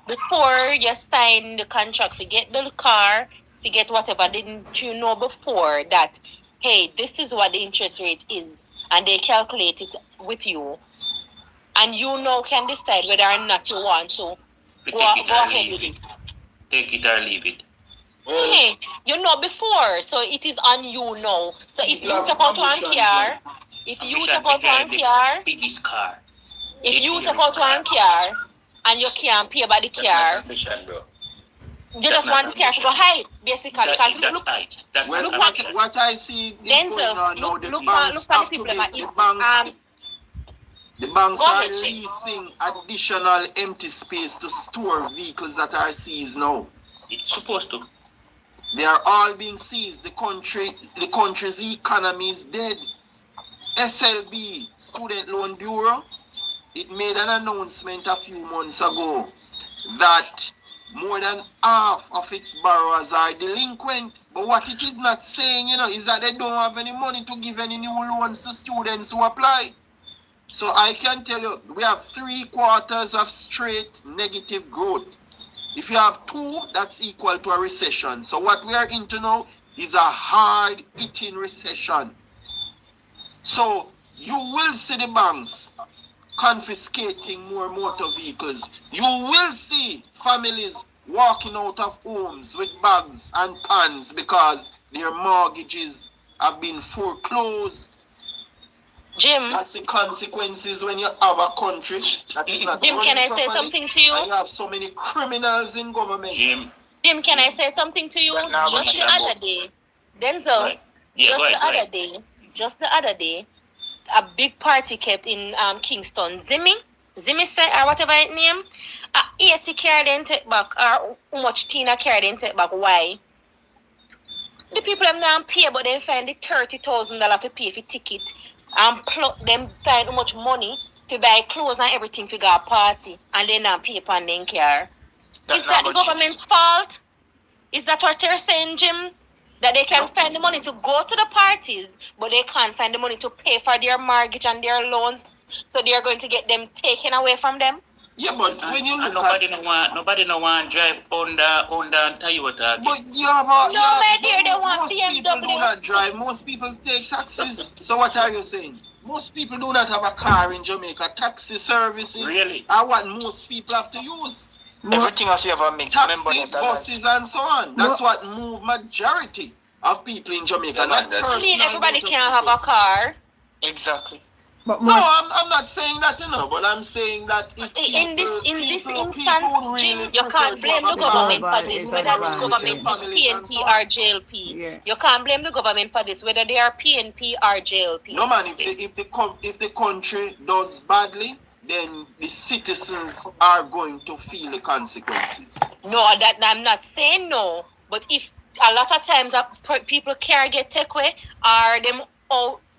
Before you sign the contract to get the car, to get whatever, didn't you know before that, hey, this is what the interest rate is, and they calculate it with you, and you now can decide whether or not you want to go ahead with it. Take it or leave it. Hey, you know before, so it is on you now. So if you take out one car, biggest car. If you take out one car and you can't pay by the car, you just want the car to go high, basically. What I see is going on now. The banks are leasing additional empty space to store vehicles that are seized now. It's supposed to. They are all being seized. The country's economy is dead. SLB, Student Loan Bureau, it made an announcement a few months ago that more than half of its borrowers are delinquent. But what it is not saying, is that they don't have any money to give any new loans to students who apply. So I can tell you, we have 3 quarters of straight negative growth. If you have 2, that's equal to a recession. So what we are into now is a hard-hitting recession. So you will see the banks confiscating more motor vehicles. You will see families walking out of homes with bags and pans because their mortgages have been foreclosed. Jim. That's the consequences when you have a country that is not Jim, can I properly, say something to you? and you have so many criminals in government. Jim, can I say something to you? Just the other day, Denzel. Right. Yeah, Just the other day, a big party kept in Kingston. Zimmy said, or whatever it name, 80 carry then take back, or how much Tina carry then take back. Why? The people them not pay, but they find the $30,000 to pay for ticket and plug them find how much money to buy clothes and everything for a party, and they not pay upon their car. Is that the government's fault? Is that what you're saying, Jim? That they can find the money to go to the parties, but they can't find the money to pay for their mortgage and their loans, so they're going to get them taken away from them? Yeah, but when you look nobody no want drive Honda and Toyota. But you have a... No, my dear, they want most people do not drive. Most people take taxis. So what are you saying? Most people do not have a car in Jamaica. Taxi services are what most people have to use. Everything has to have a mix. Taxi, buses and so on. That's what move majority of people in Jamaica. I mean, everybody can't have a car. Exactly. But no, I'm not saying that, but I'm saying that if in this instance, Jim, you can't blame the government for this, whether the government is PNP or JLP. Yeah. You can't blame the government for this, whether they are PNP or JLP. No man, if the country does badly, then the citizens are going to feel the consequences. No, that I'm not saying no, but if a lot of times people can't get takeaway or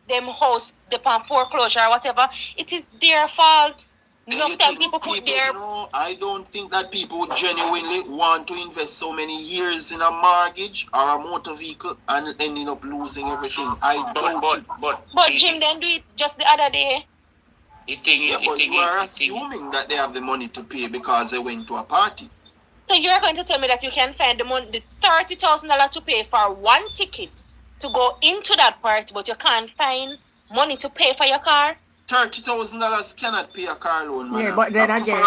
them house upon foreclosure or whatever, it is their fault. Enough time people put their... No, I don't think that people genuinely want to invest so many years in a mortgage or a motor vehicle and ending up losing everything. But Jim then do it just the other day. You are assuming that they have the money to pay because they went to a party. So you're going to tell me that you can find the $30,000 to pay for one ticket to go into that party, but you can't find money to pay for your car? $30,000 cannot pay a car loan, man. Yeah, but then again,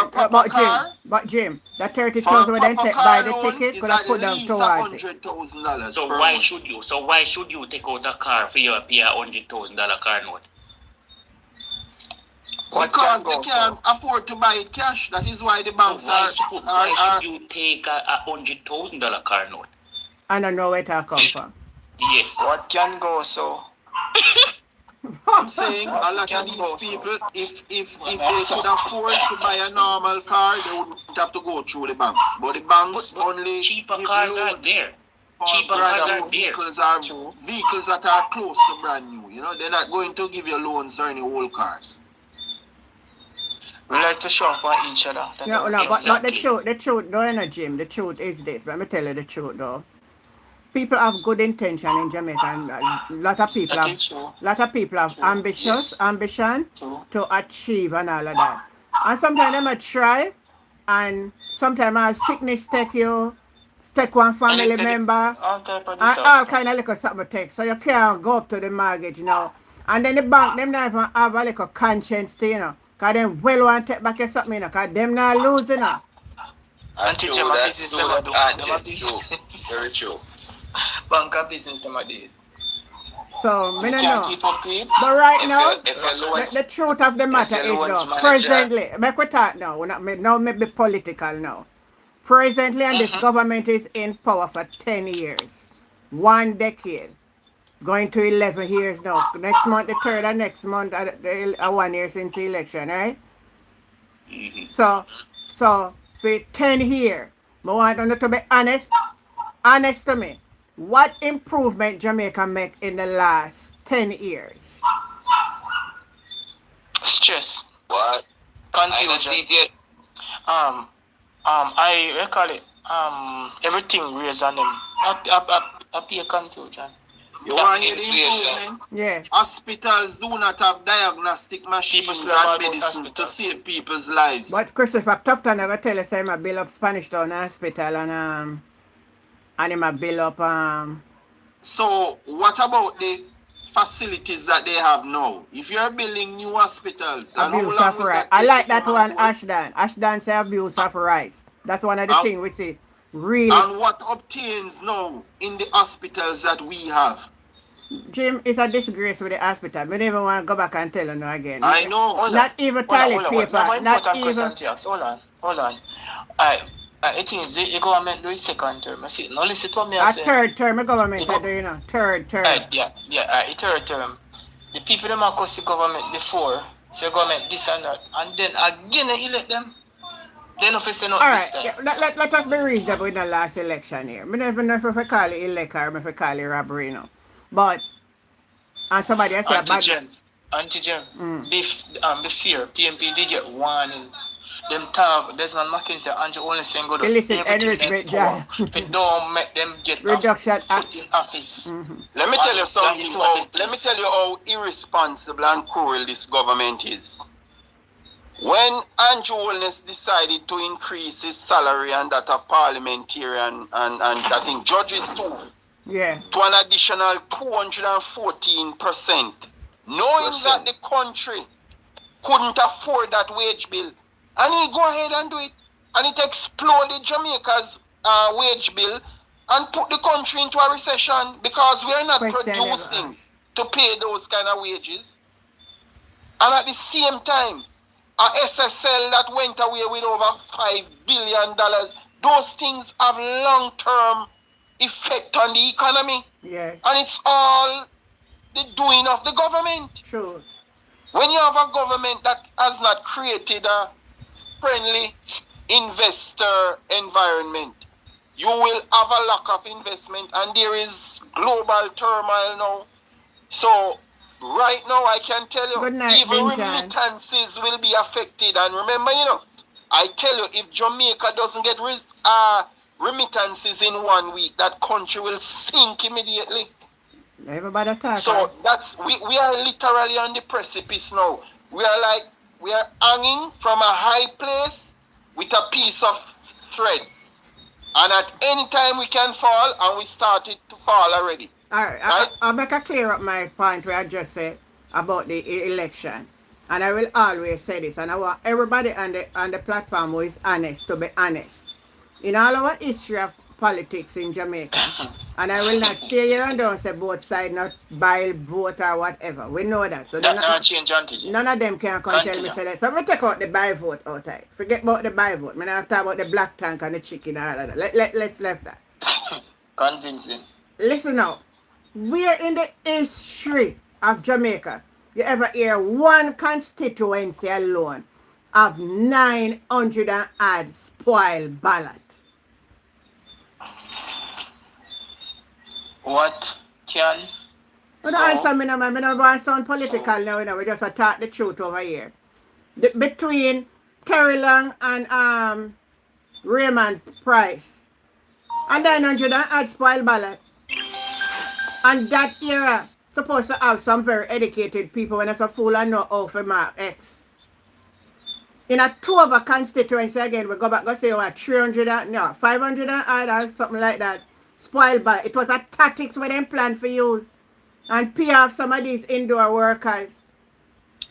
but Jim, that $30,000 would then take by the ticket could have put them towards it. So why should you take out a car for your pay $100,000 car note? Because they can't afford to buy it cash. That is why the banks why should you take a $100,000 car note? I don't know where it come from. Yes. What can go so? I'm saying a lot of these people, if they could afford to buy a normal car, they wouldn't have to go through the banks. But the banks only cheaper cars are there. Cheaper cars are there. Vehicles that are close to brand new. You know, they're not going to give you loans or any old cars. We like to shop on each other. Yeah, no, but the truth, though, Jim, the truth is this. Let me tell you the truth, though. People have good intention in Jamaica, and a lot of people have ambition to achieve and all of that. And sometimes they might try, and sometimes sickness take one family member, and all kind of little something take. So you can't go up to the mortgage, And then the bank, them not even have a little conscience, because them well want to take back your something, because them not losing, And teach them a business, them a do. Very true. Bank a business, them a do. So, I don't know. But right now, the truth of the matter is now, presently, make we talk now, now maybe political now. Presently, and this government is in power for 10 years. 1 decade. Going to 11 years now. Next month, the 3rd, and next month, 1 year since the election, right? So for 10 years, I want you to be honest to me. What improvement Jamaica make in the last 10 years? Stress. What? Confusion. I see it. I recall it. Everything raised on them. Appear confusion. You want to hear the improvement? Yeah. Hospitals do not have diagnostic machines and medicine to save people's lives. But Christopher Tufton never tell us I'm a bill up Spanish Town Hospital and I'm a bill up So what about the facilities that they have now. If you're building new hospitals, and how Abuse long of will rights. that I take like to that come one, on board? Ashdan. Ashdan say abuse of rights. That's one of the And- things we see. Really, And what obtains now in the hospitals that we have? Jim, it's a disgrace with the hospital. We don't even want to go back and tell you no again. I know. Hold Not on. even Hold on, toilet hold on. paper. Now, Not important even. question to ask. Hold on. It is the government do it second term. I see. Now listen to me. I A say. third term, the government, The I do, you know. Third term. It third term. The people them are the government before, say government this and that, and then again they elect them. They don't say not All this right, time. let us be reasonable in the last election here. I don't even know if we call it elect or if we call it robbery, you know. But, and somebody else say, Antigen. Mm. Before PMP did get one. Them talk, Desmond McKinsey, Andrew only saying go to illicit everything enrichment, they pour. John. If it don't make them get Reduction foot Act. in office. Mm-hmm. Let me tell you something. That is what it Let me is. tell you how irresponsible and cruel this government is. When Andrew Holness decided to increase his salary and that of parliamentarian and I think judges too, Yeah. to an additional 214%, knowing that the country couldn't afford that wage bill, and he go ahead and do it, and it exploded Jamaica's wage bill and put the country into a recession because we are not producing to pay those kind of wages. And at the same time, a SSL that went away with over $5 billion, those things have long-term effect on the economy. Yes. And it's all the doing of the government. True. When you have a government that has not created a friendly investor environment, you will have a lack of investment, and there is global turmoil now. So right now I can tell you, Good night, even Vincent. remittances will be affected. And remember, I tell you, if Jamaica doesn't get remittances in 1 week, that country will sink immediately. Everybody talk. So that's we are literally on the precipice now. We are hanging from a high place with a piece of thread. And at any time we can fall, and we started to fall already. All right, I'll make a clear up my point where I just said about the election. And I will always say this, and I want everybody on the platform who is honest to be honest. In all our history of politics in Jamaica, and I will not stay here and don't say both sides not buy vote or whatever. We know that. So That not change antigen. none of them can come tell me say that. So we take out the buy vote outside. Forget about the buy vote. I have to talk about the black tank and the chicken and all of that. Let's left that. Convincing. Listen now. Where in the history of Jamaica you ever hear one constituency alone of 900 and odd spoiled ballot? What can? Don't answer me now, man. I don't want to sound political now, we just talk the truth over here. Between Terry Long and Raymond Price. And 900 and odd spoiled ballot. And that era supposed to have some very educated people when it's a fool and know how to mark X. In a 2 of a constituency again, we go back and say 500 and odd or something like that. Spoiled ballot. It was a tactics where them planned for use and pay off some of these indoor workers.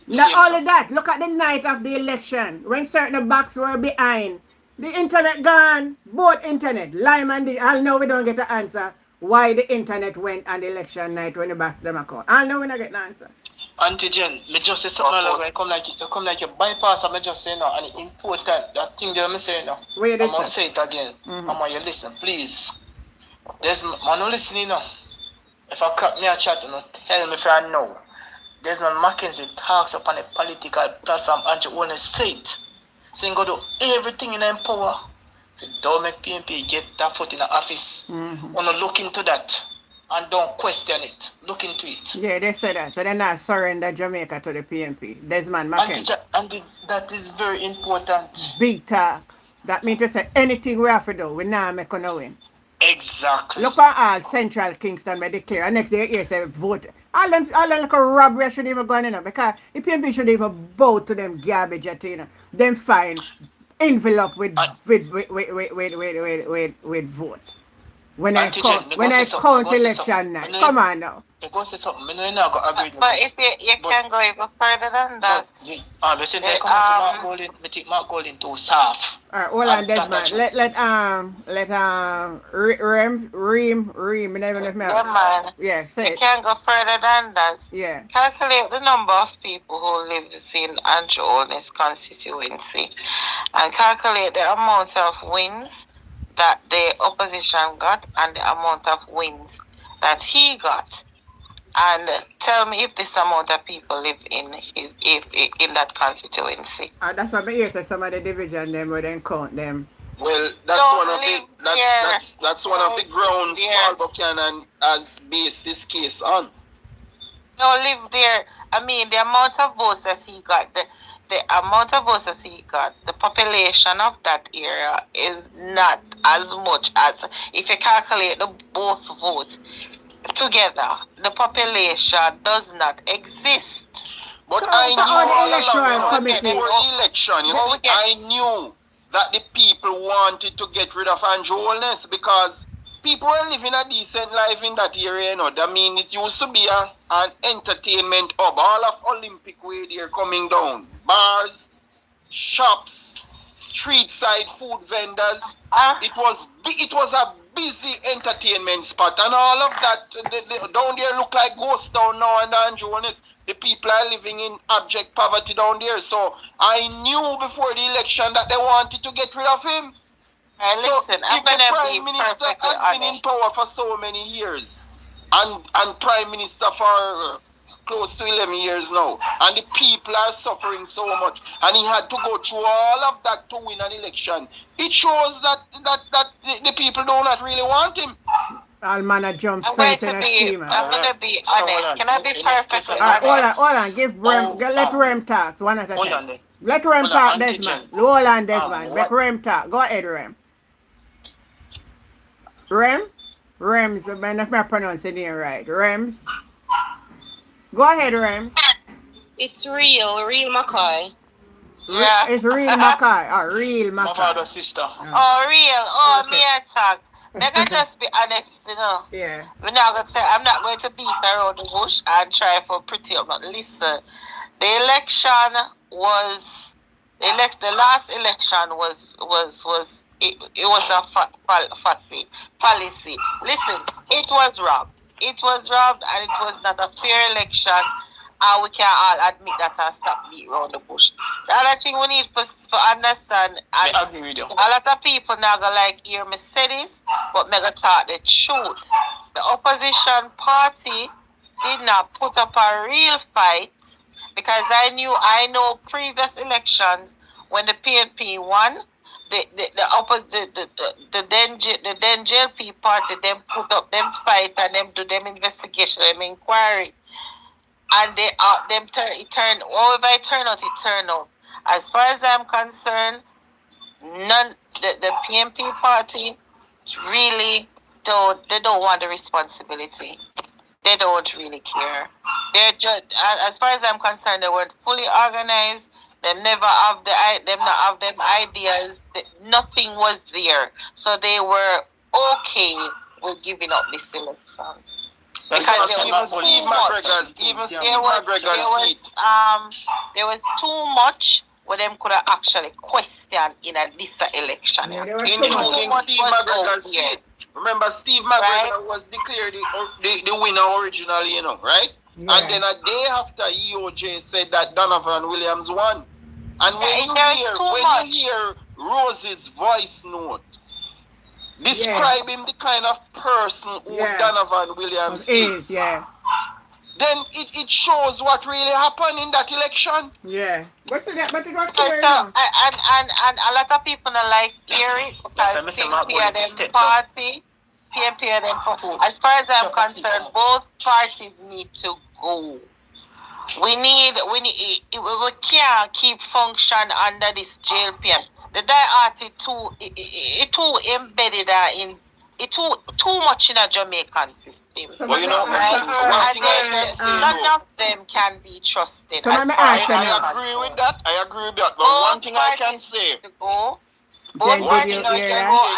Not only that, look at the night of the election when certain box were behind. The internet gone, both internet, Lyman did. I'll know we don't get an answer why the internet went on the election night when you back them account. I'll know we don't get an answer. Antigen, me just say something like it come like you bypass and me just say no, and it's important that thing that me say now. Wait I'm gonna say it again. I'm gonna you listen, please. There's man no listening now. If I crack me a chat, tell me if I know. Desmond McKinsey talks upon a political platform and you only say it. Saying go do everything in them power. If you don't make PMP get that foot in the office, wanna look into that and don't question it. Look into it. Yeah, they say that. So they're not surrender Jamaica to the PNP. Desmond McKinsey. And that is very important. Big talk. That means to say anything we have to do, we now make no win. Exactly. Look at all Central Kingston may declare. And next day you say vote. All them like a robbery should even go on, because the PNP should even bow to them garbage at them fine envelope with vote. When I Auntie Jen, count election night. Come on now. You go say something. I know you're not going to agree with But me. if you can go even further than that. Listen, they come out to Mark Golding. I think Mark Golding too soft. Alright, hold on, Desmond. Let Reem, never know if Yeah, man. Yeah, say You it. can go further than that. Yeah. Calculate the number of people who live in Andrew Holness constituency and calculate the amount of wins that the opposition got and the amount of wins that he got. And tell me if this amount of people live in that constituency. That's what I hear. So some of the division them where then count them. Well, that's one of the grounds Paul Buchanan has based this case on. Don't live there. I mean, the amount of votes that he got, the amount of votes that he got, the population of that area is not as much as if you calculate the both votes together. The population does not exist. But I knew before the election, you see, I knew that the people wanted to get rid of Andrew Holness because people were living a decent life in that area, you know. I mean, it used to be an entertainment hub. All of Olympic way there coming down. Bars, shops, street side food vendors. It was a busy entertainment spot, and all of that down there look like ghost town now. And Andrew Holness, the people are living in abject poverty down there. So I knew before the election that they wanted to get rid of him. So if the Prime Minister has been in power for so many years, and Prime Minister for close to 11 years now, and the people are suffering so much, and he had to go through all of that to win an election, it shows that the people do not really want him. All man a jump fence in a scheme. I'm going to be honest. Can I be perfectly honest? Hold on. Let Rem talk one at a time. Let Rem talk, Desmond. Hold on, Desmond. Let Rem talk. Go ahead, Rem. Rems, man, if I pronounce it here right. Rems. Go ahead, Rems. It's real McCoy. Yeah. It's real McCoy. Real McCoy. My father's sister. Oh, real. Me attack. Let me just be honest, you know. Yeah. I'm not going to beat around the bush and try for pretty up. But listen, the election was the last election was it was a policy. Listen, it was robbed. It was robbed, and it was not a fair election. And we can all admit that and stop beating around the bush. The other thing we need for understand, and I agree with you. a lot of people now go like hear me say this, but me go talk the truth. The opposition party did not put up a real fight because I know previous elections when the PNP won, the then JLP party them put up them fight and them do them investigation, them inquiry. And it turned out. As far as I'm concerned, the PNP party really don't want the responsibility. They don't really care. They're just, as far as I'm concerned, they weren't fully organized. They never have them ideas. Nothing was there, so they were okay with giving up this election. Because there was too much where them could have actually questioned in this election. Including Steve McGregor's seat. Remember, Steve McGregor was declared the winner originally, you know, right? Yeah. And then a day after EOJ said that Donovan Williams won. And when you hear Rose's voice note, describe him the kind of person who Donovan Williams is. Then it shows what really happened in that election. Yeah. But it was clear and a lot of people don't like hearing because PNP and them. As far as I'm concerned, both parties need to go. We can't keep function under this JLPM. The diarty too embedded in it too much in a Jamaican system. But you know, none of them can be trusted. So I agree with that. But one thing I can say,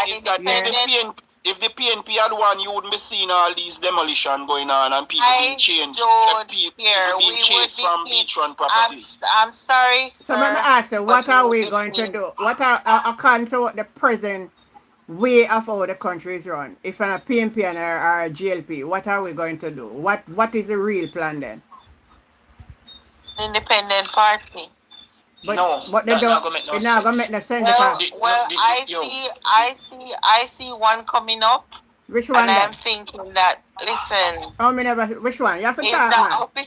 is that If the PNP had won, you wouldn't be seeing all these demolition going on and people being changed. People being chased from beachfront properties. I'm sorry. So let me ask you, what are we going to do? What are according to the present way of how the country is run? If a PNP and a GLP, what are we going to do? What is the real plan then? Independent party. But they don't. It's not gonna make no sense. I see one coming up. Which one? And I'm thinking that listen. Which one? You have to it's talk, not man.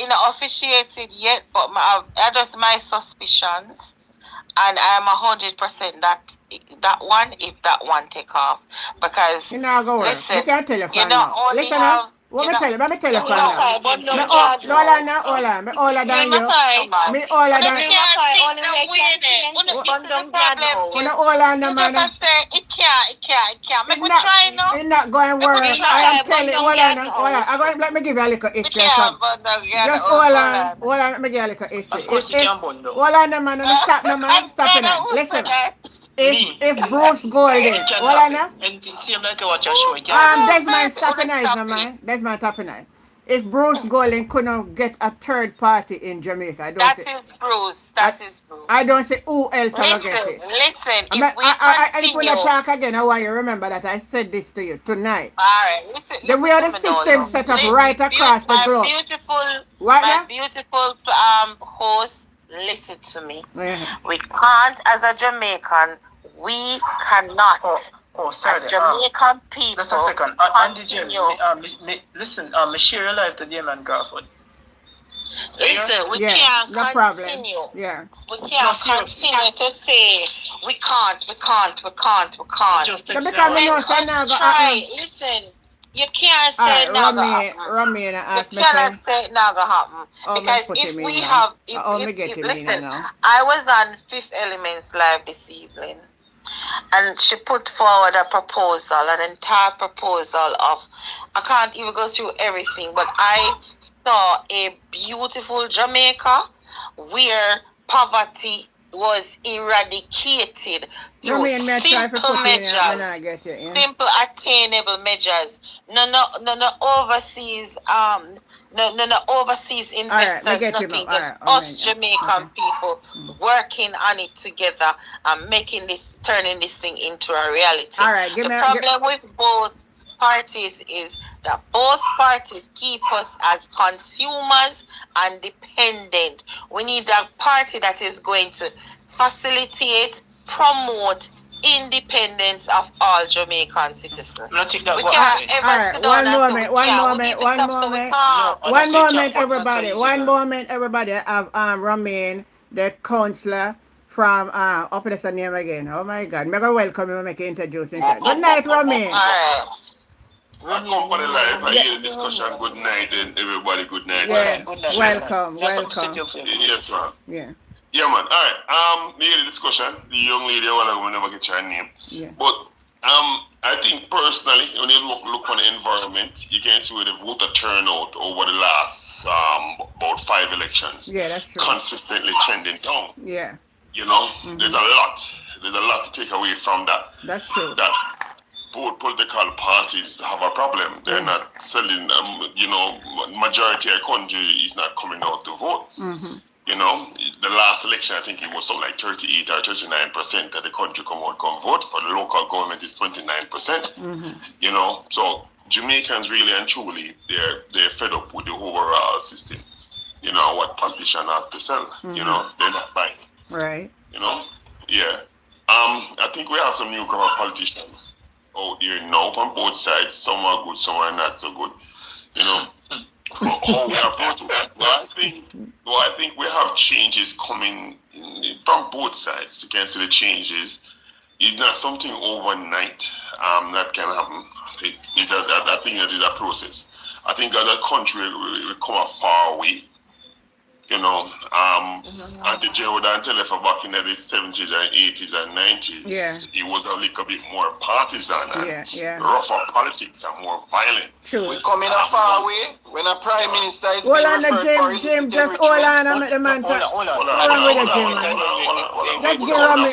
Not officiated yet, but that is my suspicions, and I'm 100% that one. If that one take off, because you know, go listen, you can't tell your you fan now. Listen now. What me tell you? Let me tell you, fan now. Me older than you. Me older than you. You older than man. It can't. Make me try now. It's not going to work. I am telling you. Hold on. Let me give you a little history. Just hold on. Let me give you a little history. Hold on, man. Don't stop, no man. Stop it. Listen. If Bruce Golden, hold on now. Desmond stopping eyes, no man. Desmond stopping eyes. If Bruce Golden couldn't get a third party in Jamaica, That is Bruce. I don't say who else will get it. Listen, if we talk again, I want you to remember that I said this to you tonight. Alright, listen. The way the system set up right across the globe. My beautiful host, listen to me. We can't, as a Jamaican, we cannot. Sorry. As Jamaican people. Just a second. Andy Jim, listen, me share your life today, man, Garford. Listen, we can't continue. Yeah. We can't continue to say we can't. Just try. Listen, you can't say it not gonna happen. You cannot say it not gonna happen. Because if we have, listen, I was on Fifth Elements Live this evening, and she put forward a proposal, an entire proposal of, I can't even go through everything, but I saw a beautiful Jamaica where poverty was eradicated through simple measures, simple attainable measures. No overseas overseas investors, nothing. Just us Jamaican people working on it together and turning this thing into a reality. The problem with both parties is that both parties keep us as consumers and dependent. We need a party that is going to facilitate, promote independence of all Jamaican citizens. We can't ever sit down One moment, everybody. I have Romain, the councillor from up in the name again. Oh my God. Maybe welcome him and make introduce himself. Good night, Romain. Alright. Company life, I hear the discussion. Good night, and everybody. Good night. Yeah. Welcome. Yes, man. Yeah. Yeah, man. All right. Me hear the discussion. The young lady, I will never get your name. Yeah. But I think personally, when you look on the environment, you can see where the voter turnout over the last about 5 elections. Yeah, that's true. Consistently trending down. Yeah. You know, there's a lot to take away from that. That's true. That both political parties have a problem. They're not selling, majority of the country is not coming out to vote. You know, the last election, I think it was something like 38 or 39% that the country come vote. For the local government, it's 29%. You know, so Jamaicans really and truly, they're fed up with the overall system. You know, what politicians have to sell. You know, they're not buying. Right. You know? Yeah. I think we have some newcomer politicians out there now from both sides. Some are good, some are not so good. You know, how we approach it. Well, I think we have changes coming from both sides. You can see the changes. It's not something overnight that can happen. I think that is a process. I think as a country, we come a far way. You know, Auntie Jane would tell you for back in the 70s and 80s and 90s, it was a little bit more partisan and rougher politics and more violent. True. We come in a far way when a prime minister is hold being on, referred for Jim, just hold on and make the man talk. Hold on, Jim, man.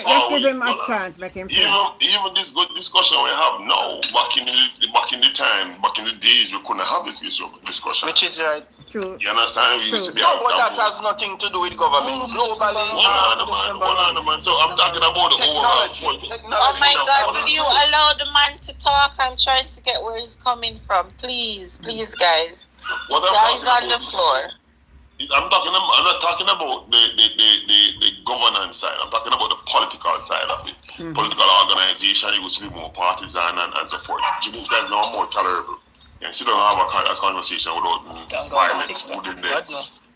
Just give him a chance, make him feel. Even this good discussion we have now, back in the days, we couldn't have this discussion. Which is right. True. You understand? We used to be but that has nothing to do with government. Globally. Hold on, man. So I'm talking about the overall. Oh my God, will you allow the man to talk? I'm trying to get where he's coming from. Please, guys. He's on the floor. I'm not talking about the governance side. I'm talking about the political side of it. Political organization, it used to be more partisan and so forth. Jamaica is now more tolerable. And so don't have a conversation without violence within there.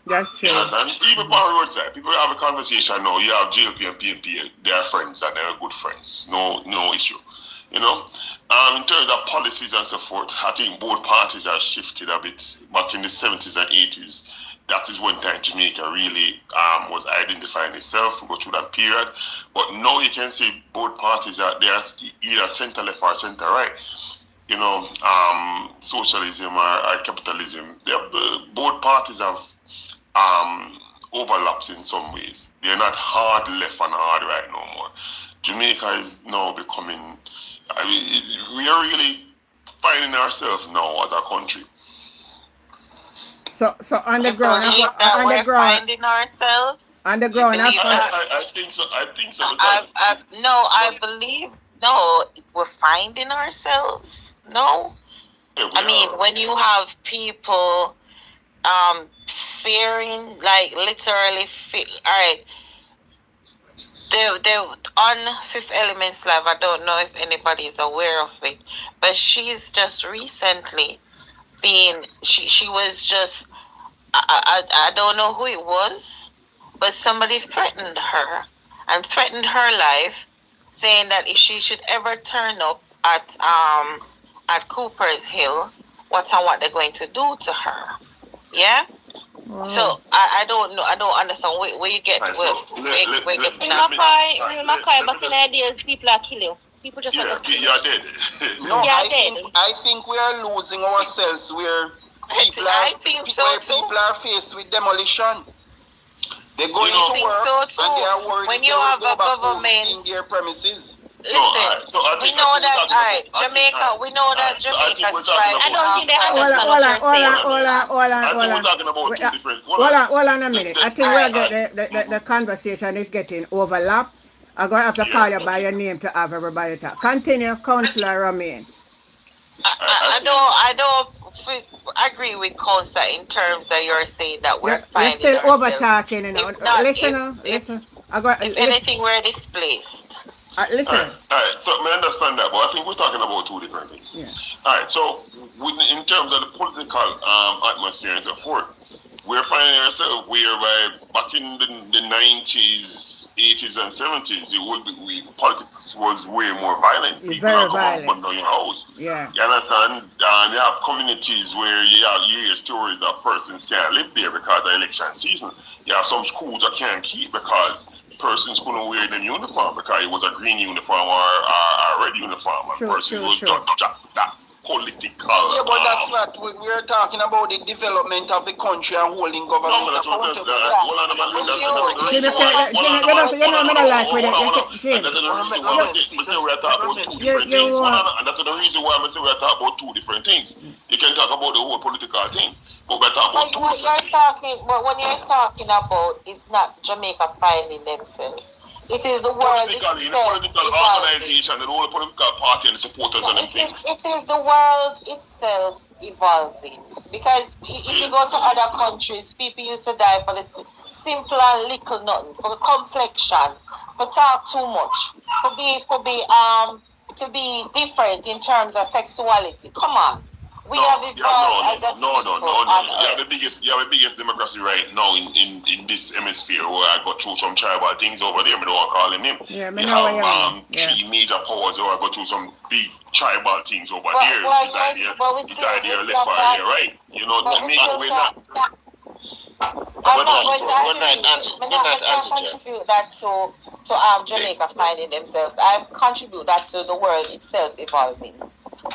That's true. You understand? Even on the roadside, people have a conversation now. You have JLP and PNP, they are friends and they are good friends. No issue. You know? In terms of policies and so forth, I think both parties have shifted a bit back in the 70s and 80s. That is when time Jamaica really was identifying itself, go through that period. But now you can see both parties are there, either center left or center right. You know, socialism or capitalism. Both parties have overlaps in some ways. They're not hard left and hard right no more. Jamaica is now becoming, we are really finding ourselves now as a country. So on the ground, finding ourselves. On the ground, I think so. I believe we're finding ourselves. No, I mean when you have people fearing, like literally all right. They on Fifth Element's live. I don't know if anybody is aware of it, but she's just recently been. She was just. I don't know who it was, but somebody threatened her and threatened her life, saying that if she should ever turn up at Cooper's Hill, what they're going to do to her. Yeah? Wow. So I don't know. I don't understand where you get in Mackay, back in the days, people are killing you. People just you're dead. I think we are losing ourselves where people are faced with demolition. They're going to work and they are worried when you have a government in their premises. Listen, we know that Jamaica, we know that Jamaica strives. I don't think they hold on a minute. I think we'll get the conversation is getting overlapped. I'm going to have to call you by your name to have everybody talk. Continue, Councillor Romain. I don't agree with Councillor in terms of you're saying that we're finding still over talking, you know. Listen. If anything, we're displaced. Listen. All right, so I understand that, but I think we're talking about two different things. Yeah. All right, so in terms of the political atmosphere and so forth, we're finding ourselves whereby back in the 90s, 80s, and 70s, politics was way more violent. People are coming up on your house. Yeah. You understand? You have communities where you hear stories that persons can't live there because of election season. You have some schools that can't keep because persons couldn't wear them uniform because it was a green uniform or a red uniform. And persons was that political. Yeah, but that's not. We're talking about the development of the country and holding government accountable. And that's the reason why I'm saying we're talking about two different things. You can talk about the whole political thing, but we're talking about two different things. But when you're talking about, it's not Jamaica finding themselves. It is the world itself. In the political organization, the whole political party and the supporters and them things. It is the world itself evolving. Because if you go to other countries, people used to die for the simple and little nothing, for the complexion, for talk too much, to be different in terms of sexuality. Come on. We have evolved as a people. You have the biggest democracy right now in this hemisphere where I go through some tribal things over there. I don't want to call them name. Yeah, you have three major powers where I go through some big tribal things over there. It's idea left or idea right. You know, Jamaica, we're not. I'm not going to contribute that to Jamaica finding themselves. I contribute that to the world itself evolving.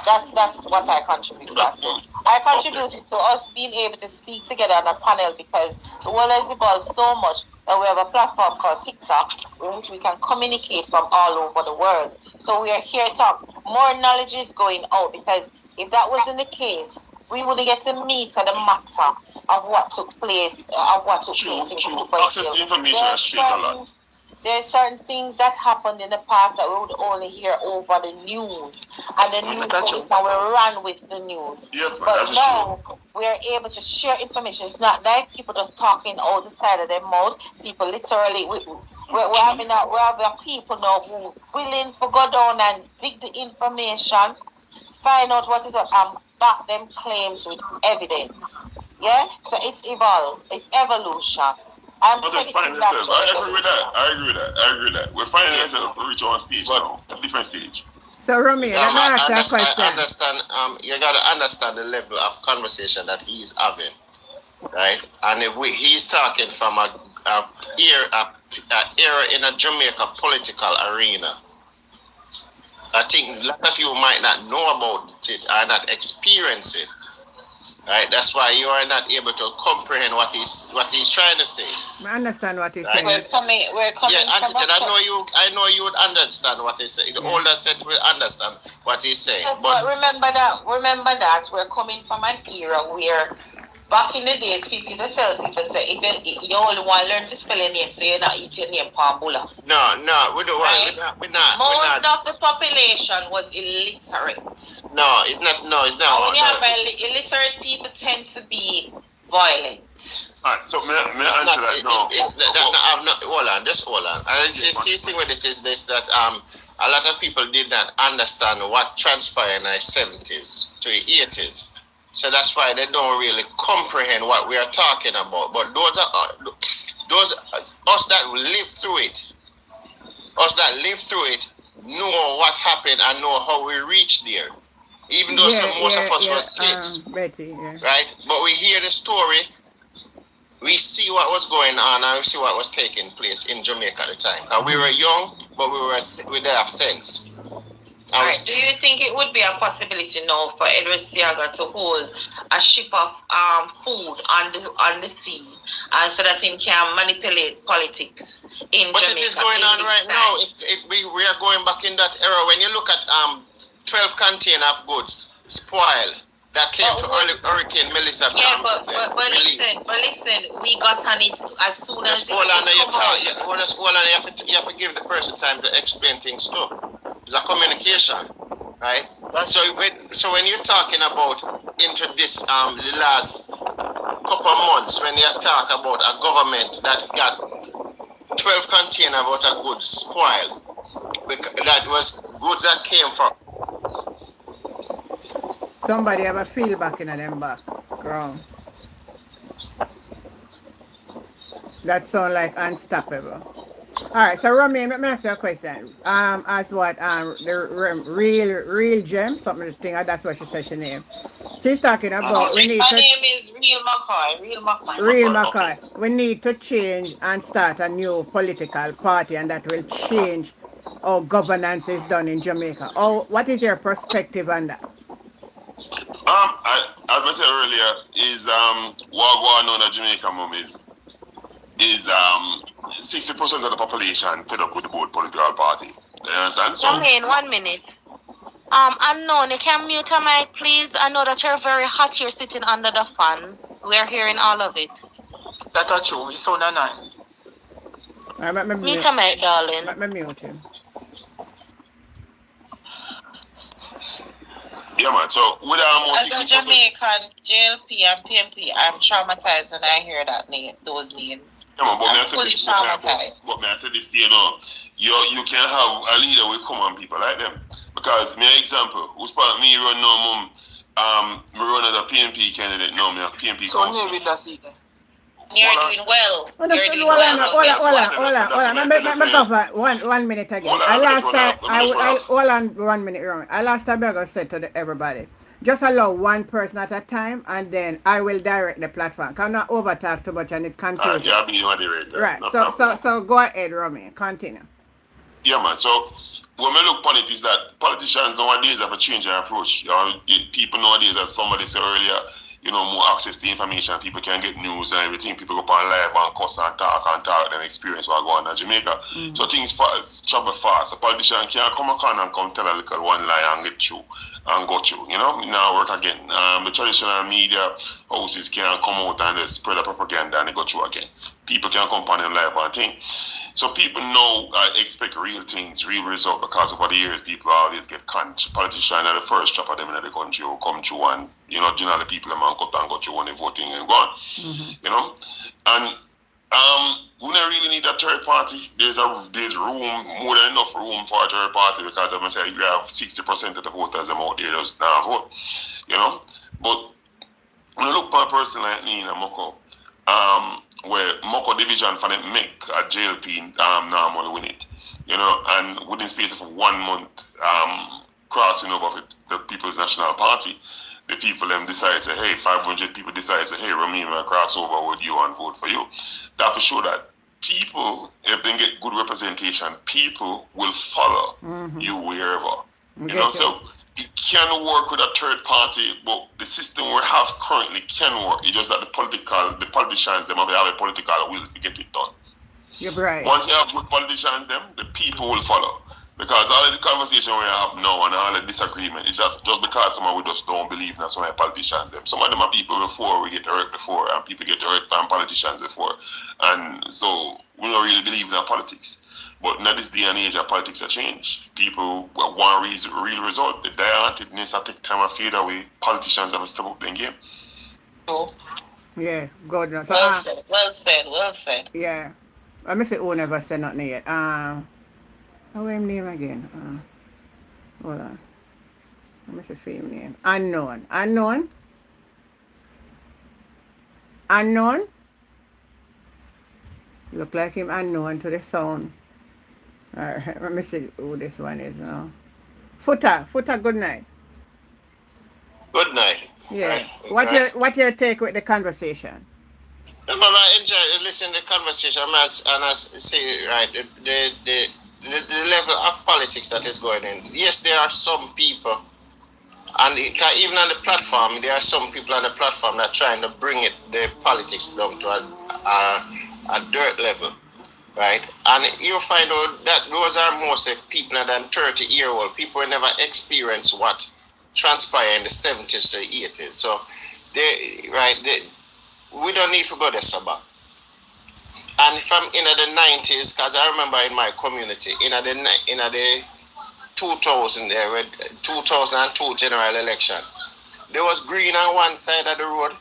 That's what I contribute that to. I contribute it to us being able to speak together on a panel because the world has evolved so much that we have a platform called TikTok in which we can communicate from all over the world. So we are here to talk. More knowledge is going out because if that wasn't the case, we wouldn't get to meet at the matter of what took place, in Cooper. Access to information has changed a lot. There's certain things that happened in the past that we would only hear over the news. And the news goes and we run with the news. Yes, man, but now we are able to share information. It's not like people just talking out the side of their mouth. People literally, we're having people now who willing to go down and dig the information, find out what is what, and back them claims with evidence. Yeah? So it's evolved. It's evolution. I'm predicting that. I agree with that. We're finding ourselves to reach on stage now, a different stage. So Romy, let me ask that question. I understand. You gotta understand the level of conversation that he's having, right? And he's talking from a era in a Jamaica political arena. I think a lot of you might not know about it or not experience it. Right, that's why you are not able to comprehend what he's trying to say. I understand what he's saying. We're coming. Yeah, Auntie, I know you would understand what he's saying. The older set will understand what he's saying. But remember that we're coming from an era where back in the days, people used to tell people say if you only want to learn to spell your name, so you're not eat your name Pambula. No, we don't want. We're not. Most of the population was illiterate. No, it's not. No, it's not. And when you have illiterate people, tend to be violent. Alright, so may I answer that? No. Hold on. And the thing with it is this that a lot of people did not understand what transpired in the 70s to the 80s. So that's why they don't really comprehend what we are talking about. But those us that live through it, know what happened and know how we reached there. Even though most of us was kids, Betty, right? But we hear the story, we see what was going on, and we see what was taking place in Jamaica at the time. And we were young, but we didn't have sense. Right. Do you think it would be a possibility now for Edward Siaga to hold a ship of food on the sea, and so that he can manipulate politics in but Jamaica? But it is going on right now. We are going back in that era. When you look at 12 container of goods spoil that came to Hurricane Melissa. Yeah, but listen, we got on it as soon as you have to give the person time to explain things too. It's a communication, right? So when you're talking about into this the last couple of months, when you talk about a government that got 12 containers worth of goods spoiled, that was goods that came from. Somebody have a feel back in them background. That sound like unstoppable. All right, so Romy, let me ask you a question. As what the real gem, something thing, that's what she said she name. She's talking about her name is Real McCoy. We need to change and start a new political party, and that will change how governance is done in Jamaica. What is your perspective on that? As I said earlier, is what going on in Jamaica, mom, is 60% of the population fed up with the both political party. You understand? So, 1 minute. Unknown, you can mute your mic, please. I know that you're very hot. You're sitting under the fan. We're hearing all of it. That's true. We saw that. Mute your mic, darling. Let me mute him. Yeah, man. So, with as a Jamaican, JLP and PMP, I'm traumatized when I hear those names. Yeah, man, but I'm fully traumatized. But I said this to you, you can have a leader with common people like them. Because, my example, who's part of me run no mum, me run as a PMP candidate, no, me a PMP so council. You're doing well. Hold on. Let go for 1 minute again. Hold on 1 minute wrong. I last time I go said to everybody just allow one person at a time, and then I will direct the platform. Can not overtalk too much and it confuses. Yeah, be moderator. Right. No So problem. so go ahead, Romy. Continue. Yeah, man. So when we look upon it is that politicians nowadays have a change in approach. People nowadays, as somebody said earlier, more access to information. People can get news and everything. People go on live and cuss and talk and experience what going on in Jamaica. So things travel fast. A politician can't come and come tell a little one lie and get you and go through. Now work again. The traditional media houses can't come out and they spread the propaganda and they go through again. People can come on in live and think. So people now expect real things, real results, because over the years people always get conned. Politicians are the first chop of them in the country who come through and, generally people man cut and go through when they voting and go on. And we don't really need a third party. There's room, more than enough room for a third party, because I'm say you have 60% of the voters out there does not vote. But when you look at a person like me in Moko, where Moko division for them make a JLP normally win it. And within space of 1 month crossing over with the People's National Party, the people them decide to, hey, 500 people decide to, hey, Rami, I cross over with you and vote for you. That for sure that people, if they get good representation, people will follow you wherever. So it can work with a third party, but the system we have currently can work. It's just that the politicians, them have a political will to get it done. You're right. Once you have good politicians, the people will follow. Because all of the conversation we have now and all the disagreement is just because some of we just don't believe in some of the politicians. Some of them are people before we get hurt before, and people get hurt from politicians before. And so we don't really believe in our politics. But now this day and age, our politics have changed. People want real result. The diantedness I take time to fade away. Politicians have to step up their game. Oh. Yeah, good. So, well said. Yeah. I miss it who never said nothing yet. How his name again? Hold on. I miss the film name. Unknown. Look like him unknown to the sound. Alright, let me see who this one is now. Footer, good night. Good night. Yeah. Right. What your take with the conversation? Remember, I enjoy listening to the conversation, and I say, right, the level of politics that is going in. Yes, there are some people, and even on the platform, there are some people on the platform that are trying to bring the politics down to a dirt level, right? And you find out that those are mostly people than 30-year-old people who never experienced what transpired in the 70s to the 80s. So, we don't need to go there so bad. And if I'm in the 90s, because I remember in my community, in the 2002 general election, there was green on one side of the road,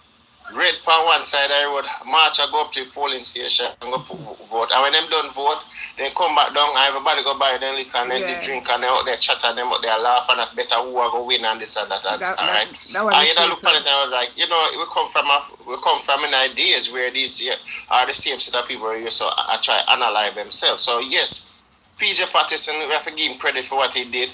red on one side of the road. March, I go up to the polling station and go vote. And when them done vote, then come back down and everybody go buy them liquor and then they drink and they out there chat and them out there laugh and that's better who are going to win and this and that. All right. And look at it and I was like, we come from an ideas where these are the same set of people here, so I try to analyze themselves. So yes, PJ Patterson, we have to give him credit for what he did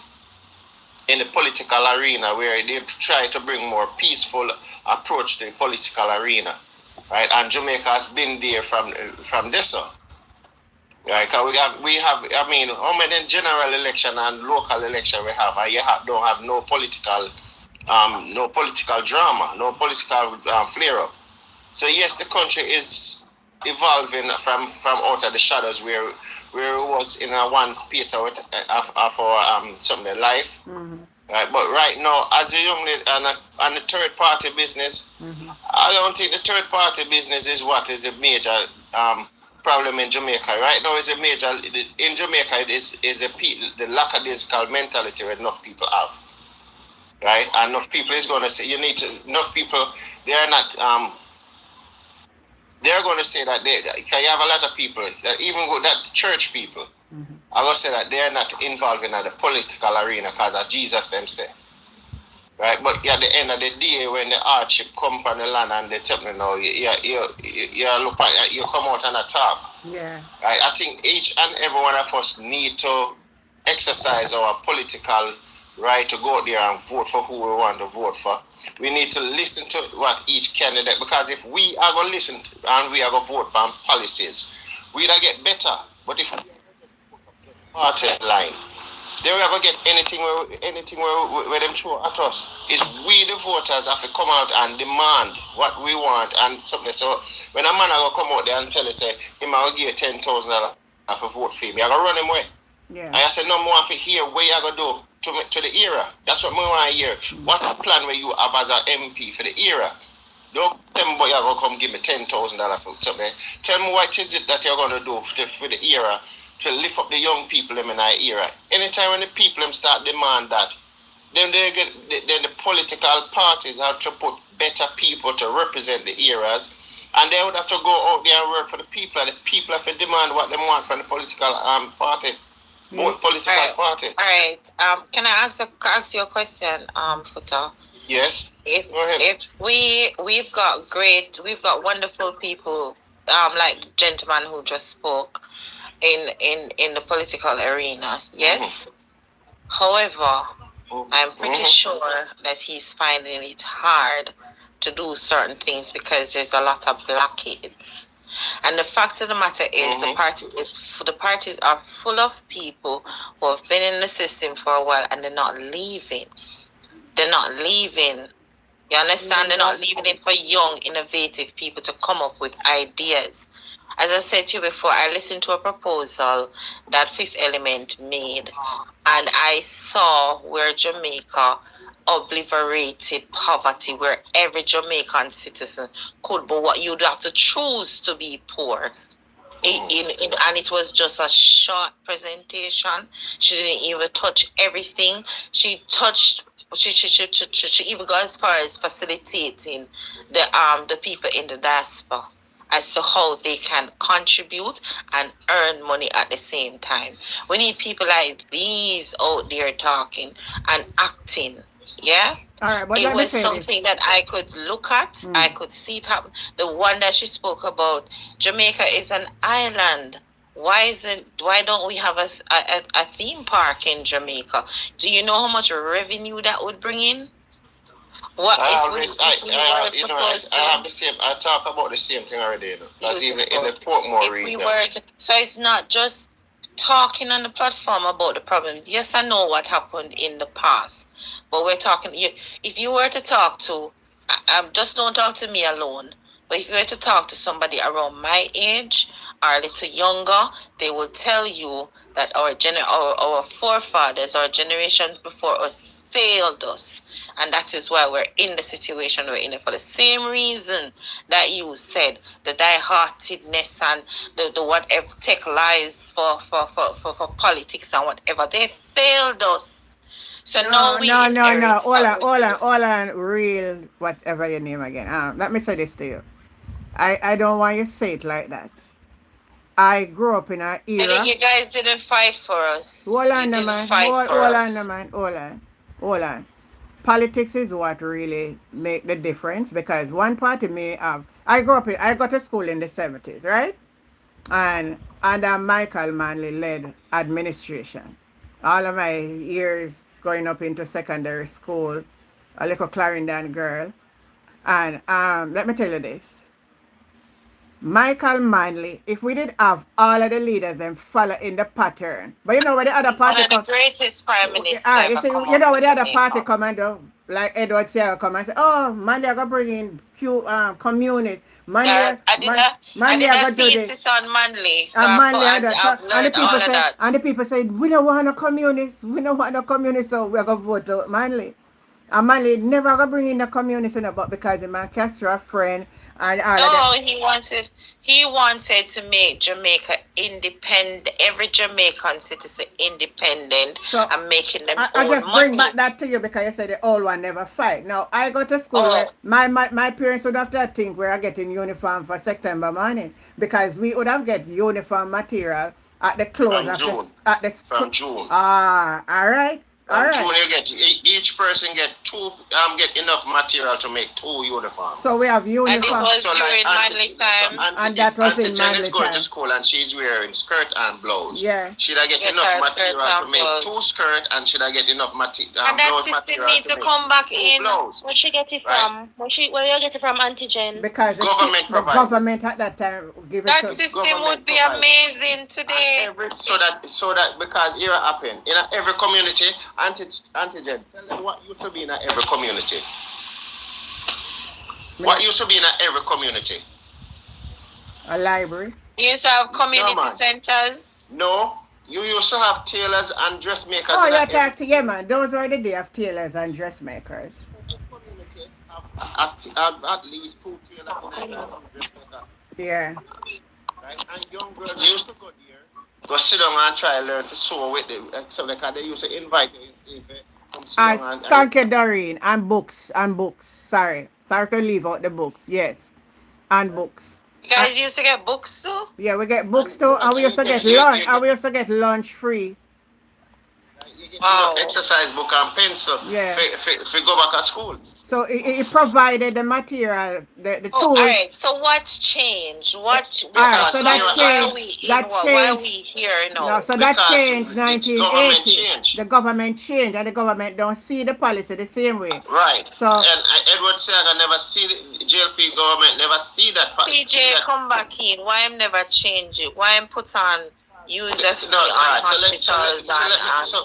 in the political arena, where they try to bring more peaceful approach to the political arena, right? And Jamaica has been there from this on, right? Cause we have. I mean, how many general election and local election we have? And you don't have no political drama, no political flare up. So yes, the country is evolving from out of the shadows where it was in a one space of our something life. Right, but right now, as a young lady and the third party business, I don't think the third party business is what is a major problem in Jamaica. Right now, is a major in Jamaica is the lackadaisical mentality that enough people have. Right, and enough people is going to say enough people they are not they're going to say that you have a lot of people that even with that church people. I will say that they are not involved in the political arena because of Jesus them say. Right? But at the end of the day, when the hardship come on the land and they tell me, no, you come out and attack. Yeah. Right? I think each and every one of us need to exercise our political right to go out there and vote for who we want to vote for. We need to listen to what each candidate, because if we are going to listen and we are going to vote on policies, we'll get better. But if we party line, then we are going to get anything where them throw at us. Is we the voters have to come out and demand what we want and something. So when a man are going to come out there and tell us, say, he might give you $10,000 for vote for him, you're going to run him away. Yeah. And I said, no more for hear what you're going to do to the era. That's what we want to hear. What plan where you have as an MP for the era? Don't tell me what you're going to come give me $10,000 for something. Tell me what is it that you're going to do for the era to lift up the young people in our era. Anytime when the people start demand that, then then the political parties have to put better people to represent the eras, and they would have to go out there and work for the people, and the people have to demand what they want from the political party. Political party. All right. Can I ask you a question, Futa? Yes. If we've got wonderful people, like the gentleman who just spoke, in the political arena, yes. However, I'm pretty sure that he's finding it hard to do certain things because there's a lot of blockades. And the fact of the matter is, the parties are full of people who have been in the system for a while and they're not leaving. They're not leaving. You understand? They're not leaving it for young, innovative people to come up with ideas. As I said to you before, I listened to a proposal that Fifth Element made, and I saw where Jamaica obliterated poverty, where every Jamaican citizen could, but what you'd have to choose to be poor. And it was just a short presentation. She didn't even touch everything. She even got as far as facilitating the people in the diaspora as to how they can contribute and earn money at the same time. We need people like these out there talking and acting. Yeah? All right, but it let me was say something this. that I could look at. I could see it happen. The one that she spoke about, Jamaica is an island. Why don't we have a theme park in Jamaica? Do you know how much revenue that would bring in? What I talk about the same thing already, you know. That's even in the Portmore region. So it's not just talking on the platform about the problem. Yes, I know what happened in the past, but we're talking. If you were to talk to, just don't talk to me alone. But if you were to talk to somebody around my age or a little younger, they will tell you that our forefathers, our generations before us, failed us, and that is why we're in the situation we're in. For the same reason that you said, the die-heartedness and the whatever, take lives for politics and whatever, they failed us. So No. Hold on, real whatever your name again. Let me say this to you. I don't want you to say it like that. I grew up in an era. You guys didn't fight for us. Hold on, man. Hold on. Politics is what really make the difference, because one party may have. I got to school in the 70s, right? And under Michael Manley led administration. All of my years going up into secondary school, a little Clarendon girl. And let me tell you this. Michael Manley, if we did have all of the leaders then follow in the pattern. But you know where the other party come. One of the greatest prime ministers. You know where the other party come and do, like Edward Sierra come and say, oh, Manley are going to bring in communists. I did a thesis on Manley. So and the people say, we don't want no communists. So we're going to vote out Manley. And Manley never going to bring in the communists, but because the man Castro a friend. He wanted to make Jamaica independent, every Jamaican citizen independent, and making them I just bring back that to you because you said the old one never fight. Now, I go to school where my parents would have to think we are getting uniform for September morning, because we would have get uniform material at the close from June. All right. June, you get each person get get enough material to make 2 uniforms. So we have uniforms. And this was during Manly time. And that was Auntie in Jen is Manly going time. to school and she's wearing skirt and blouse. Yeah. Should I get Get enough her material skirts to and make blouse. 2 skirt and should I get enough And that blouse system material need to make come back 2 in. blouse? Where she get it from? Where you get it from, Auntie Jen? Because Government the provides. government at that time give it That to system would be provides. amazing today. So that because here happen in every community, Antigen, tell them what used to be in every community. What used to be in every community? a library. You used to have community man. centers. No, you used to have tailors and dressmakers. Oh, in you every talk to man. Those were the day of tailors and dressmakers. at least 2 tailors and dressmakers. Yeah. Right? And young girls used to go there, go sit down and try to learn to sew with them. So they used to invite you. Come sit And down and Skanky Doreen and books. Sorry to leave out the books. Yes. And books. You guys used to get books too? Yeah, we get books too, and we used to get lunch. And we used to get lunch free. Wow. Exercise book and pencil. Yeah. If we go back at school. So it provided the material, the tools. All right. So what's changed? What? Alright, so that why are we changed. in That what? Why are changed. we here now? No, so that Because changed the government 1980. changed. The government changed, and the government don't see the policy the same way. Right. So And Edward Saga never see the JLP government never see that. PJ, come back in. Why am never change it? Why am put on user fee No, on alright. hospitals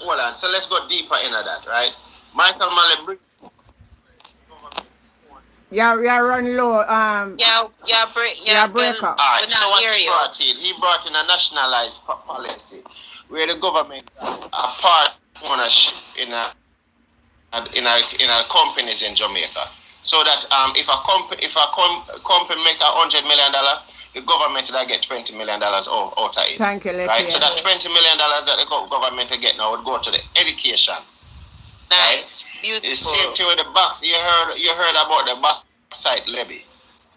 Hold on. So let's go deeper into that, right? Michael Malley. yeah, run low. Break up. All right. So what he brought in? He brought in a nationalized policy where the government a part ownership in a companies in Jamaica. So that if a company make $100 million, the government will get $20 million out of it. Thank you, right? So that $20 million that the government will get now would go to the education. Nice, right? beautiful. The same thing with the box. You heard about the backside levy.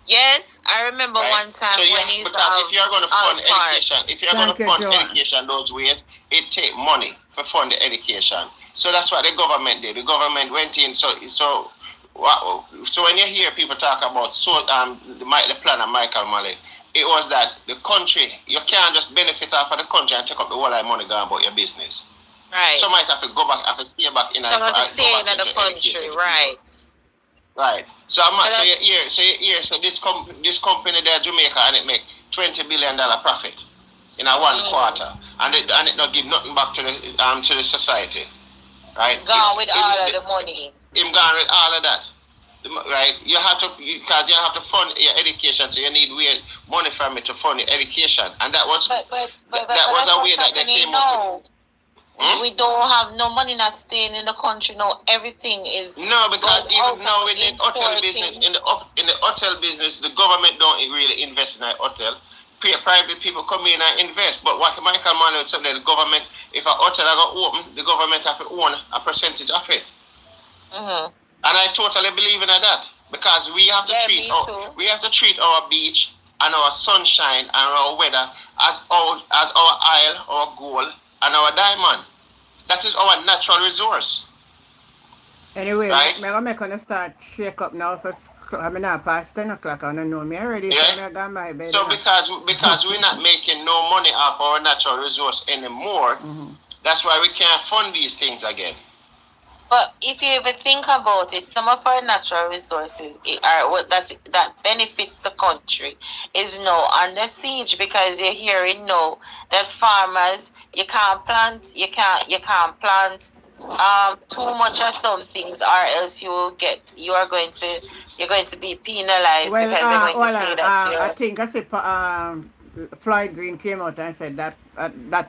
Yes, I remember one time so when you because if you're going to fund education, education those ways, it take money for fund the education. So that's what the government did. The government went in. So when you hear people talk about the plan of Michael Malley, it was that the country, you can't just benefit off of the country and take up the whole of money going about your business. Right. Some might have to go back, have to stay back in the country, right? Right. So so this company there, Jamaica, and it make $20 billion profit in a 1 quarter, and it not give nothing back to the society, right? Gone with all of the money. Him gone with all of that, right? You have to fund your education, so you need money from it to fund your education, and that was that was a way that they came up with. We don't have no money not staying in the country. No, everything is because even now in the hotel business, in the hotel business, the government don't really invest in a hotel. Private people come in and invest. But what Michael Malley would say, the government, if a hotel are going to open, the government have to own a percentage of it. Mm-hmm. And I totally believe in that because we have to treat our beach and our sunshine and our weather as our oil, our gold, and our diamond. That is our natural resource. Anyway, right? I'm going to start shake up now I'm not past 10 o'clock. I don't know me already. Yeah. So because we're not making no money off our natural resource anymore, that's why we can't fund these things again. But if you ever think about it, some of our natural resources that benefits the country is now under siege because you're hearing now that farmers you can't plant too much of some things or else you're going to be penalized because they're going to say that I think I said Floyd Green came out and said that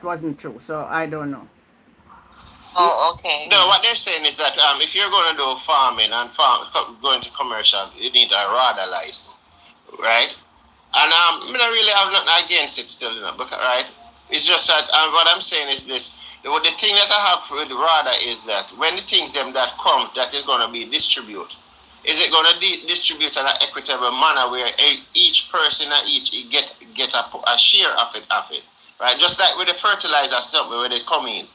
wasn't true, so I don't know. Oh, okay. No, what they're saying is that if you're going to do farming and going to commercial, you need a RADA license, right? And I don't really have nothing against it still, right? It's just that what I'm saying is this. The thing that I have with RADA is that when the things that come, that is going to be distributed, is it going to distribute in an equitable manner where each person get a share of it, right? Just like with the fertilizer something where they come in.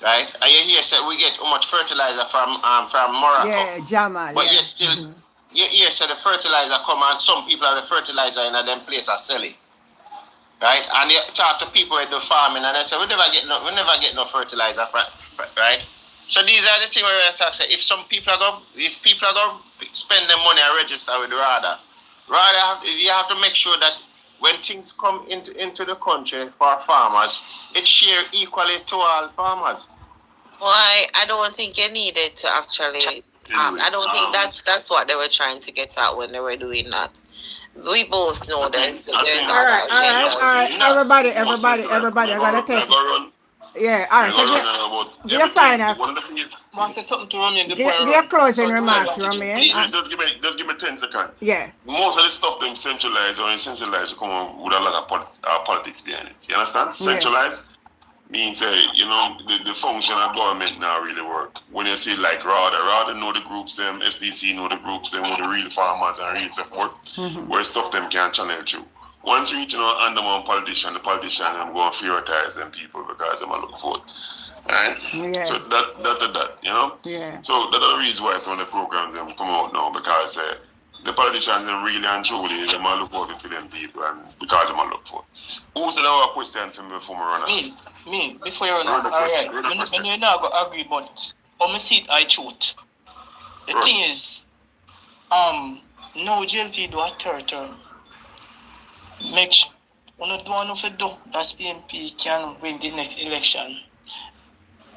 right? And you hear say we get how much fertilizer from Morocco. Yeah, Jamal. But Yeah. yet still, you hear say the fertilizer come and some people have the fertilizer in them place are selling. Right? And you talk to people who do farming and they say we never get no fertilizer right? So these are the things where I talk say if people are going spend their money and register with RADA, you have to make sure that when things come into the country for farmers, it share equally to all farmers. Why? I don't think you needed to actually. I don't think that's what they were trying to get at when they were doing that. We both know there's All right. Everybody, I gotta take it. Yeah, all right. So give your final. Want to say something to Romain before Give your closing remarks, Romain. Just give me 10 seconds. Yeah. Most of the stuff them centralized or decentralized come on with a lot of politics behind it. You understand? Centralized means the function of government now really work. When you see like RADA know the groups them, SDC know the groups them with the real farmers and real support, where stuff them can channel through. Once reaching under one politician, the politician them go and prioritize them people because them are looking for it. Right? Yeah. So that, Yeah. So that's the reason why some of the programs them come out now because the politicians them really and truly them are look out for them people and because them are look for it. Who's another question for me before me run out? Me, before you run out. Alright. When you not go agree, but on my seat I choose. The thing is, no JLP do a third term. Make sure when you do enough do that PNP can win the next election.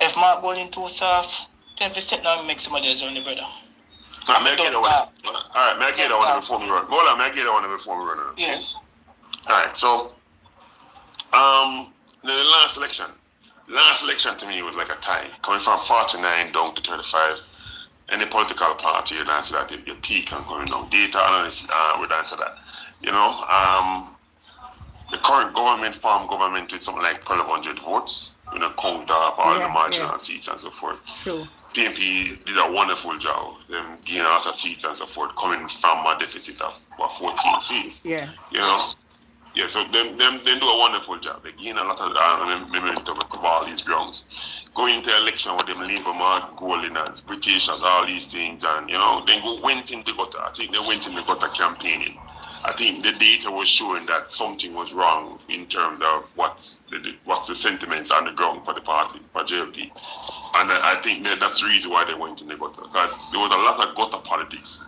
If Mark Bowling too soft, 10% now make somebody else run the brother. Alright, may I get that one before me run? Hold on, may I get that one before me run? Okay? Yes. Alright, so the last election to me was like a tie, coming from 49 down to 35. Any political party would answer that your peak and going down. Data analysts would answer that. The current government formed government with something like 1,200 votes, count up all the marginal seats and so forth. True. PNP did a wonderful job. Them gained a lot of seats and so forth, coming from a deficit of 14 seats. Yeah. Yeah, so them do a wonderful job. They gain a lot of momentum to cover all these grounds. Going into election with them Labour Mark, Goldiners, Britishers, all these things, and then went in the gutter. I think they went in the gutter campaigning. I think the data was showing that something was wrong in terms of what's the sentiments on the ground for the party, for JLP. And I think that's the reason why they went in the gutter, because there was a lot of gutter politics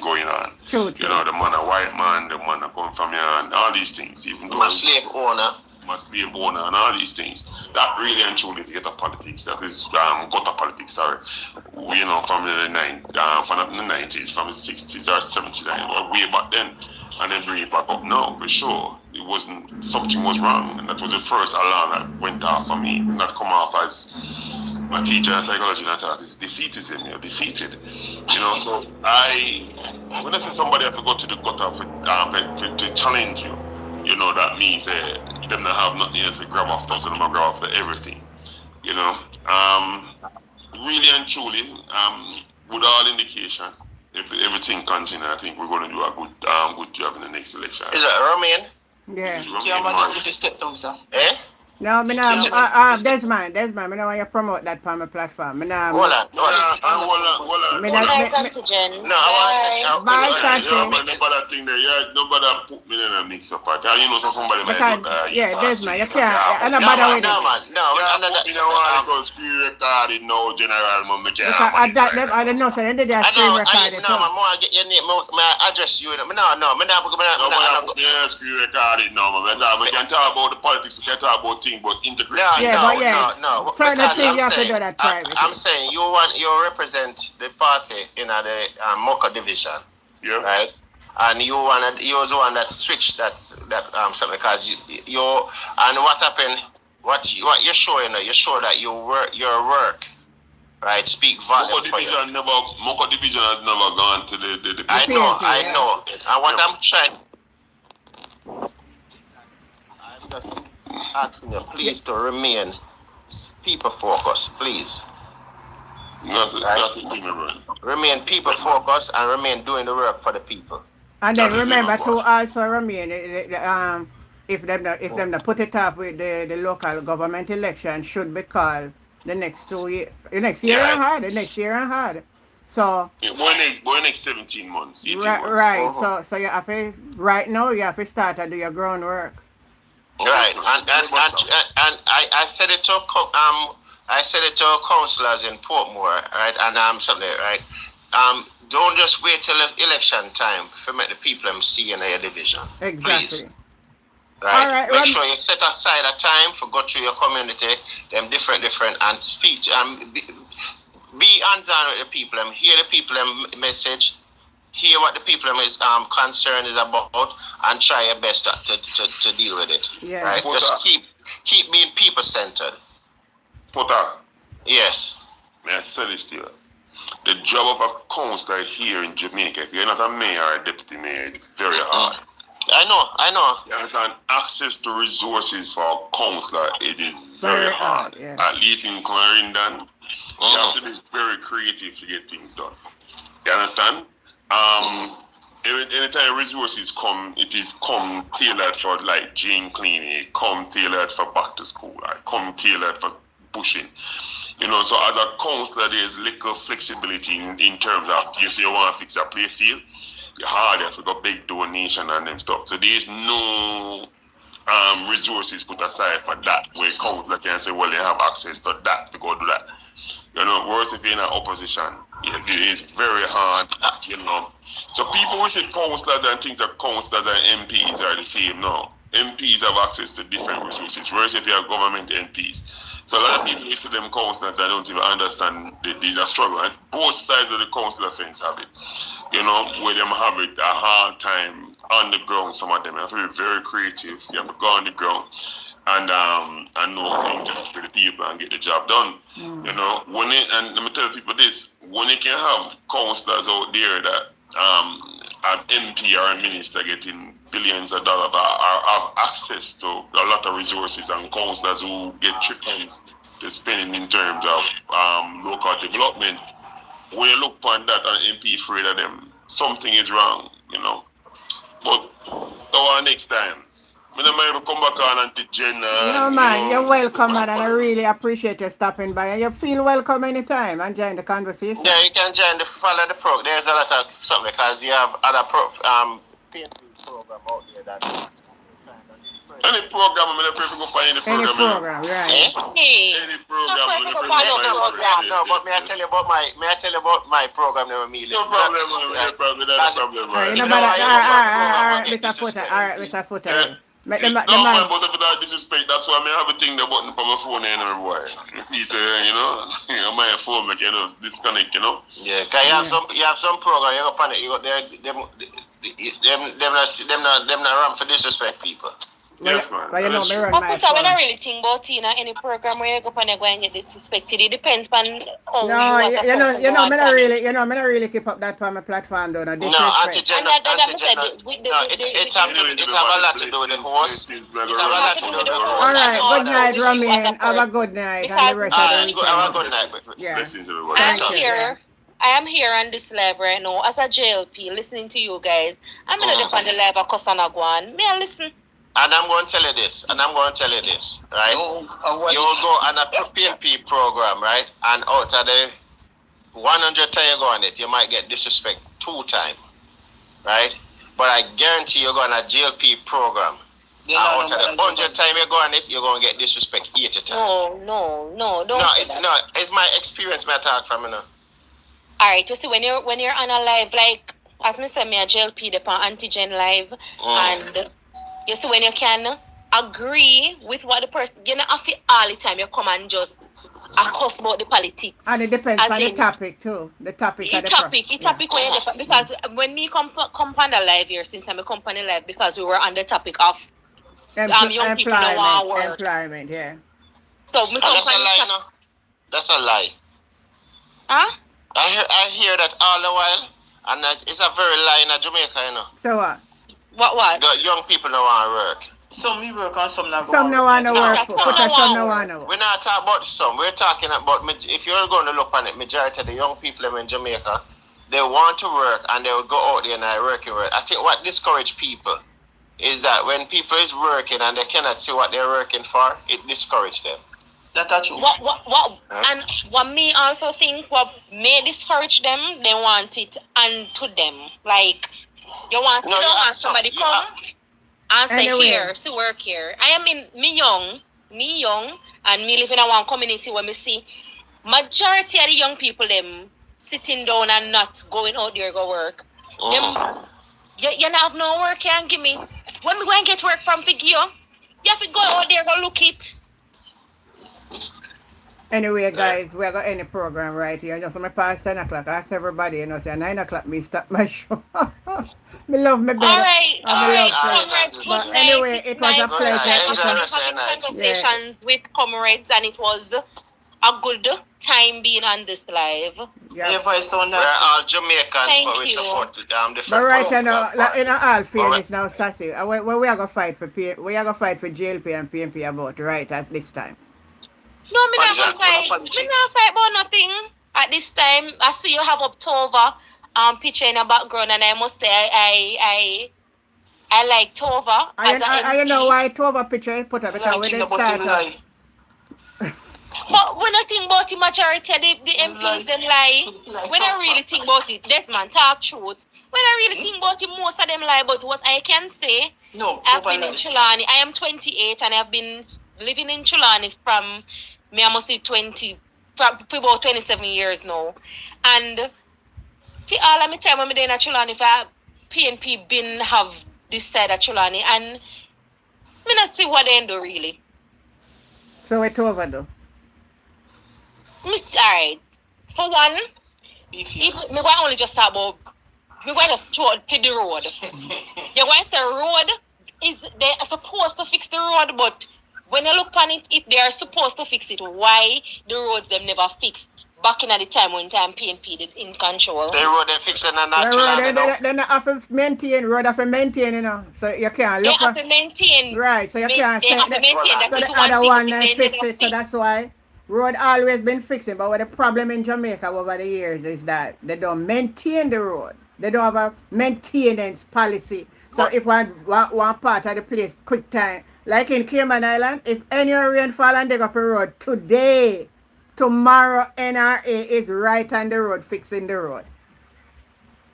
going on. True. The man a white man, the man a come from here, and all these things. Even though my slave owner, and all these things. That really and truly is gutter politics. That is gutter politics. Sorry, from the 90s, from the 60s or 70s, way back then, and then bring it back up now for sure. Something was wrong, and that was the first alarm that went off for me. Not come off as my teacher in psychology, and I thought it's defeatism. You're defeated. So when I say somebody have to go to the gutter to challenge you, that means them not have nothing else to grab after, so them grab after everything. Really and truly, with all indication, if everything continues, I think we're going to do a good job in the next election. Is it Romain? Yeah. If you step down, sir. Eh? No, Desmond, I don't want you to promote that on my platform. Hold on. Hold on. No, I want to say, bye, Sassy. Nobody thing there. Nobody put me in a mix up. So somebody might do that. Yeah, Desmond, you can't. I'm not bother with it. No, because screen recorded no general, man. I don't know, so they are screen recorded. No, man, I get your name, my address you. No, screen recorded, no, man. We can talk about the politics, we can talk about things, but integrate. No. Certain things you have to do that private. I'm saying you represent the party in the Mocha division, right? And you was the one that switched that something because you and what happened? What you're showing? You show that your work, right? Speak volume for you. Mocha division has never gone to the I know. And what I'm trying. I'm just asking you, please, to remain people focused, please. That's it, remain people focused and remain doing the work for the people. And then remember to also remain if them put it off with the local government election should be called The next 2 years. The next year Yeah. and hard. The next year and hard. So Yeah, boy next 17 months, 18 right, months. right. So you have to right now you have to start to do your groundwork. Right, and I said it to I said it to councillors in Portmore, right, and something, right. Don't just wait till election time for make the people see in your division. Exactly. Please. Right. All right, Make sure you set aside a time for go through your community, them different, and speak. Be hands-on with the people. Hear the people message. Hear what the people is concern is about, and try your best to deal with it. Yeah. Right. Just keep being people-centered. Potter. Yes. May I say this to you? The job of a councillor here in Jamaica, if you're not a mayor or a deputy mayor, it's very hard. I know. You understand? Access to resources for a councillor, it is very hard. Yeah. At least in Clarendon, you have to be very creative to get things done. You understand? Anytime resources come, it is come tailored for like gene cleaning, come tailored for back to school, come tailored for pushing. You know, so as a councillor, there's little flexibility in terms of, you say you want to fix a play field, you hard have to go big donation and them stuff. So there's no resources put aside for that, where councillor can say, well, they have access to that to go do that. You know, whereas if you're in an opposition, it is very hard, you know. So people who say councillors and things that councillors and MPs are the same. No. MPs have access to different resources, whereas if you have government MPs. So a lot of people listen to them councillors and don't even understand these are struggle. And both sides of the council fence have it. You know, where them have it a hard time on the ground, some of them. You have to be very creative. You have to go on the ground and know how to interact with the people and get the job done. You know, and let me tell people this, when you can have councillors out there that an MP or a minister getting billions of dollars or have access to a lot of resources, and councillors who get chickens to spending in terms of local development, when you look upon that and MP afraid of them, something is wrong, you know. But our next time, I don't mind come back on and to Jen. No man, you're welcome, man, and I really appreciate you stopping by. And you feel welcome anytime and join the conversation. Yeah, you can follow the program. There's a lot of something because you have other program out there that. Any program, I'm going to go find any program. Any program, right? Any program. No, but may I tell you about my program never me listen. No problem, no problem. Alright, Mr. Footer. No, man, but without disrespect, that's why I have a thing that button for my phone anyway, boy. He say, you know, my phone make you know disconnect, you know. Yeah, cause you have some program, you go pan it, you got them not run for disrespect people. Yes, man. But you know, me run my But when I really think about any program where you go and go and get disrespected, it depends on how you know, me not really keep up that on my platform though. No, anti-gender. It have a lot to do with the host. It have a lot to do with the host. All right, good night, Romain. Have a good night. And the rest of the weekend. Have a good night. Yeah. Blessings, everybody. I am here on this live right now as a JLP listening to you guys. I'm not on the live of Kosanagwan. May I listen? And I'm going to tell you this, right? You will go on a PNP program, right? And out of the 100 times you go on it, you might get disrespect 2 times, right? But I guarantee you go on a GLP program. Out of the 100 times you go on it, you're going to get disrespect 80 times. No, don't. It's my experience, my talk from, you know. Alright, you see, when you're on a live, like, as I said, me a GLP, the antigen live, and... You see, when you can agree with what the person, you know, I feel all the time you come and just cuss about the politics. And it depends on the topic too. The topic where you different. Because when me come on the live here, since I'm a company live, because we were on the topic of young people don't want to work. Employment, yeah. So that's a lie, no? That's a lie. Huh? I hear that all the while, and it's a very lie in Jamaica, you know. So what? What? The young people don't want to work. Some me work and some not. Some don't want to work. Some don't want to work. We're not talking about some. We're talking about, if you're going to look on it, majority of the young people in Jamaica, they want to work and they will go out there and work. I think what discourages people is that when people is working and they cannot see what they're working for, it discourages them. That's true. And what me also think what may discourage them, they want it unto them. Like you want No, to you have want somebody you come and say Anyway. here, to work here. I am in me young, and me live in a one community where me see majority of the young people them sitting down and not going out there go work. Them, you not have no work you can give me. When me go and get work from Figure, you have to go out there go look it. Anyway, guys, we're going to end the program right here. Just when I pass 10 o'clock, I ask everybody, you know, say 9 o'clock, me start my show. Me love me better. All right. But Good anyway, night. it was a pleasure. I was having conversations with comrades, and it was a good time being on this live. Your voice so nice. We're all Jamaicans, Thank but we you. support different But right political now, parties. in all fairness now, Sassy, where we are going to fight for we are going to fight for GLP and PNP about right at this time. No, me not gonna fight. Me not fight about nothing at this time. I see you have Tova picture in the background, and I must say I like Tova. I know why Tova picture is put up because we didn't start up. But when I think about the majority of the MPs, them lie. When I really think about it, Desmond, talk truth. When I really think about it, most of them lie. But what I can say, I've been in Chulani. I am 28 and I've been living in Chulani from, I must say for about 27 years now. And for all of my time when I'm in Chulani, for PNP been have this side of Chulani. And I not see what they do really. So it's over though. Alright. For one, if me want only just talk about me want just throw it to the road. You want to say road is they are supposed to fix the road, but when you look on it, if they are supposed to fix it, why the roads them never fixed back in at the time when PNP did in control? The road they fixing and not Chulani. They not have to maintain road, have to maintain, you know. So you can't look. They have to maintain. Right. So you can't say that. So the other one they fix it. So that's why. Road always been fixing, but what the problem in Jamaica over the years is that they don't maintain the road. They don't have a maintenance policy. So if one part of the place quick time, like in Cayman Island, if any rainfall and dig up a road today, tomorrow NRA is right on the road fixing the road.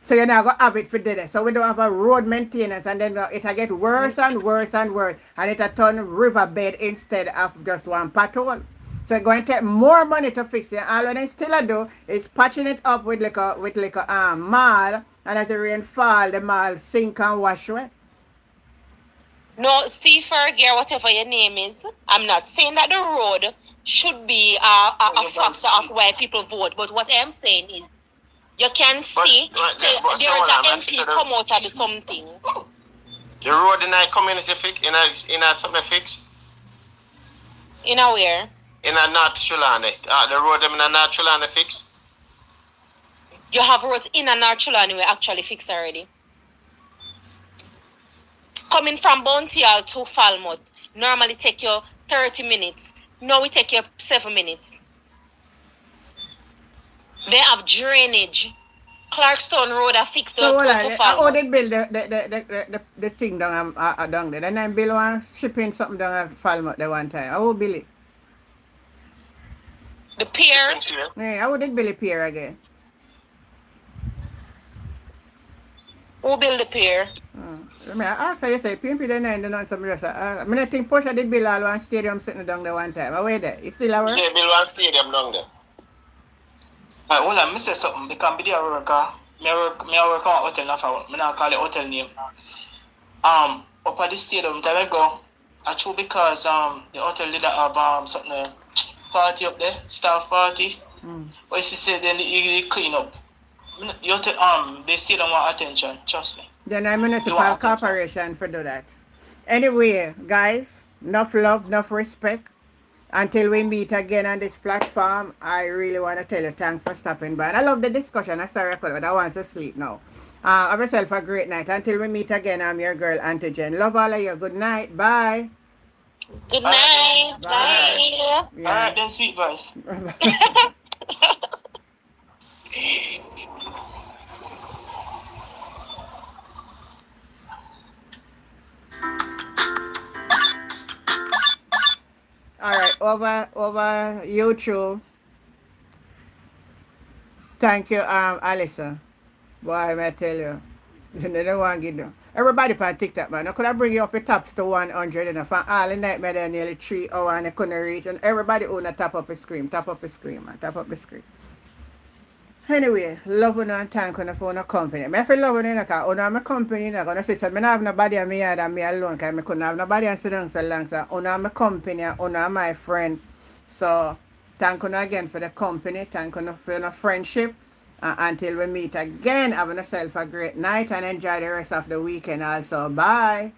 So you're not going to have it for today. So we don't have a road maintenance, and then it'll get worse and worse and worse, and it'll turn riverbed instead of just one pothole. So it's going to take more money to fix it. All when they still do is patching it up with like a mall, and as the rain fall, the mall sink and wash away. No, Steve Fergie, whatever your name is, I'm not saying that the road should be a factor of why people vote. But what I'm saying is, you can see there's an MP come out and do something. The road in a community fix, in a something fix? In a where? In a North Chulani. The road them in a North Chulani fix? You have roads in a North Chulani we actually fixed already. Coming from Bountyal to Falmouth normally take you 30 minutes. Now we take you 7 minutes. They have drainage. Clarkstone Road are fixed So hold on, to how Falmouth. they build the thing down there? Then I build one shipping something down at Falmouth the one time. How build it? The pier? Yeah, how did build a pier again? Who built the pier? I mean, after you say PNP then and not somebody else. I mean, I think Porsche did build all one stadium sitting down there one time. Where there? It's still our. Say build one stadium down there. Hold on, I say something. They can be there work. Me work on hotel now for me not call it hotel name. Up at the stadium time I go. Actually because the hotel did have something party up there, staff party. But she said then they clean up. They still don't want attention, trust me. The municipal corporation for do that. Anyway, guys, enough love, enough respect. Until we meet again on this platform, I really want to tell you thanks for stopping by. And I love the discussion. I'm sorry, but I want to sleep now. Have yourself a great night. Until we meet again, I'm your girl, Auntie Jen. Love all of you. Good night. Bye. Good night. Bye. All right, then, sweet voice. All right, over YouTube. Thank you, Alyssa. Boy, may I tell you. They don't want to give them. Everybody on TikTok, man. I could have bring you up the tops to 100 and from all the night, man, they're nearly 3 hours and I couldn't reach. And everybody own a top up a screen, man. Top up the screen. Anyway, love and thank you for the company. I feel love you because I my company, I'm going to say, so I don't have nobody on me and me alone because I couldn't have nobody and sit down so long. So I my company, I my friend. So thank you again for the company. Thank you for the friendship. Until we meet again, have yourself a great night and enjoy the rest of the weekend also. Bye.